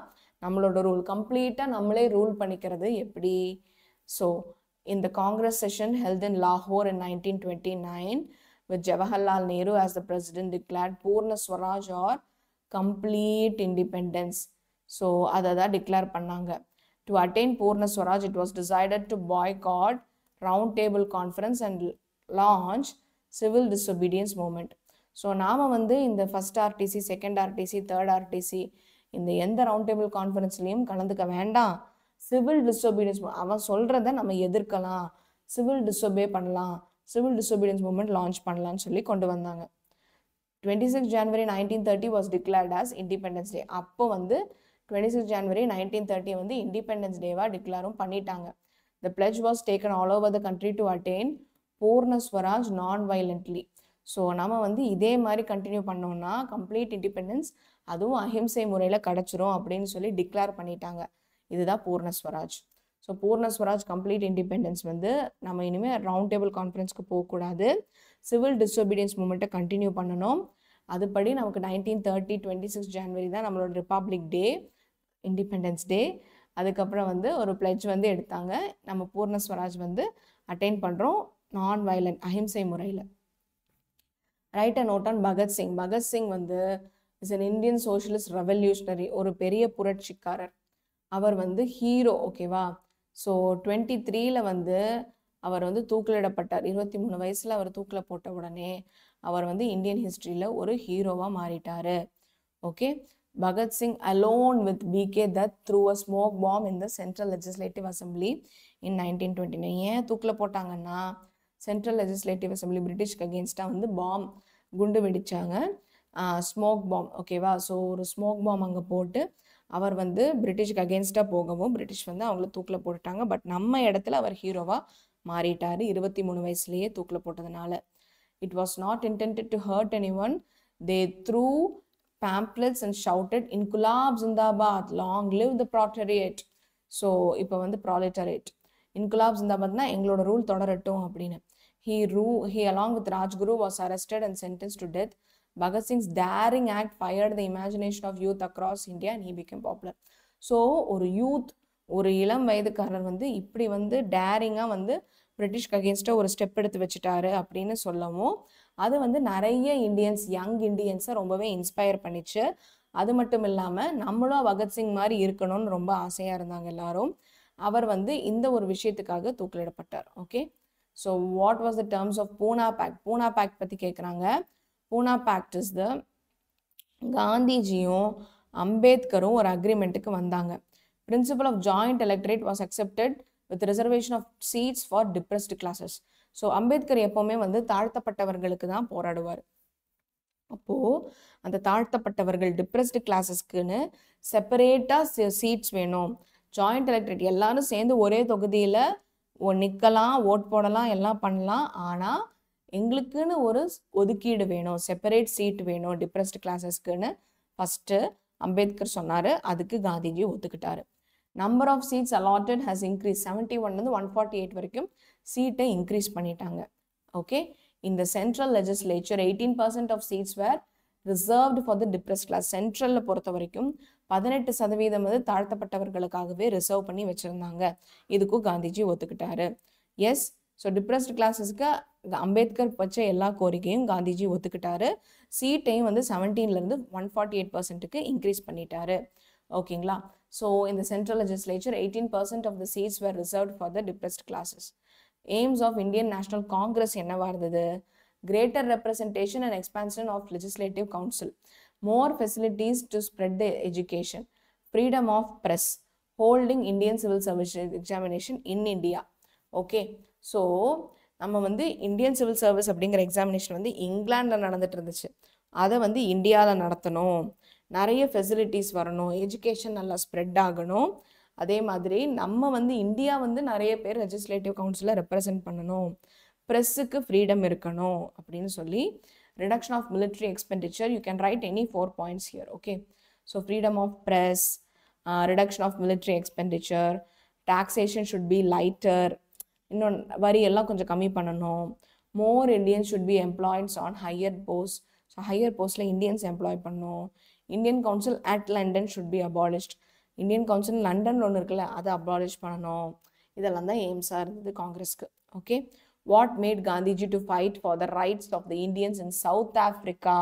நம்மளோட rule கம்ப்ளீட்டாக நம்மளே rule பண்ணிக்கிறது எப்படி? So in the Congress session held in Lahore in 1929, with Jawaharlal Nehru as the president, declared Purna Swaraj or complete independence. So அதை தான் declare பண்ணாங்க. To attain Purna Swaraj, it was decided to boycott round table conference and launch civil disobedience movement. So நாம் வந்து இந்த first RTC, second RTC, third RTC இந்த எந்த round table கான்ஃபரன்ஸ்லையும் கலந்துக்க வேண்டாம். சிவில் டிஸ்ஒபீடியன்ஸ் அவன் சொல்கிறத நம்ம எதிர்க்கலாம், சிவில் டிஸ்ஒபே பண்ணலாம், சிவில் டிஸ்ஒபீடியன்ஸ் மூவ்மெண்ட் லான்ச் பண்ணலான்னு சொல்லி கொண்டு வந்தாங்க. 26 January 1930 was declared as Independence Day. அப்போ வந்து 26 January 1930 வந்து இண்டிபெண்டன்ஸ் டேவாக டிக்ளேரும் பண்ணிட்டாங்க. The pledge was taken all over the country to attain Purna Swaraj non-violently. So நம்ம வந்து இதே மாதிரி கண்டினியூ பண்ணோம்னா கம்ப்ளீட் இண்டிபெண்டன்ஸ் அதுவும் அஹிம்சை முறையில் கிடச்சிரும் அப்படின்னு சொல்லி டிக்ளேர் பண்ணிட்டாங்க. இதுதான் பூர்ண ஸ்வராஜ். ஸோ பூர்ண ஸ்வராஜ் கம்ப்ளீட் இண்டிபெண்டன்ஸ் வந்து நம்ம இனிமேல் ரவுண்ட் டேபிள் கான்ஃபரன்ஸ்க்கு போகக்கூடாது, சிவில் டிஸ்ஒபீடியன்ஸ் மூமெண்ட்டை கண்டினியூ பண்ணணும். அதுபடி நமக்கு 1930 26 January தான் நம்மளோட ரிப்பப்ளிக் டே, இண்டிபெண்டன்ஸ் டே. அதுக்கப்புறம் வந்து ஒரு பிளட்ஜ் வந்து எடுத்தாங்க, நம்ம பூர்ண ஸ்வராஜ் வந்து அட்டைன் பண்ணுறோம் நான் வயலண்ட் அஹிம்சை முறையில். Right a note on Bhagat Singh. Bhagat Singh வந்து is an Indian socialist revolutionary, ஒரு பெரிய புரட்சிக்காரர். அவர் வந்து ஹீரோ. ஓகேவா? ஸோ 23 வந்து அவர் வந்து தூக்கிலிடப்பட்டார். 23 வயசில் அவர் தூக்கில் போட்ட உடனே அவர் வந்து இந்தியன் ஹிஸ்ட்ரியில் ஒரு ஹீரோவாக மாறிட்டார். Okay. Bhagat Singh alone with PK Dutt through a smoke bomb in the central legislative assembly இன் 1929. ஏன் தூக்கில் போட்டாங்கன்னா சென்ட்ரல் லெஜிஸ்லேட்டிவ் அசம்பிளி பிரிட்டிஷ்க்கு அகேன்ஸ்டாக வந்து குண்டு வெடிச்சாங்க, ஸ்மோக் பாம். ஓகேவா? ஸோ ஒரு ஸ்மோக் பாம் அங்கே போட்டு அவர் வந்து பிரிட்டிஷ்க்கு அகேன்ஸ்டாக போகவும் பிரிட்டிஷ் வந்து அவங்கள தூக்கில் போட்டுட்டாங்க. பட் நம்ம இடத்துல அவர் ஹீரோவாக மாறிட்டார் 23 வயசுலேயே தூக்கில் போட்டதுனால. It was not intended to hurt any one. They threw pamphlets and shouted, "Inqilab Zindabad, long live the proletariat." So இப்போ வந்து ப்ராலெட்டரேட் இன்குலாப்ஸ் இருந்தால் பார்த்தீங்கன்னா எங்களோட ரூல் தொடரட்டும் அப்படின்னு. He along with Rajguru was arrested and sentenced to death. Bhagat Singh's daring act fired the imagination of youth across India and he became popular. So ஒரு youth, ஒரு இளம் வயதுக்காரர் வந்து இப்படி வந்து டேரிங்காக வந்து பிரிட்டிஷ்க்கு அகேன்ஸ்டாக ஒரு ஸ்டெப் எடுத்து வச்சுட்டாரு அப்படின்னு சொல்லவும் அது வந்து நிறைய இந்தியன்ஸ், யங் இந்தியன்ஸை ரொம்பவே இன்ஸ்பயர் பண்ணிச்சு. அது மட்டும் இல்லாமல் நம்மளும் பகத்சிங் மாதிரி இருக்கணும்னு ரொம்ப ஆசையாக இருந்தாங்க எல்லாரும். அவர் வந்து இந்த ஒரு விஷயத்துக்காக தூக்கிலிடப்பட்டார். Okay, so what was the terms of Poona pact? Poona pact பற்றி கேட்குறாங்க. பூனா பேக்ட் இஸ் த காந்திஜியும் அம்பேத்கரும் ஒரு அக்ரிமெண்ட்டுக்கு வந்தாங்க. Principle of joint electorate was accepted with reservation of seats for depressed classes. So Ambedkar எப்போவுமே வந்து தாழ்த்தப்பட்டவர்களுக்கு தான் போராடுவார். அப்போது அந்த தாழ்த்தப்பட்டவர்கள் டிப்ரெஸ்டு கிளாஸஸ்க்குன்னு செப்பரேட்டாக சீட்ஸ் வேணும். ஜாயிண்ட் எலக்டரேட் எல்லாரும் சேர்ந்து ஒரே தொகுதியில் நிற்கலாம், ஓட் போடலாம், எல்லாம் பண்ணலாம். ஆனால் எங்களுக்குன்னு ஒரு ஒதுக்கீடு வேணும், செப்பரேட் சீட் வேணும் டிப்ரெஸ்டு கிளாஸஸ்க்குன்னு ஃபஸ்ட்டு அம்பேத்கர் சொன்னார். அதுக்கு காந்திஜி ஒத்துக்கிட்டாரு. Number of seats allotted has increase. 71 148 வரைக்கும் சீட்டை இன்க்ரீஸ் பண்ணிட்டாங்க. ஓகே, இந்த central legislature 18% of seats were reserved for the depressed class. சென்ட்ரலில் பொறுத்த வரைக்கும் 18% வந்து தாழ்த்தப்பட்டவர்களுக்காகவே ரிசர்வ் பண்ணி வச்சுருந்தாங்க. இதுக்கும் காந்திஜி ஒத்துக்கிட்டாரு. எஸ், ஸோ டிப்ரெஸ்ட் கிளாஸஸ்க்கு அம்பேத்கர் வச்ச எல்லா கோரிக்கையும் காந்திஜி ஒத்துக்கிட்டாரு. சீட்டையும் வந்து 17லேருந்து 148%க்கு இன்க்ரீஸ் பண்ணிட்டாரு. ஓகேங்களா? ஸோ இந்த central legislature 18% of the seats were reserved for the depressed classes. Aims of Indian National Congress என்னவா இருந்தது? Greater representation and expansion of legislative council, more facilities to spread the education, freedom of press, holding Indian civil service examination in India. Okay, so நம்ம வந்து Indian civil service அப்படிங்கிற examination வந்து இங்கிலாண்டில் நடந்துட்டு இருந்துச்சு. அதை வந்து இந்தியாவில் நடத்தணும், நிறைய ஃபெசிலிட்டிஸ் வரணும், எஜுகேஷன் நல்லா ஸ்ப்ரெட் ஆகணும். அதே மாதிரி நம்ம வந்து இந்தியா வந்து நிறைய பேர் லெஜிஸ்லேட்டிவ் கவுன்சிலில் ரெப்ரசன்ட் பண்ணணும், ப்ரெஸ்ஸுக்கு ஃப்ரீடம் இருக்கணும் அப்படின்னு சொல்லி reduction of military expenditure. You can write any 4 points here. Okay, so freedom of press, reduction of military expenditure, taxation should be lighter, இன்னும் வரி எல்லாம் கொஞ்சம் கம்மி பண்ணணும். more Indians should be employed on higher posts, so higher postல Indians employ பண்ணணும். Indian Council at London should be abolished. Indian Council London ஒன்று இருக்குல்ல, அதை அபாலிஷ் பண்ணணும். இதெல்லாம் தான் எய்ம்ஸாக இருந்தது காங்கிரஸ்க்கு. Okay, what made Gandhiji to fight for the rights of the Indians in South Africa?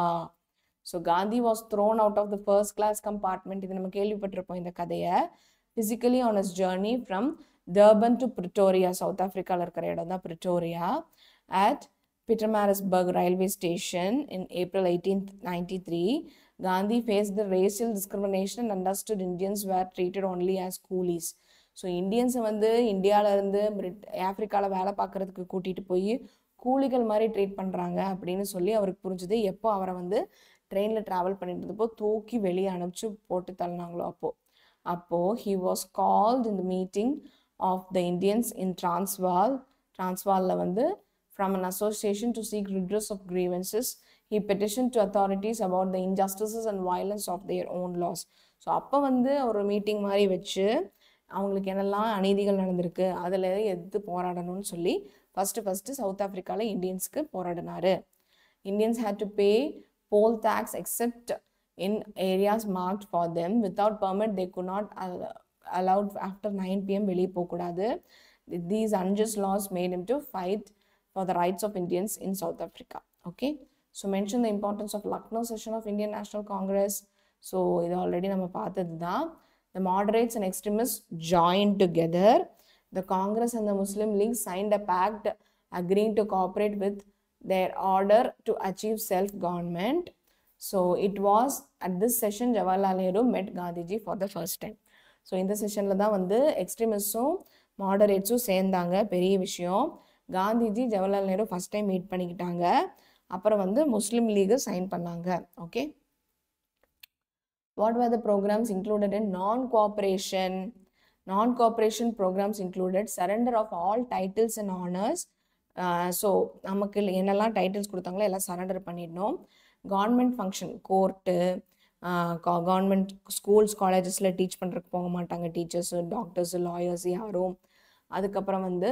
So Gandhi was thrown out of the first class compartment. இது நம்ம கேள்விப்பட்டிருப்போம் இந்த கதையை. Physically on his journey from Durban to Pretoria, South Africa இருக்கிற இடம் தான் Pretoria, at Pietermaritzburg railway station in April 1893, Gandhi faced the racial discrimination and understood Indians were treated only as coolies. So இந்தியன்ஸை வந்து இந்தியாவிலேருந்து ஆஃப்ரிக்காவில் வேலை பார்க்குறதுக்கு கூட்டிகிட்டு போய் கூலிகள் மாதிரி ட்ரீட் பண்ணுறாங்க அப்படின்னு சொல்லி அவருக்கு புரிஞ்சுது. எப்போ அவரை வந்து ட்ரெயினில் ட்ராவல் பண்ணிட்டு இருந்தப்போ தூக்கி வெளியே அனுப்பிச்சு போட்டு தள்ளினாங்களோ அப்போது he was called in the meeting of the Indians in Transvaal வந்து from an association to seek redress of grievances. He petitioned to authorities about the injustices and violence of their own laws. So அப்போ வந்து ஒரு meeting மாதிரி வச்சு அவங்களுக்கு என்னெல்லாம் அநீதிகள் நடந்திருக்கு அதில் எதிர்த்து போராடணும்னு சொல்லி ஃபஸ்ட்டு சவுத் ஆஃப்ரிக்காவில் இந்தியன்ஸ்க்கு போராடினார். Indians had to pay poll tax except in areas marked for them. Without permit they could not allowed after 9 PM வெளியே போகக்கூடாது. These unjust laws made him to fight for the rights of Indians in South Africa. Okay, so mention the importance of Lucknow session of Indian National Congress. So இது already நம்ம பார்த்தது தான். The moderates and extremists joined together. The Congress and the Muslim League signed a pact agreeing to cooperate with their order to achieve self-government. So it was at this session Jawaharlal Nehru met Gandhiji for the first time. So இந்த செஷனில் தான் வந்து எக்ஸ்ட்ரீமிஸ்டும் மாடரேட்ஸும் சேர்ந்தாங்க. பெரிய விஷயம். Gandhiji Jawaharlal Nehru first time meet பண்ணிக்கிட்டாங்க. அப்புறம் வந்து முஸ்லீம் லீகு சைன் பண்ணாங்க. Okay, what were the programs included in non-cooperation? Non-cooperation programs included surrender of all titles and honors. So நமக்கு என்னெல்லாம் டைட்டில்ஸ் கொடுத்தாங்களோ எல்லாம் சரண்டர் பண்ணிடணும். Government function, court, government schools காலேஜஸில் டீச் பண்ணுறதுக்கு போக மாட்டாங்க டீச்சர்ஸு டாக்டர்ஸு லாயர்ஸ் யாரும். அதுக்கப்புறம் வந்து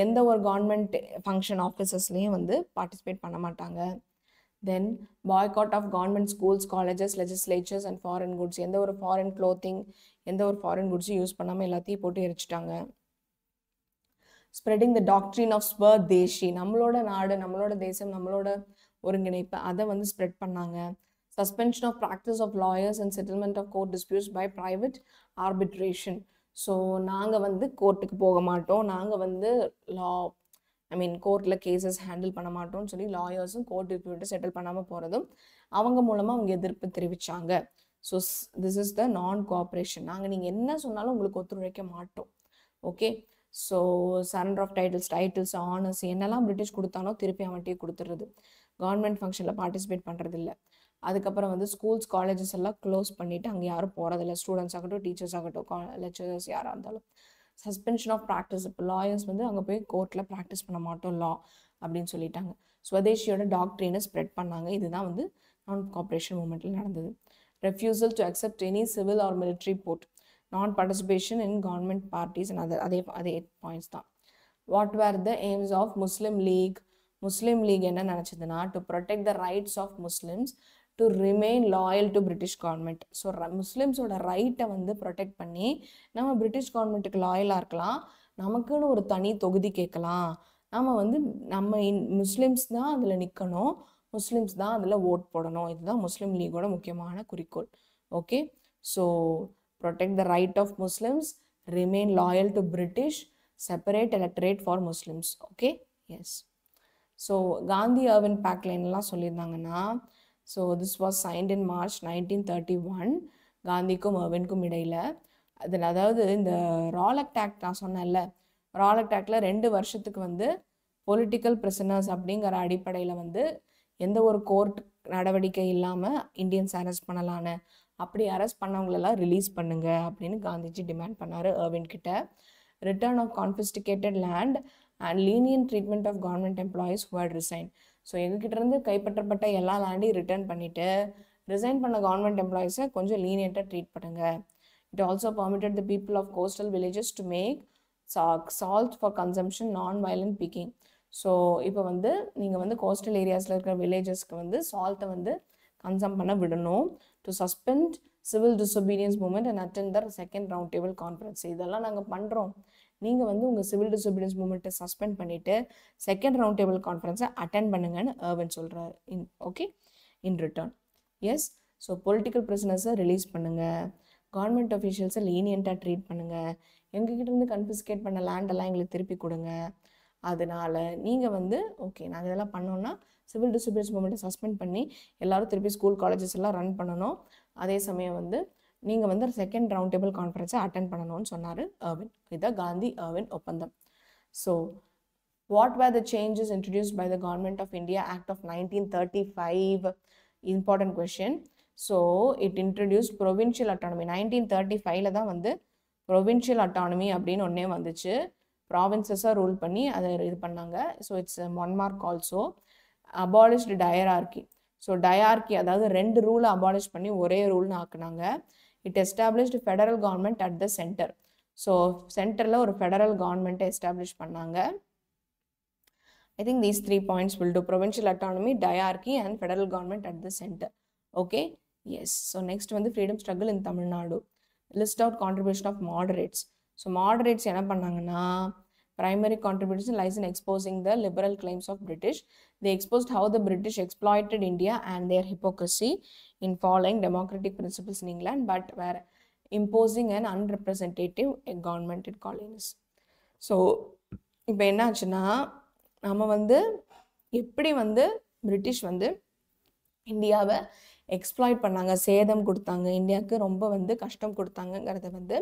எந்த ஒரு கவர்மெண்ட் ஃபங்க்ஷன் ஆஃபீஸஸ்லேயும் வந்து பார்ட்டிசிபேட் பண்ண மாட்டாங்க. Then boycott of government schools colleges legislatures and foreign goods. எந்த ஒரு ஃபாரின் க்ளோத்திங் எந்த ஒரு ஃபாரின் குட்ஸும் யூஸ் பண்ணாமல் எல்லாத்தையும் போட்டு எரிச்சிட்டாங்க. Spreading the doctrine of Swadeshi, நம்மளோட நாடு நம்மளோட தேசம் நம்மளோட ஒருங்கிணைப்பு அதை வந்து ஸ்ப்ரெட் பண்ணாங்க. Suspension of practice of lawyers and settlement of court disputes by private arbitration. So நாங்கள் வந்து கோர்ட்டுக்கு போக மாட்டோம், நாங்கள் வந்து கோர்ட்டில் கேசஸ் ஹேண்டில் பண்ண மாட்டோம்னு சொல்லி லாயர்ஸும் கோர்ட் டிஸ்பியூட்டை செட்டில் பண்ணாமல் போகிறதும் அவங்க மூலமாக அவங்க எதிர்ப்பு தெரிவித்தாங்க. So this is the non cooperation. நாங்கள் நீங்கள் என்ன சொன்னாலும் உங்களுக்கு ஒத்துழைக்க மாட்டோம். Okay, so surrender of titles honours என்னெல்லாம் பிரிட்டிஷ் கொடுத்தானோ திருப்பி அவன்கிட்டயே கொடுத்துறது. கவர்மெண்ட் ஃபங்க்ஷனில் பார்ட்டிசிபேட் பண்ணுறதில்ல. அதுக்கப்புறம் வந்து ஸ்கூல்ஸ் காலேஜஸ் எல்லாம் க்ளோஸ் பண்ணிவிட்டு அங்கே யாரும் போகிறதில்ல, ஸ்டூடெண்ட்ஸ் ஆகட்டும் டீச்சர்ஸ் ஆகட்டும் லெக்சரர்ஸ் யாராக இருந்தாலும். சஸ்பென்ஷன் ஆஃப் ப்ராக்டிஸ், இப்போ லாயர்ஸ் வந்து அங்கே போய் கோர்ட்டில் ப்ராக்டிஸ் பண்ண மாட்டோம் லா அப்படின்னு சொல்லிட்டாங்க. ஸ்வதேஷியோட டாக்ட்ரினை ஸ்ப்ரெட் பண்ணாங்க. இதுதான் வந்து நான் கோஆப்ரேஷன் மூமெண்ட்டில் நடந்தது. Refusal to accept any civil or military post, non participation in government parties and அதே பாயிண்ட்ஸ் தான். What were the aims of Muslim League? Muslim League என்ன நினச்சதுன்னா, to protect the rights of Muslims to remain loyal to British government. So முஸ்லிம்ஸோட ரைட்டை வந்து protect பண்ணி நம்ம British கவர்மெண்ட்டுக்கு லாயலாக இருக்கலாம், நமக்குன்னு ஒரு தனி தொகுதி கேட்கலாம், நம்ம முஸ்லிம்ஸ் தான் அதில் நிற்கணும், முஸ்லிம்ஸ் தான் அதில் ஓட் போடணும். இதுதான் முஸ்லீம் லீகோட முக்கியமான குறிக்கோள். Okay, so protect the right of Muslims, remain loyal to British, separate electorate for Muslims. Okay, yes. So Gandhi-Irwin Pact லாம் சொல்லியிருந்தாங்கன்னா, so this was signed in March 1931. காந்திக்கும் அர்வின்க்கும் இடையில். அதாவது இந்த ராலக்ட் ஆக்ட் நான் சொன்னேன்ல, ராலக்ட் ஆக்டில் 2 வருஷத்துக்கு வந்து பொலிட்டிக்கல் பிரிசனர்ஸ் அப்படிங்கிற அடிப்படையில் வந்து எந்த ஒரு கோர்ட் நடவடிக்கை இல்லாமல் இந்தியன்ஸ் அரெஸ்ட் பண்ணலான்னு, அப்படி அரெஸ்ட் பண்ணவங்களெல்லாம் ரிலீஸ் பண்ணுங்க அப்படின்னு காந்திஜி டிமாண்ட் பண்ணார் அர்வின் கிட்ட. Return of confiscated land and lenient treatment of government employees who had resign. So எங்ககிட்ட இருந்து கைப்பற்றப்பட்ட எல்லா லேண்டையும் ரிட்டர்ன் பண்ணிவிட்டு ரிசைன் பண்ண கவர்மெண்ட் எம்ப்ளாயீஸை கொஞ்சம் லீனியண்ட்டாக ட்ரீட் பண்ணுங்க. It also permitted the people of coastal villages to make salt for consumption non violent picketing. So இப்போ வந்து நீங்கள் வந்து கோஸ்டல் ஏரியாஸில் இருக்கிற வில்லேஜஸ்க்கு வந்து சால்ட்டை வந்து கன்சம் பண்ண விடணும். To suspend civil disobedience movement and attend the second round table conference. இதெல்லாம் நாங்கள் பண்ணுறோம், நீங்கள் வந்து உங்கள் சிவில் டிசொபீடியன்ஸ் மூவ்மெண்ட்டை சஸ்பெண்ட் பண்ணிவிட்டு செகண்ட் ரவுண்ட் டேபிள் கான்ஃபரன்ஸை அட்டெண்ட் பண்ணுங்கன்னு அர்வின் சொல்கிறார். In return. Yes, so political பிரிசனர்ஸை ரிலீஸ் பண்ணுங்கள், கவர்மெண்ட் அஃபீஷியல்ஸை லீனியண்ட்டாக ட்ரீட் பண்ணுங்கள், எங்ககிட்ட இருந்து கன்ஃபிஸ்கேட் பண்ண லேண்டெல்லாம் எங்களுக்கு திருப்பி கொடுங்க. அதனால் நீங்கள் வந்து ஓகே நாங்கள் இதெல்லாம் பண்ணோன்னா சிவில் டிசொபீடியன்ஸ் மூவ்மெண்ட்டை சஸ்பெண்ட் பண்ணி எல்லோரும் திருப்பி ஸ்கூல் காலேஜஸ் எல்லாம் ரன் பண்ணணும். அதே சமயம் வந்து நீங்கள் வந்து செகண்ட் ரவுண்ட் டேபிள் கான்ஃபரன்ஸை அட்டெண்ட் பண்ணணும்னு சொன்னார் அர்வின். இதுதான் காந்தி அர்வின் ஒப்பந்தம். So what were the changes introduced by the government of India act of 1935? Important question. So it introduced provincial autonomy. 1935 தான் வந்து ப்ரொவின்ஷியல் அட்டானமி அப்படின்னு ஒன்றே வந்துச்சு. ப்ராவின்சஸாக ரூல் பண்ணி அதை இது பண்ணாங்க. So it's 1 mark also. Abolished diarchy. So diarchy அதாவது 2 ரூலை அபாலிஷ் பண்ணி ஒரே ரூல்னு ஆக்குனாங்க. It established federal government at the centre. So சென்டரில் ஒரு ஃபெடரல் கவர்மெண்ட்டை எஸ்டாப்ளிஷ் பண்ணாங்க. I think these 3 points will do: provincial autonomy, diarchy and federal government at the center. Okay, yes. So next வந்து freedom struggle in Tamil Nadu. List out contribution of moderates. So moderates என்ன பண்ணாங்கன்னா, primary contribution lies in exposing the liberal claims of British. They exposed how the British exploited India and their hypocrisy in following democratic principles in England, but were imposing an unrepresentative government in colonies. So இப்போ என்ன ஆச்சுன்னா, நம்ம வந்து எப்படி வந்து British வந்து இந்தியாவை exploit பண்ணாங்க, சேதம் கொடுத்தாங்க, இந்தியாவுக்கு ரொம்ப வந்து கஷ்டம் கொடுத்தாங்கங்கிறத வந்து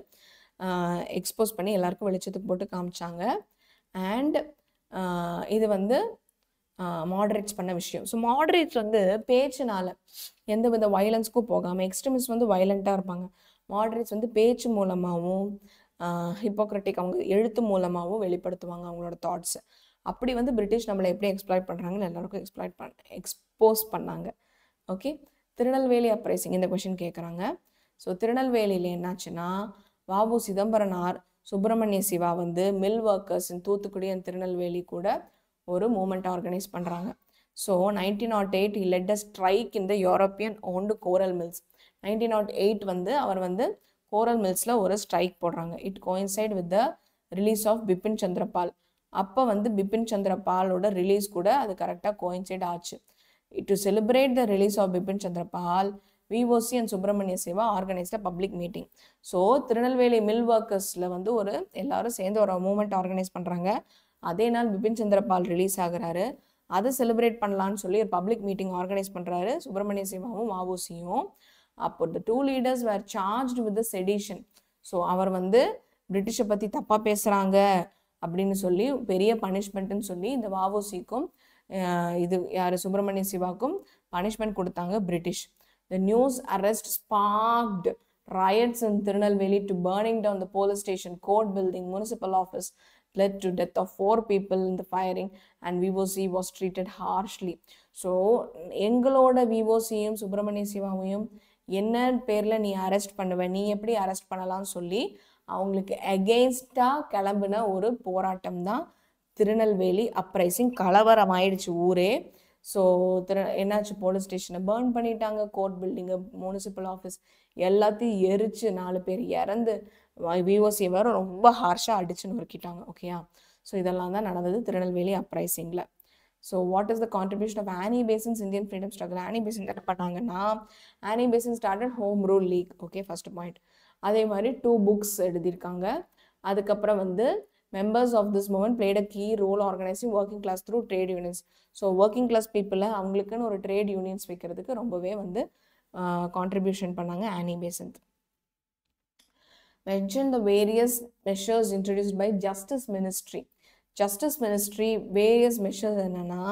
எக்ஸ்போஸ் பண்ணி எல்லாருக்கும் வெளிச்சத்துக்கு போட்டு காமிச்சாங்க. அண்ட் இது வந்து மாடரேட்ஸ் பண்ண விஷயம். ஸோ மாடரேட்ஸ் வந்து பேச்சுனால எந்த வித வயலன்ஸ்க்கும் போகாமல், எக்ஸ்ட்ரீமிஸ்ட் வந்து வயலண்ட்டாக இருப்பாங்க, மாடரேட்ஸ் வந்து பேச்சு மூலமாகவும் ஹிப்போக்ரட்டிக் அவங்க எழுத்து மூலமாகவும் வெளிப்படுத்துவாங்க அவங்களோட தாட்ஸை. அப்படி வந்து பிரிட்டிஷ் நம்மளை எப்படி எக்ஸ்ப்ளாய்ட் பண்ணுறாங்கன்னு எல்லாருக்கும் எக்ஸ்போஸ் பண்ணாங்க. ஓகே, திருநெல்வேலி அப்ரைசிங் இந்த கொஷின் கேட்குறாங்க. ஸோ திருநெல்வேலியில் என்னாச்சுன்னா வாவு சிதம்பரனார், சுப்பிரமணிய சிவா வந்து mill workers in Thoothukudi and Tirunelveli கூட ஒரு மூமெண்ட் ஆர்கனைஸ் பண்ணுறாங்க. So 1908 he led a strike in the European owned coral mills. 1908 வந்து அவர் வந்து கோரல் மில்ஸில் ஒரு ஸ்ட்ரைக் போடுறாங்க. It coincide with the release of Bipin Chandrapal. அப்போ வந்து பிபின் சந்திரபாலோட ரிலீஸ் கூட அது கரெக்டாக கோயின்சைட் ஆச்சு. To celebrate the release of Bipin Chandrapal, VOC and Subramaniya Siva organised public meeting. So Tirunelveli mill ஒர்க்கர்ஸில் வந்து ஒரு எல்லாரும் சேர்ந்து ஒரு மூமெண்ட் ஆர்கனைஸ் பண்ணுறாங்க. அதே நாள் பிபின் சந்திரபால் ரிலீஸ் ஆகுறாரு. அதை செலிப்ரேட் பண்ணலான்னு சொல்லி ஒரு பப்ளிக் மீட்டிங் ஆர்கனைஸ் பண்ணுறாரு சுப்பிரமணிய சிவாவும் வாவுசியும். அப்போ the two leaders were charged with the sedition. So அவர் வந்து பிரிட்டிஷை பற்றி தப்பாக பேசுகிறாங்க அப்படின்னு சொல்லி பெரிய பனிஷ்மெண்ட்டுன்னு சொல்லி இந்த வாவுசிக்கும் இது யார் சுப்பிரமணிய சிவாக்கும் பனிஷ்மெண்ட் கொடுத்தாங்க British. The news arrest sparked riots in Tirunelveli to burning down the police station, court building, municipal office, led to death of 4 people in the firing, and VOC was treated harshly. So எங்களோட விஓசியும் சுப்பிரமணிய சிவாவையும் என்ன பேரில் நீ arrest பண்ணுவ, நீ எப்படி arrest பண்ணலாம்னு சொல்லி அவங்களுக்கு எகெயின்ஸ்டாக கிளம்பின ஒரு போராட்டம் தான் திருநெல்வேலி அப்ரைசிங். கலவரம் ஆயிடுச்சு ஊரே. ஸோ என்னாச்சு, போலீஸ் ஸ்டேஷனை பர்ன் பண்ணிட்டாங்க, கோர்ட் பில்டிங்கு, முனிசிபல் ஆஃபீஸ் எல்லாத்தையும் எரிச்சு 4 பேர் இறந்து விஓசி வேறு ரொம்ப ஹார்ஷாக அடிச்சுன்னு நொறுக்கிட்டாங்க. ஓகேயா? ஸோ இதெல்லாம் தான் நடந்தது திருநெல்வேலி அப்ரைசிங்கில். So what is the contribution of Annie Besant Indian freedom struggle? Annie Besant என்ன பண்ணாங்கன்னா, Annie Besant started home rule league. Okay, first point. அதே மாதிரி 2 books எழுதியிருக்காங்க. அதுக்கப்புறம் வந்து members of this movement played a key role organizing working class through trade unions. So working class பீப்புளை அவங்களுக்குன்னு ஒரு ட்ரேட் யூனியன்ஸ் வைக்கிறதுக்கு ரொம்பவே வந்து கான்ட்ரிபியூஷன் பண்ணாங்க ஆனி Besant. Mention the various measures introduced by Justice Ministry. Justice Ministry various measures என்னன்னா,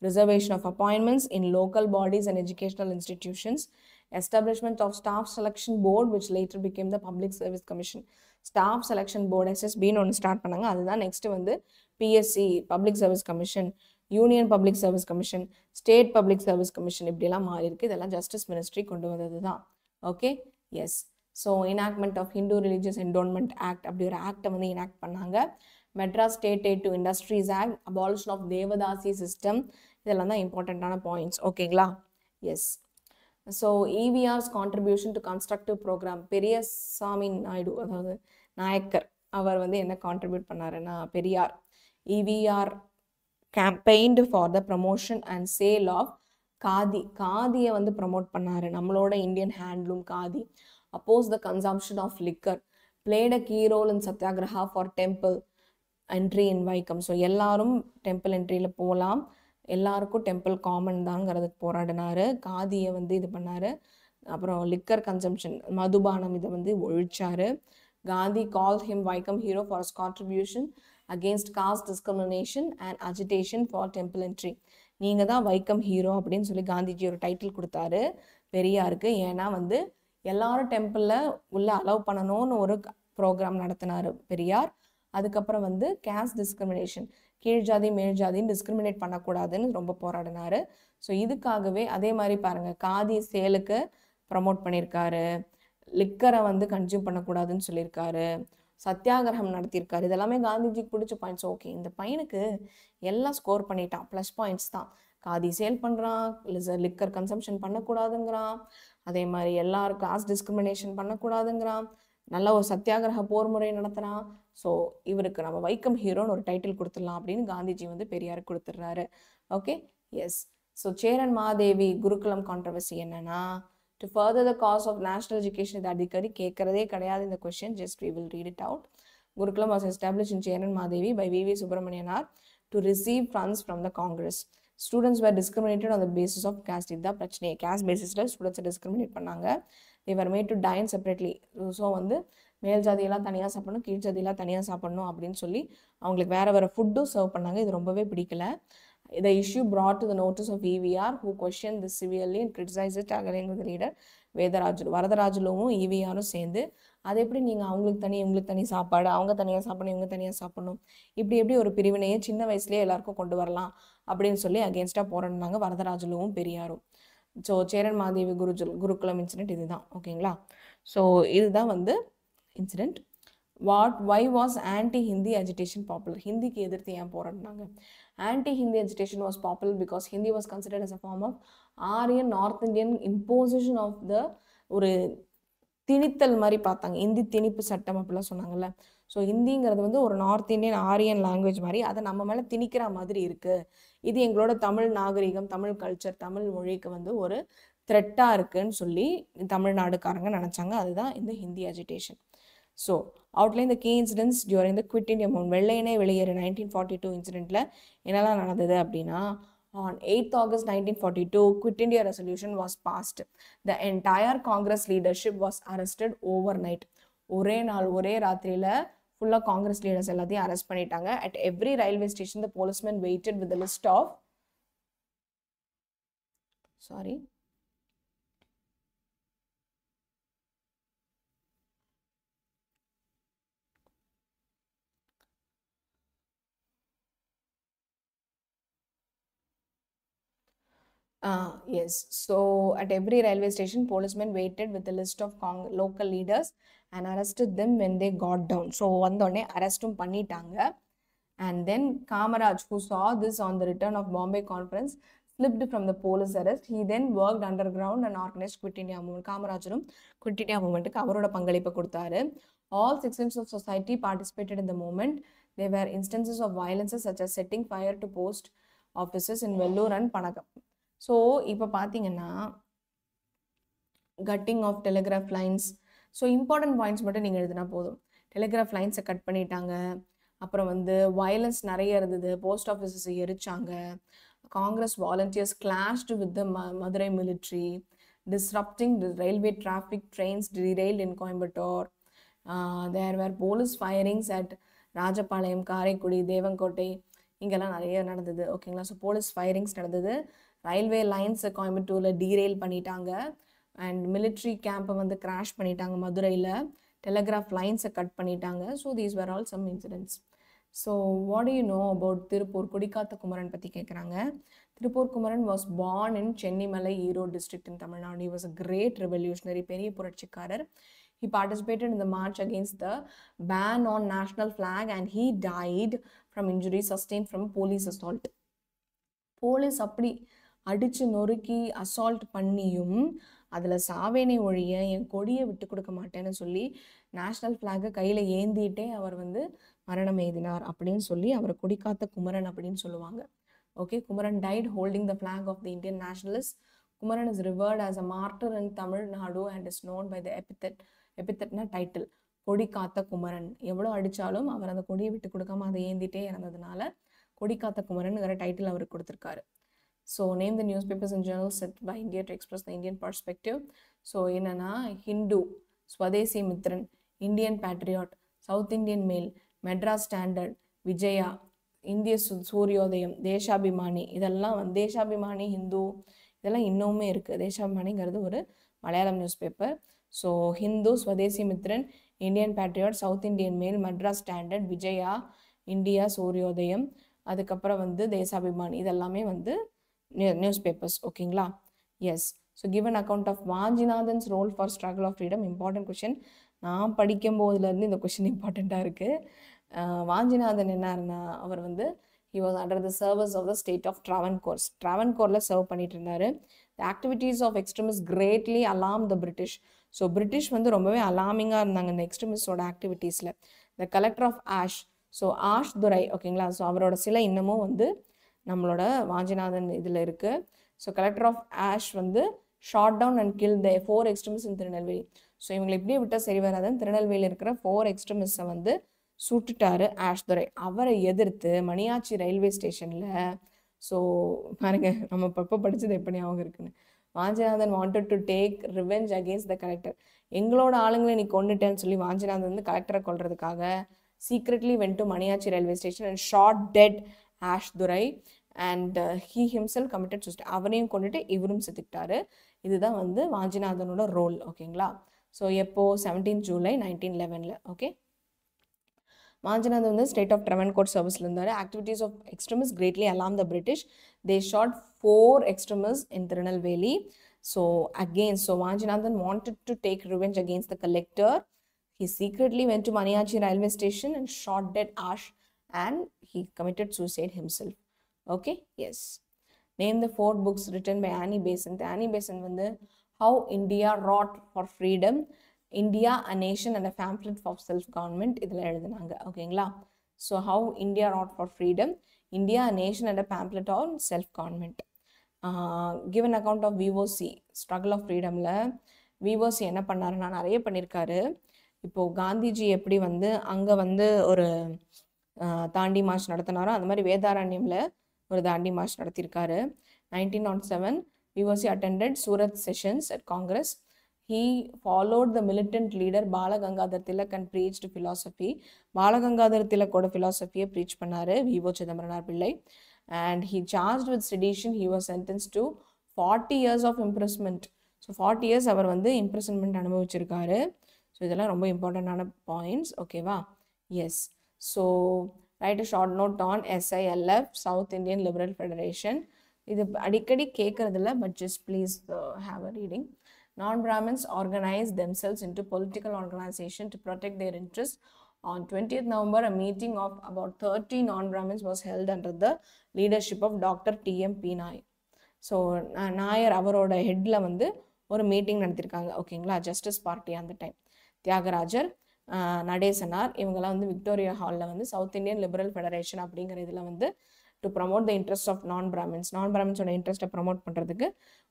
reservation of appointments in local bodies and educational institutions, establishment of staff selection board which later became the Public Service Commission. Staff selection board SSBன்னு ஒன்று start பண்ணாங்க. அதுதான் next வந்து PSC Public Service Commission, union public service commission, state public service commission இப்படியெல்லாம் மாறி இருக்கு. இதெல்லாம் justice ministry கொண்டு வந்தது தான். Okay, yes. So enactment of Hindu religious endowment act அப்படி ஒரு ஆக்டை வந்து இனாக்ட் பண்ணாங்க. Madras state aid to industries act, abolition of devadasi system, இதெல்லாம் தான் இம்பார்ட்டண்ட்டான பாயிண்ட்ஸ். ஓகேங்களா? Yes. So EVR's contribution to constructive programme, Periyasamy Naidu அதாவது நாயக்கர் அவர் வந்து என்ன கான்ட்ரிபியூட் பண்ணாருன்னா, Periyar EVR campaigned for the promotion and sale of khadi, காதியை வந்து ப்ரமோட் பண்ணாரு, நம்மளோட Indian handloom khadi. oppose the consumption of liquor, played a key role in Satyagraha for temple entry in Vaikom. So எல்லாரும் temple என்ட்ரியில் போகலாம், எல்லாருக்கும் டெம்பிள் காமன் தாங்கிறதுக்கு போராடினாரு, காதியை வந்து இது பண்ணாரு. அப்புறம் லிக்கர் கன்சம்ஷன் மதுபானம் இதை வந்து ஒழிச்சாரு. Gandhi called him Vaikom hero for his contribution against caste discrimination and agitation for temple entry. நீங்கள் தான் வைக்கம் ஹீரோ அப்படின்னு சொல்லி காந்திஜி ஒரு டைட்டில் கொடுத்தாரு பெரியாருக்கு. ஏன்னா வந்து எல்லாரும் டெம்பிளில் உள்ள அலோவ் பண்ணணும்னு ஒரு ப்ரோக்ராம் நடத்தினார் பெரியார். அதுக்கப்புறம் வந்து கேஸ்ட் டிஸ்கிரிமினேஷன், கீழ் ஜாதி மேல் ஜாதின்னு டிஸ்கிரிமினேட் பண்ணக்கூடாதுன்னு ரொம்ப போராடினாரு. ஸோ இதுக்காகவே அதே மாதிரி பாருங்கள், காதி சேலுக்கு ப்ரமோட் பண்ணியிருக்காரு, லிக்கரை வந்து கன்சியூம் பண்ணக்கூடாதுன்னு சொல்லியிருக்காரு, சத்தியாகிரகம் நடத்தியிருக்காரு. இதெல்லாமே காந்திஜிக்கு பிடிச்ச பாயிண்ட்ஸ். ஓகே, இந்த பையனுக்கு எல்லாம் ஸ்கோர் பண்ணிட்டான், ப்ளஸ் பாயிண்ட்ஸ் தான். காதி சேல் பண்ணுறான், லிக்கர் கன்சம்ஷன் பண்ணக்கூடாதுங்கிறான், அதே மாதிரி எல்லாரும் காஸ்ட் டிஸ்கிரிமினேஷன் பண்ணக்கூடாதுங்கிறான், நல்ல ஒரு சத்தியாகிரக போர் முறை நடத்துகிறான். ஸோ இவருக்கு நம்ம வைக்கம் ஹீரோன்னு ஒரு டைட்டில் கொடுத்துடலாம் அப்படின்னு காந்திஜி வந்து பெரியாருக்கு கொடுத்துட்றாரு. Okay, yes. So Cheran Madevi Gurukulam controversy என்னன்னா, to further the cause of national education, இது அடிக்கடி கேட்கறதே கிடையாது இந்த question, just we will read it out. Gurukulam was established in Cheran Mahadevi by V.V. Subramanianar to receive funds from the Congress. Students were discriminated on the basis of caste. இதுதான் பிரச்சனை, caste basisல ஸ்டூடெண்ட்ஸை discriminate பண்ணாங்க. they were made to dine separately. So வந்து மேல் ஜாதியெல்லாம் தனியாக சாப்பிடணும், கீழ் ஜாதியெல்லாம் தனியாக சாப்பிடணும் அப்படின்னு சொல்லி அவங்களுக்கு வேறு வேறு ஃபுட்டும் சர்வ் பண்ணாங்க. இது ரொம்பவே பிடிக்கல. The issue brought to the notice of EVR, who questioned this severely and criticized it against the leader வேதராஜுலு. வரதராஜுலுவும் EVRும் சேர்ந்து அது எப்படி நீங்கள் அவங்களுக்கு தனி இவங்களுக்கு தனி சாப்பாடு, அவங்க தனியாக சாப்பிடணும் இவங்க தனியாக சாப்பிடணும், இப்படி எப்படி ஒரு பிரிவினையை சின்ன வயசுலேயே எல்லாருக்கும் கொண்டு வரலாம் அப்படின்னு சொல்லி அகேன்ஸ்டாக போராடினாங்க வரதராஜுலுவும் பெரியாரும். ஸோ சேரன் மாதேவி குருகுலம் இன்சிடென்ட் இதுதான். ஓகேங்களா? ஸோ இதுதான் வந்து incident. why was anti-Hindi agitation popular? ஹிந்திக்கு எதிர்த்து ஏன் போராடினாங்க? Anti-Hindi agitation was popular because Hindi was considered as a form of Aryan North Indian imposition of the ஒரு திணித்தல் மாதிரி பார்த்தாங்க. இந்தி திணிப்பு சட்டம் அப்படிலாம் சொன்னாங்கல்ல. ஸோ ஹிந்திங்கிறது வந்து ஒரு நார்த் இந்தியன் ஆரியன் லாங்குவேஜ் மாதிரி, அதை நம்ம மேலே திணிக்கிற மாதிரி இருக்குது. இது எங்களோட தமிழ் நாகரிகம், தமிழ் கல்ச்சர், தமிழ் மொழிக்கு வந்து ஒரு த்ரெட்டாக இருக்குன்னு சொல்லி தமிழ்நாடுக்காரங்க நினச்சாங்க. அதுதான் இந்த Hindi agitation. So outline the key incidents during the Quit India movement. வெள்ளையனே வெளியேறு 1942 இன்சிடென்ட்ல என்னெல்லாம் நடந்தது அப்படின்னா, on 8th August 1942, Quit India resolution was passed. The entire Congress leadership was arrested overnight. ஒரே நாள் ஒரே ராத்திரியில ஃபுல்லா காங்கிரஸ் லீடர்ஸ் எல்லாத்தையும் அரெஸ்ட் பண்ணிட்டாங்க. At every railway station, the policemen waited with a list of yes. So at every railway station, policemen waited with a list of local leaders and arrested them when they got down. So வந்தோடனே அரெஸ்டும் பண்ணிட்டாங்க. And then Kamaraj, who saw this on the return of Bombay conference, slipped from the police arrest. He then worked underground and organized Quit India movement. காமராஜரும் Quit India movementக்கு அவரோட பங்களிப்பை கொடுத்தாரு. All sections of society participated in the movement. There were instances of violence such as setting fire to post offices in Vellore and Panakam. So இப்போ பார்த்தீங்கன்னா cutting of telegraph lines. So important points மட்டும் நீங்கள் எழுதினா போதும். Telegraph லைன்ஸை cut பண்ணிட்டாங்க. அப்புறம் வந்து violence நிறைய இருந்தது. போஸ்ட் ஆஃபீஸஸ் எரிச்சாங்க. Congress volunteers clashed with the Madurai military. Disrupting railway traffic, trains derailed in Coimbatore. There were police firings at Rajapalayam, Karaikudi, Devakottai, இங்கெல்லாம் நிறைய நடந்தது. ஓகேங்களா? ஸோ போலீஸ் ஃபயரிங்ஸ் நடந்தது. ரயில்வே லைன்ஸை கோயம்புத்தூரில் டீரெயில் பண்ணிட்டாங்க. அண்ட் மிலிட்ரி கேம்பை வந்து கிராஷ் பண்ணிட்டாங்க மதுரையில். டெலிகிராஃப் லைன்ஸை கட் பண்ணிட்டாங்க. So these where all some incidents. So what you know about Tiruppur? கொடிக்காத்த குமரன் பற்றி கேட்குறாங்க. Tiruppur Kumaran was born in Chennimalai, Erode district in Tamil Nadu. He was a great revolutionary, பெரிய புரட்சிக்காரர். He participated in the march against the ban on national flag and he died from injuries sustained from police assault. Police அப்படி அடித்து நொறுக்கி assault பண்ணியும் அதில் சாவேனை ஒழிய என் கொடியை விட்டு கொடுக்க மாட்டேன்னு சொல்லி நேஷ்னல் ஃப்ளாகை கையில் ஏந்திட்டே அவர் வந்து மரணம் எய்தினார் அப்படின்னு சொல்லி அவரை கொடிக்காத்த குமரன் அப்படின்னு சொல்லுவாங்க. Okay, Kumaran died holding the flag of the Indian nationalists. Kumaran is revered as a martyr in Tamil Nadu and is known by the epithetனா டைட்டில், கொடிக்காத்த குமரன். எவ்வளோ அடித்தாலும் அவர் அந்த கொடியை விட்டு கொடுக்காம அதை ஏந்திட்டே இறந்ததுனால கொடிக்காத்த குமரன்ங்கிற டைட்டில் அவருக்கு கொடுத்துருக்காரு. So name the newspapers and journals set by India to express the Indian perspective. So என்னன்னா, Hindu, Swadesi Mitran, Indian patriot, south Indian mail, Madras standard, Vijaya, Indiya Suryodayam, Deshabhimani, இதெல்லாம் வந்து தேசாபிமானி, ஹிந்து, இதெல்லாம் இன்னுமே இருக்குது. தேசாபிமானிங்கிறது ஒரு Malayalam news paper. So Hindu, Swadesi Mitran, Indian patriot, south Indian mail, Madras standard, Vijaya, India Suryodayam, அதுக்கப்புறம் வந்து தேசாபிமானி, இதெல்லாமே வந்து நியூஸ் பேப்பர்ஸ். ஓகேங்களா? Yes. So give an account of Vanchinathan's role for struggle of freedom. Important question. நான் படிக்கும் போதுலேருந்து இந்த கொஷின் இம்பார்ட்டண்ட்டாக இருக்குது. வாஞ்சிநாதன் என்னாருன்னா, அவர் வந்து he was under the service of the state of Travancore. Travancoreல சர்வ் பண்ணிட்டு இருந்தாரு. The activities of extremists greatly alarmed the British. So British வந்து ரொம்பவே அலாமிங்காக இருந்தாங்க இந்த எக்ஸ்ட்ரீமிஸ்டோட ஆக்டிவிட்டீஸில். The collector of Ash, so Ash Durai, ஓகேங்களா? ஸோ அவரோட சிலை இன்னமும் வந்து நம்மளோட வாஞ்சிநாதன் இதில் இருக்குது. ஸோ கலெக்டர் ஆஃப் ஆஷ் வந்து shot down and kill the 4 extremist in Tirunelveli. So இவங்களை இப்படியே விட்டால் சரி வராதுன்னு திருநெல்வேலியில் இருக்கிற 4 எக்ஸ்ட்ரீமிஸ்ட்டை வந்து சுட்டுட்டாரு ஆஷ் துரை. அவரை எதிர்த்து மணியாச்சி ரயில்வே ஸ்டேஷனில், ஸோ பாருங்க நம்ம பப்போ படித்தது எப்படி ஞாபகம் இருக்குன்னு, Vanchinathan wanted to take revenge against the collector. எங்களோட ஆளுங்களை நீ கொண்டுட்டேன்னு சொல்லி வாஞ்சிநாதன் வந்து கலெக்டரை கொல்றதுக்காக secretly went to Maniachi railway station and shot dead Ash Durai and he himself committed suicide. அவனையும் கொண்டுட்டு இவரும் செத்துக்கிட்டாரு. இதுதான் வந்து வாஞ்சிநாதனோட ரோல். ஓகேங்களா? ஸோ எப்போ 17 ஜூலை 1911. ஓகே, வாஞ்சிநாதன் வந்து ஸ்டேட் ஆஃப் ட்ராவன்கோர் சர்வீஸில் இருந்தார். Activities of extremist greatly alarm the British. They shot 4 extremist in Tirunelveli. So again, so Vanjinathan wanted to take revenge against the collector. He secretly went to Maniachi railway station and shot dead Ash, and he committed suicide himself. Okay, yes. Name the 4 books written by Annie Besant. Annie Besant வந்து How India Wrought for Freedom, India, a Nation and a Pamphlet for Self-Government இதில் எழுதுனாங்க. ஓகேங்களா? So How India Wrought for Freedom, India, a Nation and a Pamphlet on Self-Government. Give an account of VOC, Struggle of Freedomல VOC என்ன பண்ணாருன்னா நிறைய பண்ணியிருக்காரு. இப்போது காந்திஜி எப்படி வந்து அங்கே வந்து ஒரு தாண்டி மார்ச் நடத்தினாரோ அந்த மாதிரி வேதாரண்யமில் ஒரு தாண்டி March நடத்தியிருக்காரு. 1907 VOC attended Surat sessions at Congress. He followed the militant leader Bala Gangadhar Tilak and preached philosophy. Bala Gangadhar Tilak ஓட philosophy preach பண்ணாரு V.O. சிதம்பரனார் பிள்ளை. And he charged with sedition. He was sentenced to 40 years of imprisonment. So 40 years அவர் வந்து imprisonment அனுபவிச்சிருக்காரு. So இதெல்லாம் ரொம்ப இம்பார்ட்டண்டான points. ஓகேவா? Yes. So write a short note on SILF, south Indian liberal federation. இது அடிக்கடி கேட்கறதில்ல, but just please have a reading. Non-Brahmins organized themselves into political organization to protect their interests. On 20th November, a meeting of about 30 non-Brahmins was held under the leadership of Dr. T.M. P. Nair. So Nair அவரோட ஹெட்டில் வந்து ஒரு meeting நடத்திருக்காங்க. ஓகேங்களா? Justice party அந்த time. Thyagarajar, Natesanar இவங்கெல்லாம் வந்து Victoria ஹாலில் வந்து south Indian liberal federation அப்படிங்கிற இதில் வந்து to promote the interest of நான்-பிராமின்ஸோட இன்ட்ரெஸ்ட்டை ப்ரமோட் பண்ணுறதுக்கு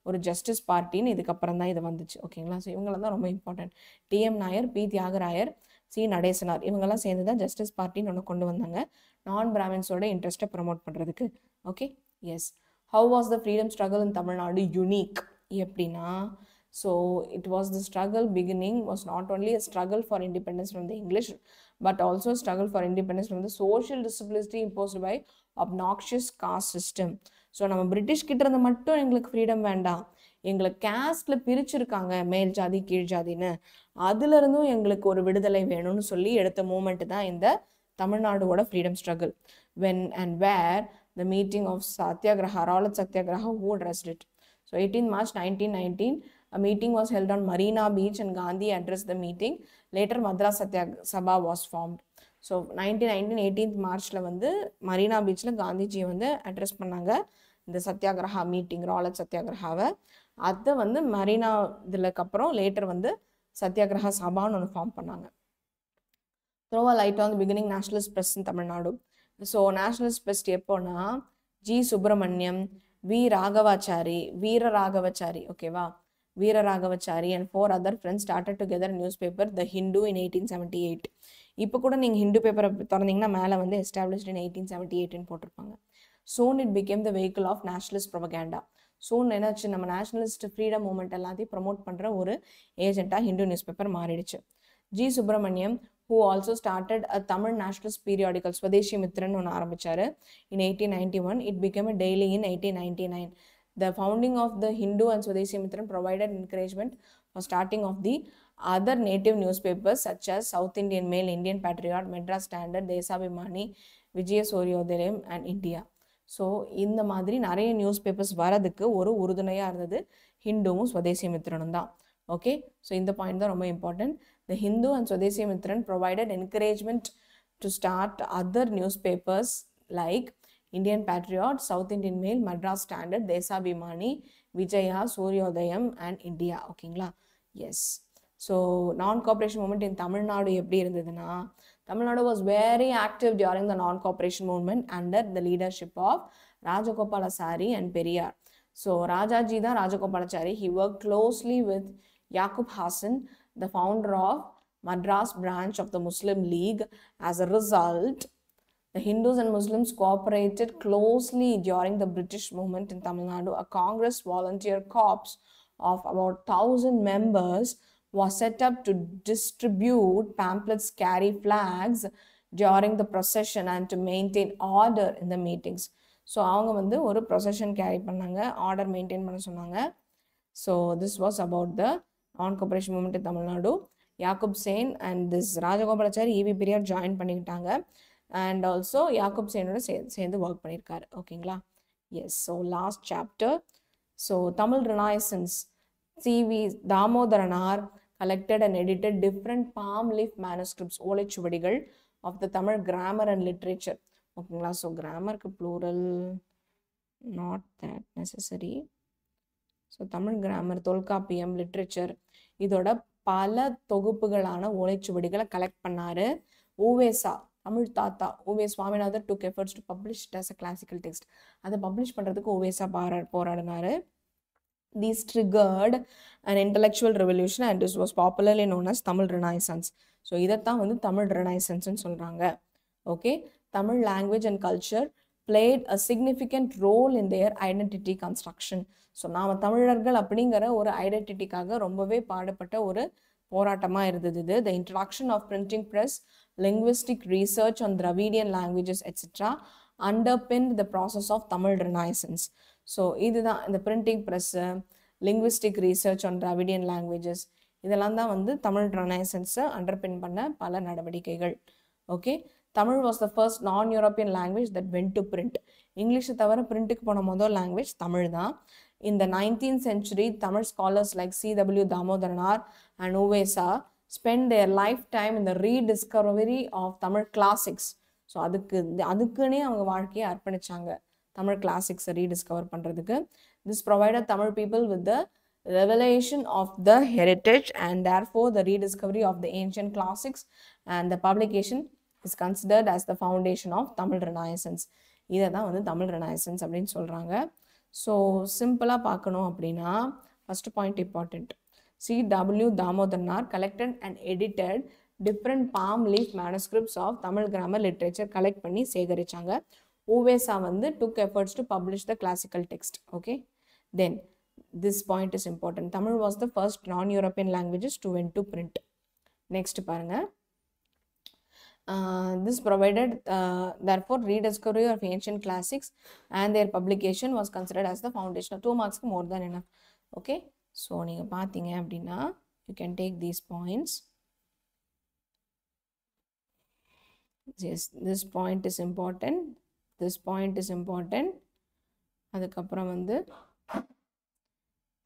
ஒரு ஜஸ்டிஸ் பார்ட்டின்னு இதுக்கப்புறம் தான் இது வந்துச்சு. ஓகேங்களா? ஸோ இவங்களாம் தான் ரொம்ப important. TM Nair, P Thyagarayar, C Natesanar இவங்கெல்லாம் சேர்ந்து தான் ஜஸ்டிஸ் பார்ட்டின்னு ஒன்று கொண்டு வந்தாங்க நான்-பிராமின்ஸோட இன்ட்ரெஸ்ட்டை ப்ரமோட் பண்ணுறதுக்கு. Okay, yes. How was the freedom struggle in Tamil Nadu unique எப்படின்னா, so it was the struggle beginning was not only a struggle for independence from the English but also a struggle for independence from the social disability imposed by obnoxious caste system. So நம்ம British கிட்ட இருந்து மட்டும் எங்களுக்கு freedom வேண்டாம், எங்களை கேஸ்ட்ல பிரிச்சிருக்காங்க மேல் ஜாதி கீழ் ஜாதின்னு, அதுல இருந்தும் எங்களுக்கு ஒரு விடுதலை வேணும்னு சொல்லி எடுத்த மூமெண்ட் தான் இந்த தமிழ்நாடுவோட freedom struggle. when and where the meeting of Satyagraha, Rowlatt Satyagraha, who addressed it. So 18 March 1919, a meeting was held on Marina Beach and Gandhi addressed the meeting. Later Madras Satyagraha Sabha was formed. So 1919 18th Marchல வந்து Marina பீச்சில் காந்திஜி வந்து address பண்ணாங்க இந்த Satyagraha meeting, ராலட் சத்யாகிரஹாவை. அதை வந்து Marina இதுலக்கு அப்புறம் later வந்து சத்யாகிரஹா சபான்னு ஒன்று ஃபார்ம் பண்ணாங்க. Throw a light on the beginning nationalist press in Tamil Nadu. So nationalist press எப்போனா ஜி சுப்பிரமணியம், வீர ராகவாச்சாரி, ஓகேவா, வீர Raghavachari and 4 other friends started together a newspaper, The Hindu, in 1878. இப்போ கூட நீங்கள் ஹிந்து பேப்பரை திறந்தீங்கன்னா மேலே வந்து established in 1878 போட்டிருப்பாங்க. Soon it became the vehicle of nationalist propaganda. soon என்னாச்சு, நம்ம நேஷனலிஸ்ட் ஃப்ரீடம் மூமெண்ட் எல்லாத்தையும் ப்ரமோட் பண்ணுற ஒரு ஏஜென்ட்டாக ஹிந்து நியூஸ் பேப்பர் மாறிடுச்சு. G Subramaniam, who also started a Tamil nationalist periodical, Swadeshi Mitran ஒன்று ஆரம்பிச்சாரு in 1891. It became a daily in 1899. The founding of the Hindu and Swadeshi Mitran provided encouragement for starting of the other native newspapers such as South Indian Mail, Indian Patriot, Madras Standard, Desabhimani, Vijaya Suryodayam and India. So இந்த மாதிரி நிறைய news papers வரதுக்கு ஒரு உறுதுணையாக இருந்தது ஹிந்துவும் ஸ்வதேசி மித்ரனும் தான். Okay, so இந்த point தான் ரொம்ப important. The Hindu and Swadeshi Mitran provided encouragement to start other newspapers like Indian Patriot, South Indian Mail, Madras Standard, Desabhimani, Vijaya, Suryodayam and India. ஓகேங்களா? எஸ். ஸோ நான்-கோஆப்ரேஷன் மூமெண்ட் இன் தமிழ்நாடு எப்படி இருந்ததுன்னா, Tamil Nadu was very active during the non-cooperation movement under the leadership of Rajagopalachari and Periyar. So Rajaji da Rajagopalachari, he worked closely with Yaqub Hasan, the founder of Madras branch of the Muslim League. As a result, the Hindus and Muslims cooperated closely during the British movement in Tamil Nadu. A Congress volunteer corps of about 1,000 members was set up to distribute pamphlets, carry flags during the procession and to maintain order in the meetings. So அவங்க வந்து ஒரு procession carry பண்ணாங்க, order maintain பண்ண சொன்னாங்க. So this was about the non-cooperation movement in Tamil Nadu. Yaqub Sen and this Rajagopalachari EV period join பண்ணிக்கிட்டாங்க and also Yaqub Senoட சேர்ந்து work பண்ணியிருக்காரு. ஓகேங்களா? Yes. So last chapter. So Tamil renaissance C.V. Damodaran collected and edited different palm leaf manuscripts, ஓலைச்சுவடிகள் of the Tamil grammar and literature. ஓகேங்களா? So கிராமருக்கு plural not that necessary. So Tamil grammar, Tolkappiyam, literature இதோட பல தொகுப்புகளான ஓலைச்சுவடிகளை கலெக்ட் பண்ணாரு. ஊவேசா, தமிழ் தாத்தா UVe Swaminathar took efforts to publish it as a classical text. அதை பப்ளிஷ் பண்ணுறதுக்கு U. Ve. Sa. போராடினாரு. These triggered an intellectual revolution and this was popularly known as Tamil Renaissance. So இதைத்தான் வந்து தமிழ் ரெனைசன்ஸ்ன்னு சொல்கிறாங்க. Okay, Tamil language and culture played a significant role in their identity construction. So நாம் தமிழர்கள் அப்படிங்கிற ஒரு ஐடென்டிட்டிக்காக ரொம்பவே பாடுபட்ட ஒரு போராட்டமாக இருந்தது இது. The introduction of printing press, linguistic research on Dravidian languages, etc. underpinned the process of Tamil Renaissance. So இதுதான் இந்த printing press, linguistic research on Dravidian languages இதெல்லாம் தான் வந்து தமிழ் ரெனைசன்ஸை அண்டர்பின் பண்ண பல நடவடிக்கைகள். Okay, Tamil was the first non European language that went to print. இங்கிலீஷை தவிர பிரிண்ட்டுக்கு போன முதல் லாங்குவேஜ் தமிழ் தான். In the 19th century, Tamil scholars like C.W. Damodaran and Uvesa spent their lifetime in the rediscovery of Tamil classics. So அதுக்குன்னே அவங்க வாழ்க்கையை அர்ப்பணிச்சாங்க Tamil கிளாசிக்ஸை rediscover பண்ணுறதுக்கு. This provided Tamil people with the revelation of the heritage and therefore the rediscovery of the ancient classics, and the publication is considered as the foundation of Tamil Renaissance. இதை தான் வந்து Tamil renaissance அப்படின்னு சொல்கிறாங்க. So சிம்பிளாக பார்க்கணும் அப்படின்னா first point important. C.W. Damodaran collected and edited different palm leaf manuscripts of Tamil grammar literature collect பண்ணி சேகரிச்சாங்க. ஊவேசா வந்து took efforts to publish the classical text. Okay, then this point is important. Tamil was the first non-European languages to went to print. Next பாருங்க. This provided therefore rediscovery of ancient classics and their publication was considered as the foundation. 2 marks more than enough. Okay, so நீங்க பார்த்தீங்க அப்படின்னா you can take these points. Yes, this point is important. This point is important. அதுக்கப்புறம் வந்து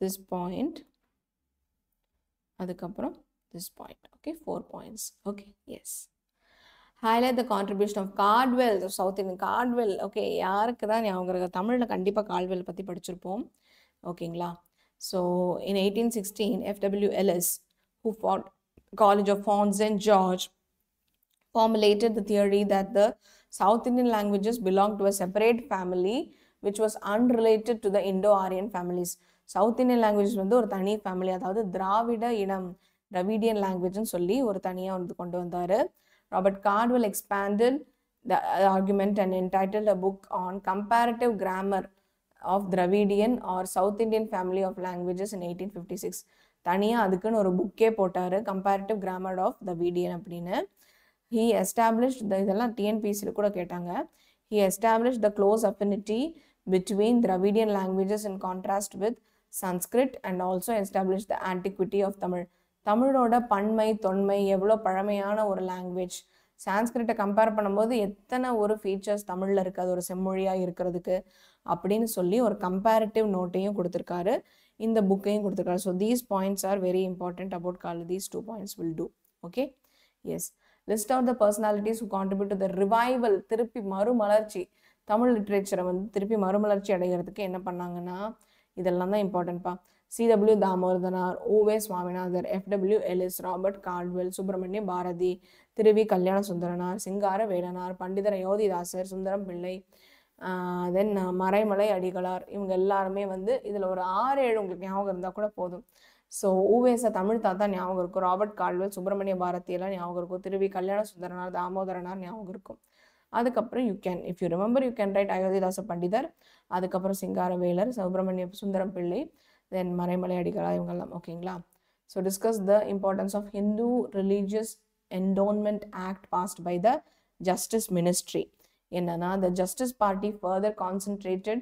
this point, அதுக்கப்புறம் this point. Okay, 4 points. Okay, yes. Highlight the contribution of Caldwell, the South Indian Caldwell. Okay, யாருக்கு தான் ஞாபகம் இருக்கு? தமிழில் கண்டிப்பாக Caldwell பற்றி படிச்சிருப்போம். ஓகேங்களா? So in 1816, F.W. Ellis, who fought College of Fonds St. George, formulated the theory that the South Indian languages belonged to a separate family which was unrelated to the Indo-Aryan families. South Indian languages வந்து ஒரு தனி family, அதாவது திராவிட இனம், Dravidian லாங்குவேஜ்னு சொல்லி ஒரு தனியாக வந்து கொண்டு வந்தார். Robert Caldwell expanded the argument and entitled a book on comparative grammar of Dravidian or South Indian family of languages in 1856. தனியாக அதுக்குன்னு ஒரு புக்கே போட்டார், comparative grammar of Dravidian அப்படின்னு. He established இதெல்லாம் டிஎன்பிசியில் கூட கேட்டாங்க. He established the close affinity between Dravidian languages in contrast with Sanskrit and also established the antiquity of Tamil. தமிழோட பன்மை தொன்மை எவ்வளோ பழமையான ஒரு லாங்குவேஜ், சான்ஸ்கிரிட்டை கம்பேர் பண்ணும்போது எத்தனை ஒரு ஃபீச்சர்ஸ் தமிழில் இருக்குது அது ஒரு செம்மொழியாக இருக்கிறதுக்கு அப்படின்னு சொல்லி ஒரு கம்பேரிட்டிவ் நோட்டையும் கொடுத்துருக்காரு, இந்த புக்கையும் கொடுத்துருக்காரு. So these points are very important about Caldwell. These 2 points will do. Okay, yes. List out the personalities who contribute to the revival, திருப்பி மறுமலர்ச்சி, தமிழ் லிட்ரேச்சரை வந்து திருப்பி மறுமலர்ச்சி அடைகிறதுக்கு என்ன பண்ணாங்கன்னா இதெல்லாம் தான் இம்பார்ட்டன்ட்பா. C.W. Damodaran, O.V. Swaminathan, F.W. Ellis, Robert Caldwell, Subramania Bharati, Thiruvi Kalyana Sundaranaar, Singara Velanaar, Pandita Ayodhidasar, Sundaram Pillai, then Maraimalai Adikalar, இவங்க எல்லாருமே வந்து இதில் ஒரு 6-7 உங்களுக்கு ஞாபகம் இருந்தால் கூட போதும். ஸோ ஊவேசா தமிழ் தாத்தா ஞாபகம் இருக்கும், ராபர்ட் கால்வெல், சுப்பிரமணிய பாரதி எல்லாம் ஞாபகம் இருக்கும், திருவி கல்யாண சுந்தரனார், தாமோதரனார் ஞாபகம் இருக்கும். அதுக்கப்புறம் if you remember you can write Ayothidasa பண்டிதர், அதுக்கப்புறம் சிங்காரவேலர், சுப்பிரமணிய சுந்தரம் பிள்ளை, தென் மறைமலை அடிகளா இவங்கெல்லாம். ஓகேங்களா? So discuss the importance of Hindu religious endowment act passed by the justice ministry. என்னன்னா the Justice Party further concentrated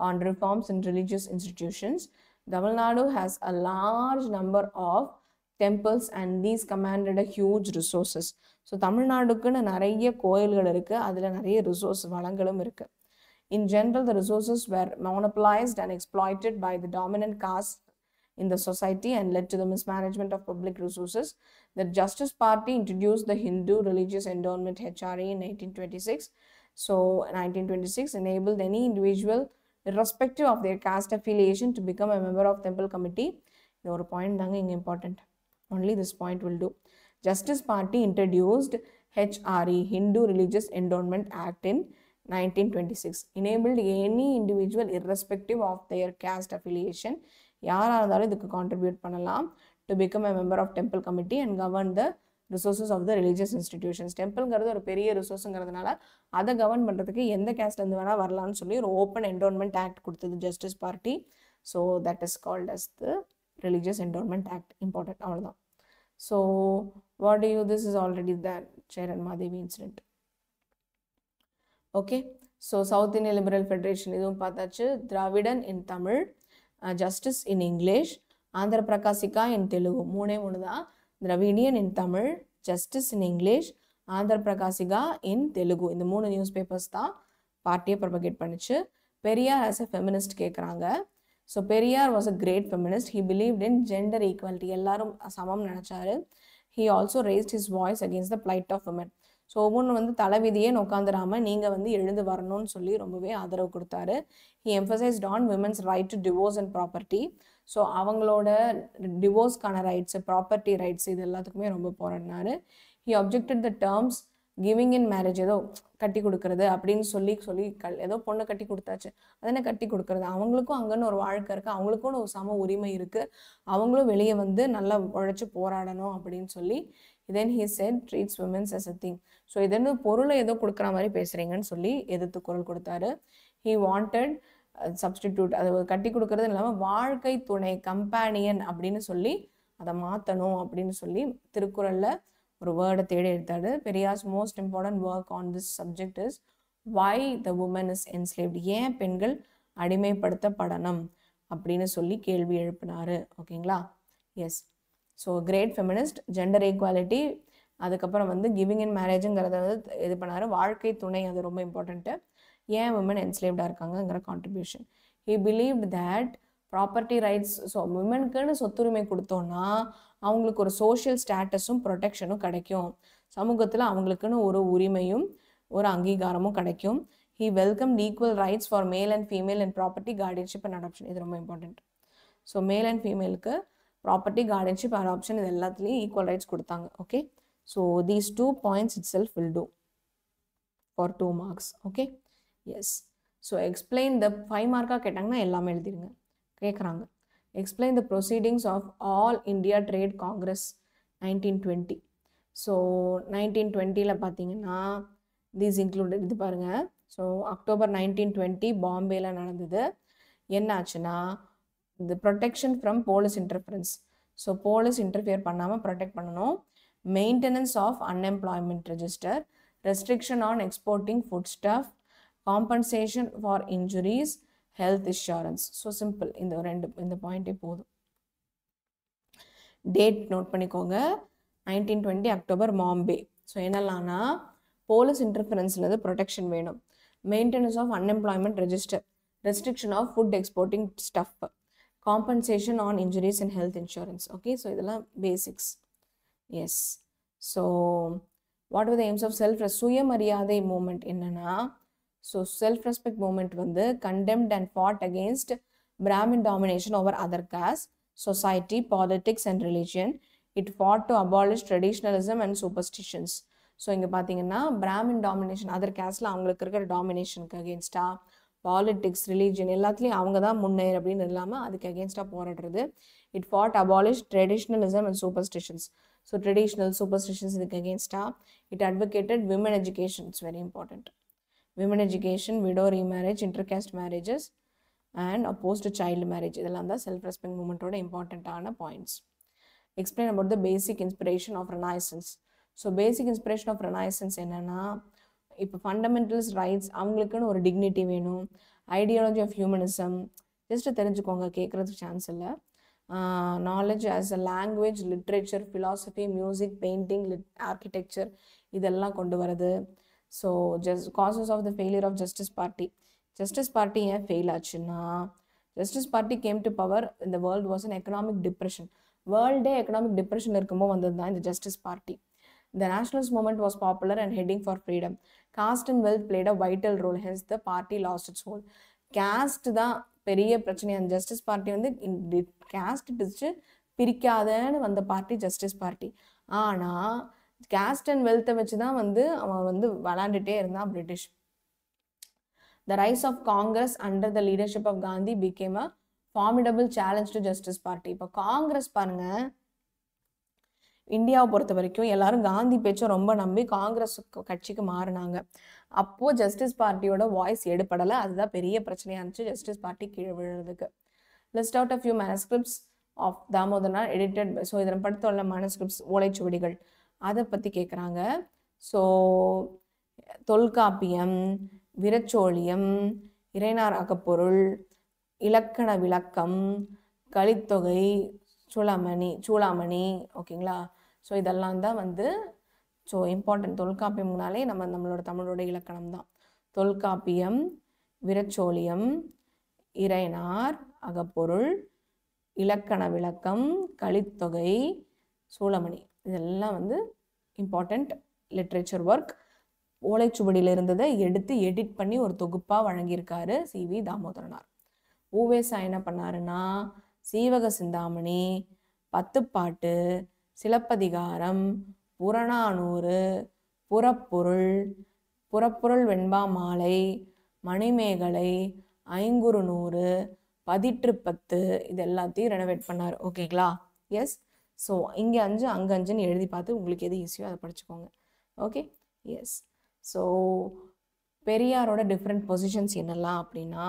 on reforms in religious institutions. Tamil Nadu has a large number of temples and these commanded a huge resources. So தமிழ்நாடுக்குன்னு நிறைய கோயில்கள் இருக்குது, அதில் நிறைய resource வளங்களும் இருக்குது. In general, the resources were monopolized and exploited by the dominant caste in the society and led to the mismanagement of public resources. The Justice Party introduced the Hindu Religious Endowment HRA in 1926. So 1926 enabled any individual, irrespective of their caste affiliation, to become a member of temple committee. The point தாங்க இங்க important. Only this point will do. Justice Party introduced HRE, Hindu Religious Endowment Act, in 1926. Enabled any individual, irrespective of their caste affiliation, யாராக இருந்தாலும் இதுக்கு contribute பண்ணலாம், to become a member of temple committee and govern the resources of the religious institutions. டெம்பிள்ங்கிறது ஒரு பெரிய ரிசோர்ஸுங்கிறதுனால அதை govern பண்ணுறதுக்கு எந்த கேஸ்ட்லேருந்து வேணால் வரலான்னு சொல்லி ஒரு ஓப்பன் என்டோன்மெண்ட் ஆக்ட் கொடுத்தது justice party. So that is called as the religious endowment act. Important, அவ்வளோதான். So what to you, this is already that Cheran Madevi incident. Okay, so south Indian liberal federation இதுவும் பார்த்தாச்சு. Dravidan in Tamil, justice in English, Andhra Prakasika in Telugu. மூணே தான். Dravidian in Tamil, justice in English, Andhra Prakasika in Telugu. இந்த 3 news papers தான் பார்ட்டியை propagate பண்ணிச்சு. Periyar as a feminist கேட்குறாங்க. So Periyar was a great feminist. He believed in gender equality, எல்லாரும் சமம் நினச்சாரு. He also raised his voice against the plight of women. So ஒவ்வொன்று தலைவிதியே உட்காந்துராமல் நீங்கள் எழுந்து வரணும்னு சொல்லி ரொம்பவே ஆதரவு கொடுத்தாரு. He emphasized on women's right to divorce and property. So அவங்களோட டிவோர்ஸ்க்கான ரைட்ஸு, ப்ராப்பர்ட்டி ரைட்ஸ், இது எல்லாத்துக்குமே ரொம்ப போராடினாரு. He objected the terms giving in marriage, ஏதோ கட்டி கொடுக்கறது அப்படின்னு சொல்லி ஏதோ பொண்ணை கட்டி கொடுத்தாச்சு, அதனை கட்டி கொடுக்கறது, அவங்களுக்கும் அங்கன்னு ஒரு வாழ்க்கை இருக்குது, அவங்களுக்கும் ஒரு சம உரிமை இருக்குது, அவங்களும் வெளியே நல்லா உழைச்சி போராடணும் அப்படின்னு சொல்லி. then he said treats women as a thing. So இது பொருளை ஏதோ கொடுக்குற மாதிரி பேசுகிறீங்கன்னு சொல்லி எதிர்த்து குரல் கொடுத்தாரு. he wanted substitute, அது கட்டி கொடுக்கறது இல்லாமல் வாழ்க்கை துணை, கம்பேனியன் அப்படின்னு சொல்லி அதை மாற்றணும் அப்படின்னு சொல்லி திருக்குறளில் ஒரு வேர்டை தேடி எடுத்தாரு. Periyar's most important work on this subject is why the woman is enslaved. ஏன் பெண்கள் அடிமைப்படுத்தப்படணும் அப்படின்னு சொல்லி கேள்வி எழுப்பினாரு. ஓகேங்களா? Yes. So great feminist, gender equality, அதுக்கப்புறம் கிவிங் இன் மேரேஜுங்கிறத இது பண்ணாரு. வாழ்க்கை துணை, அது ரொம்ப இம்பார்ட்டண்ட்டு. ஏன் விமன் என்ஸ்லேவ்டாக இருக்காங்கங்கிற contribution. He believed that property rights, so விமனுக்குன்னு சொத்துரிமை கொடுத்தோன்னா அவங்களுக்கு ஒரு சோஷியல் ஸ்டேட்டஸும் ப்ரொடெக்ஷனும் கிடைக்கும், சமூகத்தில் அவங்களுக்குன்னு ஒரு உரிமையும் ஒரு அங்கீகாரமும் கிடைக்கும். He welcome equal rights for male and female in property, guardianship and adoption. இது ரொம்ப இம்பார்ட்டண்ட். ஸோ மேல் அண்ட் ஃபீமேலுக்கு ப்ராப்பர்ட்டி, கார்டியன்ஷிப், அடாப்ஷன் இது எல்லாத்துலேயும் ஈக்குவல் ரைட்ஸ் கொடுத்தாங்க. Okay, so these 2 points itself will do for 2 marks. Okay, yes. So explain the 5 மார்க்காக கேட்டாங்கன்னா எல்லாமே எழுதிடுங்க. கேட்குறாங்க, explain the proceedings of all India trade congress 1920. ஸோ 1920 பார்த்தீங்கன்னா தீஸ் இன்க்ளூடட், இது பாருங்கள். ஸோ அக்டோபர் 1920 பாம்பேல நடந்தது. என்ன ஆச்சுன்னா, the protection from police interference. So police interfere பண்ணாமல் ப்ரொடெக்ட் பண்ணணும். Maintenance of unemployment register, restriction on exporting food stuff, compensation for injuries, health insurance. So simple, இந்த பாயிண்டே போதும். டேட் நோட் பண்ணிக்கோங்க, 1920 அக்டோபர் பாம்பே. ஸோ என்னெல்லாம்னா, போலீஸ் இன்டர்ஃபரன்ஸ்லேருந்து ப்ரொடெக்ஷன் வேணும், maintenance of unemployment register, restriction of food exporting stuff, compensation on injuries and health insurance. Okay, so இதெல்லாம் basics. Yes. So what were the aims of சுயமரியாதை movement என்னன்னா, so self-respect movement condemned and fought against Brahmin domination over other castes, society, politics and religion. It fought to abolish traditionalism and superstitions. So இங்க பார்த்தீங்கன்னா Brahmin domination, other casteல அவங்களுக்கு இருக்கிற dominationக்கு against-ஆ, politics, religion எல்லாத்துலேயும் அவங்க தான் முன்னேறு அப்படின்னு இல்லாமல் அதுக்கு அகேன்ஸ்டாக போராடுறது. It fought abolish traditionalism and superstitions. So traditional superstitions இதுக்கு அகேன்ஸ்டாக. It advocated women education, it's very important. Women education, widow remarriage, intercaste marriages and opposed child marriage, இதெல்லாம் தான் செல்ஃப் ரெஸ்பெக்ட் மூமெண்ட்டோட இம்பார்ட்டண்ட்டான points. Explain about the basic inspiration of renaissance. So basic inspiration of renaissance என்னென்னா, இப்போ fundamentals rights, அவங்களுக்குன்னு ஒரு dignity வேணும், ideology of humanism, just தெரிஞ்சுக்கோங்க, கேட்குறதுக்கு சான்ஸ் இல்லை. Knowledge as a language, literature, philosophy, music, painting, architecture, இதெல்லாம் கொண்டு வரது. So causes of the failure of justice party. Justice party ஏன் ஃபெயில் ஆச்சுன்னா, Justice Party came to power in the world was an economic depression. World economic depression இருக்கும்போது வந்தது தான் இந்த Justice Party. The nationalist movement was popular and heading for freedom. Caste and wealth played a vital role, hence the party lost its hold. Caste தான் பெரிய பிரச்சனை. அந்த justice party வந்து caste பிரித்து பிரிக்காதன்னு வந்த பார்ட்டி ஜஸ்டிஸ் பார்ட்டி. ஆனால் caste and வெல்த்தை வச்சு தான் வந்து அவன் வந்து விளாண்டுட்டே இருந்தான் British. The rise of Congress under the leadership of Gandhi became a formidable challenge to Justice Party. இப்போ காங்கிரஸ் பாருங்க, இந்தியாவை பொறுத்த வரைக்கும் எல்லாரும் காந்தி பேச்சை ரொம்ப நம்பி காங்கிரஸ் கட்சிக்கு மாறினாங்க. அப்போது ஜஸ்டிஸ் பார்ட்டியோட வாய்ஸ் எடுப்படலை. அதுதான் பெரிய பிரச்சனையாக இருந்துச்சு ஜஸ்டிஸ் பார்ட்டி கீழே விழுறதுக்கு. List out of few manuscripts of Damodaranar edited. So இதில் படுத்துள்ள மேனஸ்கிரிப்ட்ஸ் ஓலைச்சுவடிகள் அதை பற்றி கேட்குறாங்க. ஸோ தொல்காப்பியம், விரச்சோழியம், இறைனார் அகப்பொருள், இலக்கண விளக்கம், கலித்தொகை, சூளாமணி, ஓகேங்களா. ஸோ இதெல்லாம் தான் வந்து ஸோ இம்பார்ட்டன்ட். தொல்காப்பியம்னாலே நம்மளோட தமிழோட இலக்கணம் தான். தொல்காப்பியம், விரச்சோழியம், இறைனார் அகப்பொருள், இலக்கண விளக்கம், கலித்தொகை, சூளாமணி, இதெல்லாம் வந்து இம்பார்ட்டண்ட் லிட்ரேச்சர் ஒர்க். ஓலைச்சுவடியில் இருந்ததை எடுத்து எடிட் பண்ணி ஒரு தொகுப்பாக வழங்கியிருக்காரு சி.வி. தாமோதரனார். ஊவேசா என்ன பண்ணாருன்னா சீவக சிந்தாமணி, பத்துப்பாட்டு, சிலப்பதிகாரம், புறநானூறு, புறப்பொருள் வெண்பா மாலை, மணிமேகலை, ஐங்குறுநூறு, பதிற்றுப்பத்து, இது எல்லாத்தையும் ரெனோவேட் பண்ணார். ஓகேங்களா. எஸ். ஸோ இங்கே 5 அங்கே 5ன்னு எழுதி பார்த்து உங்களுக்கு எது ஈஸியோ அதை படிச்சுக்கோங்க. ஓகே. எஸ். ஸோ பெரியாரோட டிஃப்ரெண்ட் பொசிஷன்ஸ் என்னெல்லாம் அப்படின்னா,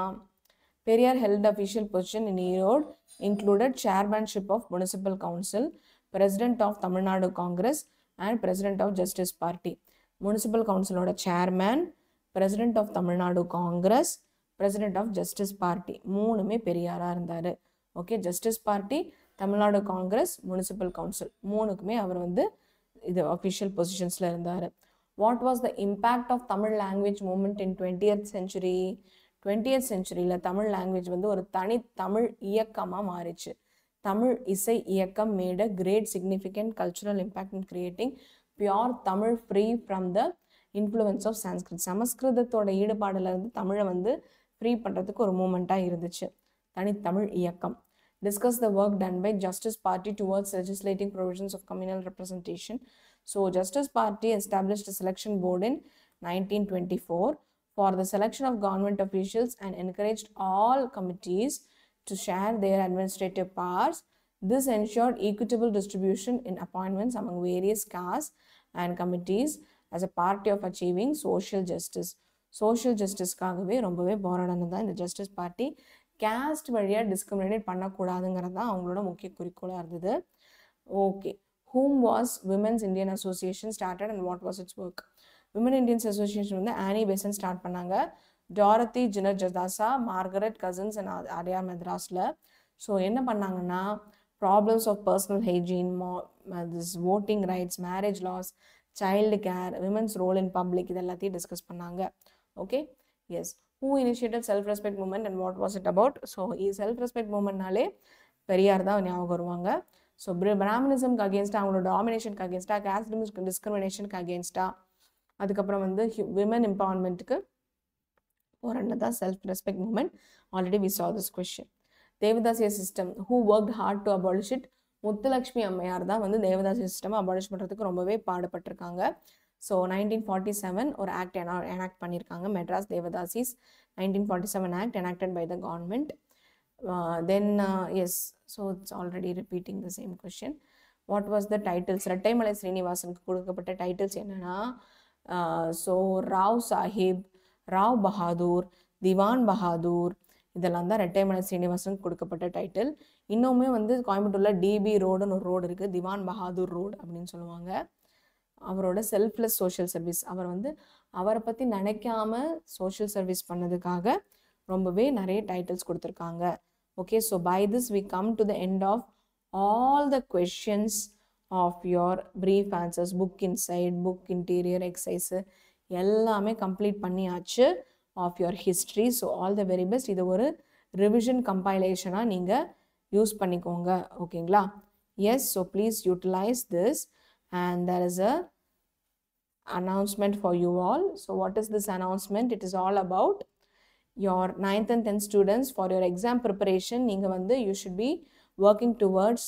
Periyar held official position in Erode included chairmanship of Municipal Council, President of Tamil Nadu Congress and President of Justice Party. Municipal Council ஓட chairman, President of Tamil Nadu Congress, President of Justice Party, மூணுமே பெரியாரா இருந்தார். Okay. Justice party, Tamil Nadu congress, municipal council மூணுக்குமே அவர் வந்து இது official பொசிஷன்ஸில் இருந்தார். What was the impact of Tamil language movement in 20th century? 20th centuryல தமிழ் லாங்குவேஜ் வந்து ஒரு தனி தமிழ் இயக்கமாக மாறிச்சு. தமிழ் இசை இயக்கம் made a great significant cultural impact in creating pure Tamil free from the influence of Sanskrit. சமஸ்கிருதத்தோட ஈடுபாடுல இருந்து தமிழை வந்து ஃப்ரீ பண்ணுறதுக்கு ஒரு மூமெண்ட்டாக இருந்துச்சு தனித்தமிழ் இயக்கம். Discuss the work done by Justice Party towards legislating provisions of communal representation. So Justice Party established a selection board in 1924 for the selection of government officials and encouraged all committees to share their administrative powers. This ensured equitable distribution in appointments among various castes and committees as a part of achieving social justice. Social justice-காகவே ரொம்பவே போராடினது தான் இந்த justice party. Caste வழியாக discriminate பண்ணக்கூடாதுங்கிறது தான் அவங்களோட முக்கிய குறிக்கோளாக இருந்தது. Okay. whom was Women's Indian Association started and what was its work? Women Indians Association வந்து ஆனி பெசன்ட் ஸ்டார்ட் பண்ணாங்க. Dorothy Jinarajadasa, Margaret Cousins and ஆர்யார் மெத்ராஸில். ஸோ என்ன பண்ணாங்கன்னா problems of personal hygiene, this voting rights, marriage laws, child care, women's role in public, இது எல்லாத்தையும் discuss பண்ணாங்க. Okay. Yes. who initiated self-respect movement and what was it about? So self-respect movementனாலே பெரியார் தான் ஞாபகம் வருவாங்க. ஸோ பிராமணிசம்க்கு அகேன்ஸ்டாக, அவங்களோட டாமினேஷனுக்கு அகேன்ஸ்டாக, கேஸ்ட் டிஸ்கிரிமினேஷனுக்கு அகேன்ஸ்டாக, அதுக்கப்புறம் வந்து விமன் எம்பவர்மெண்ட்டுக்கு போராடினது தான் self-respect movement. Already we saw this question. தேவதாசிய system, who worked hard to abolish it? Muthulakshmi அம்மையார் தான் வந்து தேவதாசிய சிஸ்டம் அபாலிஷ் பண்ணுறதுக்கு ரொம்பவே பாடுபட்டிருக்காங்க. ஸோ 1947 ஒரு ஆக்ட் எனாக்ட் பண்ணியிருக்காங்க, Madras devadasis 1947 act enacted by the government. Then yes, so it's already repeating the same question. What was the titles? Rettamalai ஸ்ரீனிவாசனுக்கு கொடுக்கப்பட்ட டைட்டில்ஸ் என்னன்னா, ஸோ ராவ் சாஹிப், ராவ் பஹாதூர், திவான் பஹாதூர், இதெல்லாம் தான் ரெட்டைமலை ஸ்ரீனிவாசனுக்கு கொடுக்கப்பட்ட டைட்டில். இன்னுமே வந்து கோயம்புத்தூரில் டிபி ரோடுன்னு ஒரு ரோடு இருக்குது, திவான் பஹாதூர் ரோடு அப்படின்னு சொல்லுவாங்க. அவரோட செல்ஃப்லெஸ் சோஷியல் சர்வீஸ், அவர் வந்து அவரை பற்றி நினைக்காம சோஷியல் சர்வீஸ் பண்ணதுக்காக ரொம்பவே நிறைய டைட்டில்ஸ் கொடுத்துருக்காங்க. Okay. So by this we come to the end of all the questions of your brief answers. Book inside, book interior exercise எல்லாமே கம்ப்ளீட் பண்ணியாச்சு of your history. So all the very best. இது ஒரு revision கம்பைலேஷனாக நீங்கள் use பண்ணிக்கோங்க ஓகேங்களா. Yes, so please utilise this and there is a announcement for you all. So what is this announcement? It is all about your 9th and 10th students for your exam preparation. நீங்கள் வந்து you should be working towards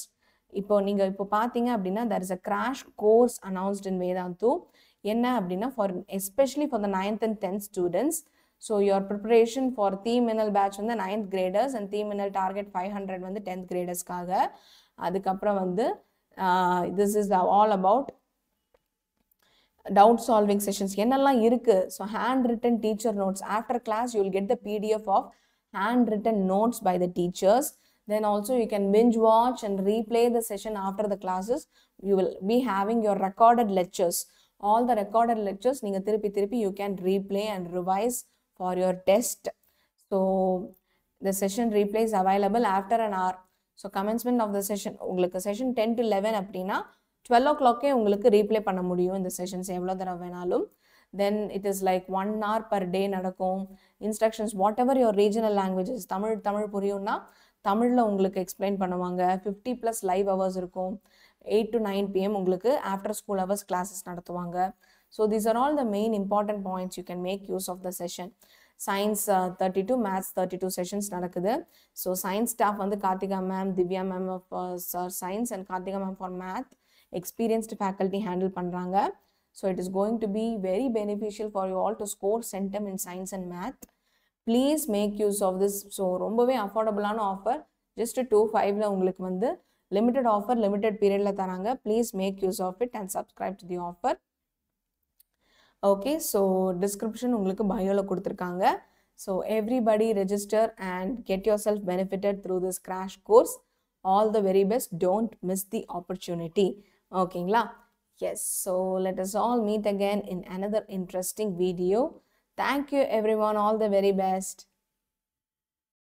இப்போ நீங்கள் இப்போ பார்த்தீங்க அப்படின்னா there is a crash course announced in Vedantu. என்ன அப்படின்னா for especially for the 9th and 10th students. So your preparation for Theminal batch வந்து 9th graders and Theminal target 500 வந்து 10th gradersக்காக. அதுக்கப்புறம் வந்து this is all about doubt solving sessions என்னெல்லாம் இருக்கு. So handwritten teacher notes. After class you will get the PDF of handwritten notes by the teachers. Then also you can binge watch and replay the session after the classes. You will be having your recorded lectures. All the recorded lectures நீங்க திருப்பி you can replay and revise for your test. So the session replay is available after an hour. So commencement of the session உங்களுக்கு session 10 to 11 அப்படின்னா 12 o'clock உங்களுக்கு replay பண்ண முடியும் இந்த sessions எவ்வளோ தடவை வேணாலும். Then it is like 1 hour per day நடக்கும். Instructions whatever your regional languages. Tamil புரியும்னா தமிழில் உங்களுக்கு எக்ஸ்பிளைன் பண்ணுவாங்க. 50+ live hours இருக்கும். 8 to 9 PM உங்களுக்கு after school hours classes நடத்துவாங்க. So these are all the main important points you can make use of the session. Science 32, Maths 32 sessions நடக்குது. So science staff வந்து Karthika ma'am, Divya ma'am of science and Karthika ma'am for math experienced faculty handle பண்ணுறாங்க. So it is going to be very beneficial for you all to score centum in science and math. Please make use of this. So ரொம்பவே அஃபோர்டபுளான offer. Just 2.5ல உங்களுக்கு வந்து limited offer limited பீரியடில் தராங்க. Please make use of it and subscribe to the offer. Okay, so description உங்களுக்கு பயோவில் கொடுத்துருக்காங்க. So everybody register and get your self benefited through this crash course. All the very best. Don't miss the opportunity. ஓகேங்களா? Yes, so let us all meet again in another interesting video. Thank you everyone. All the very best.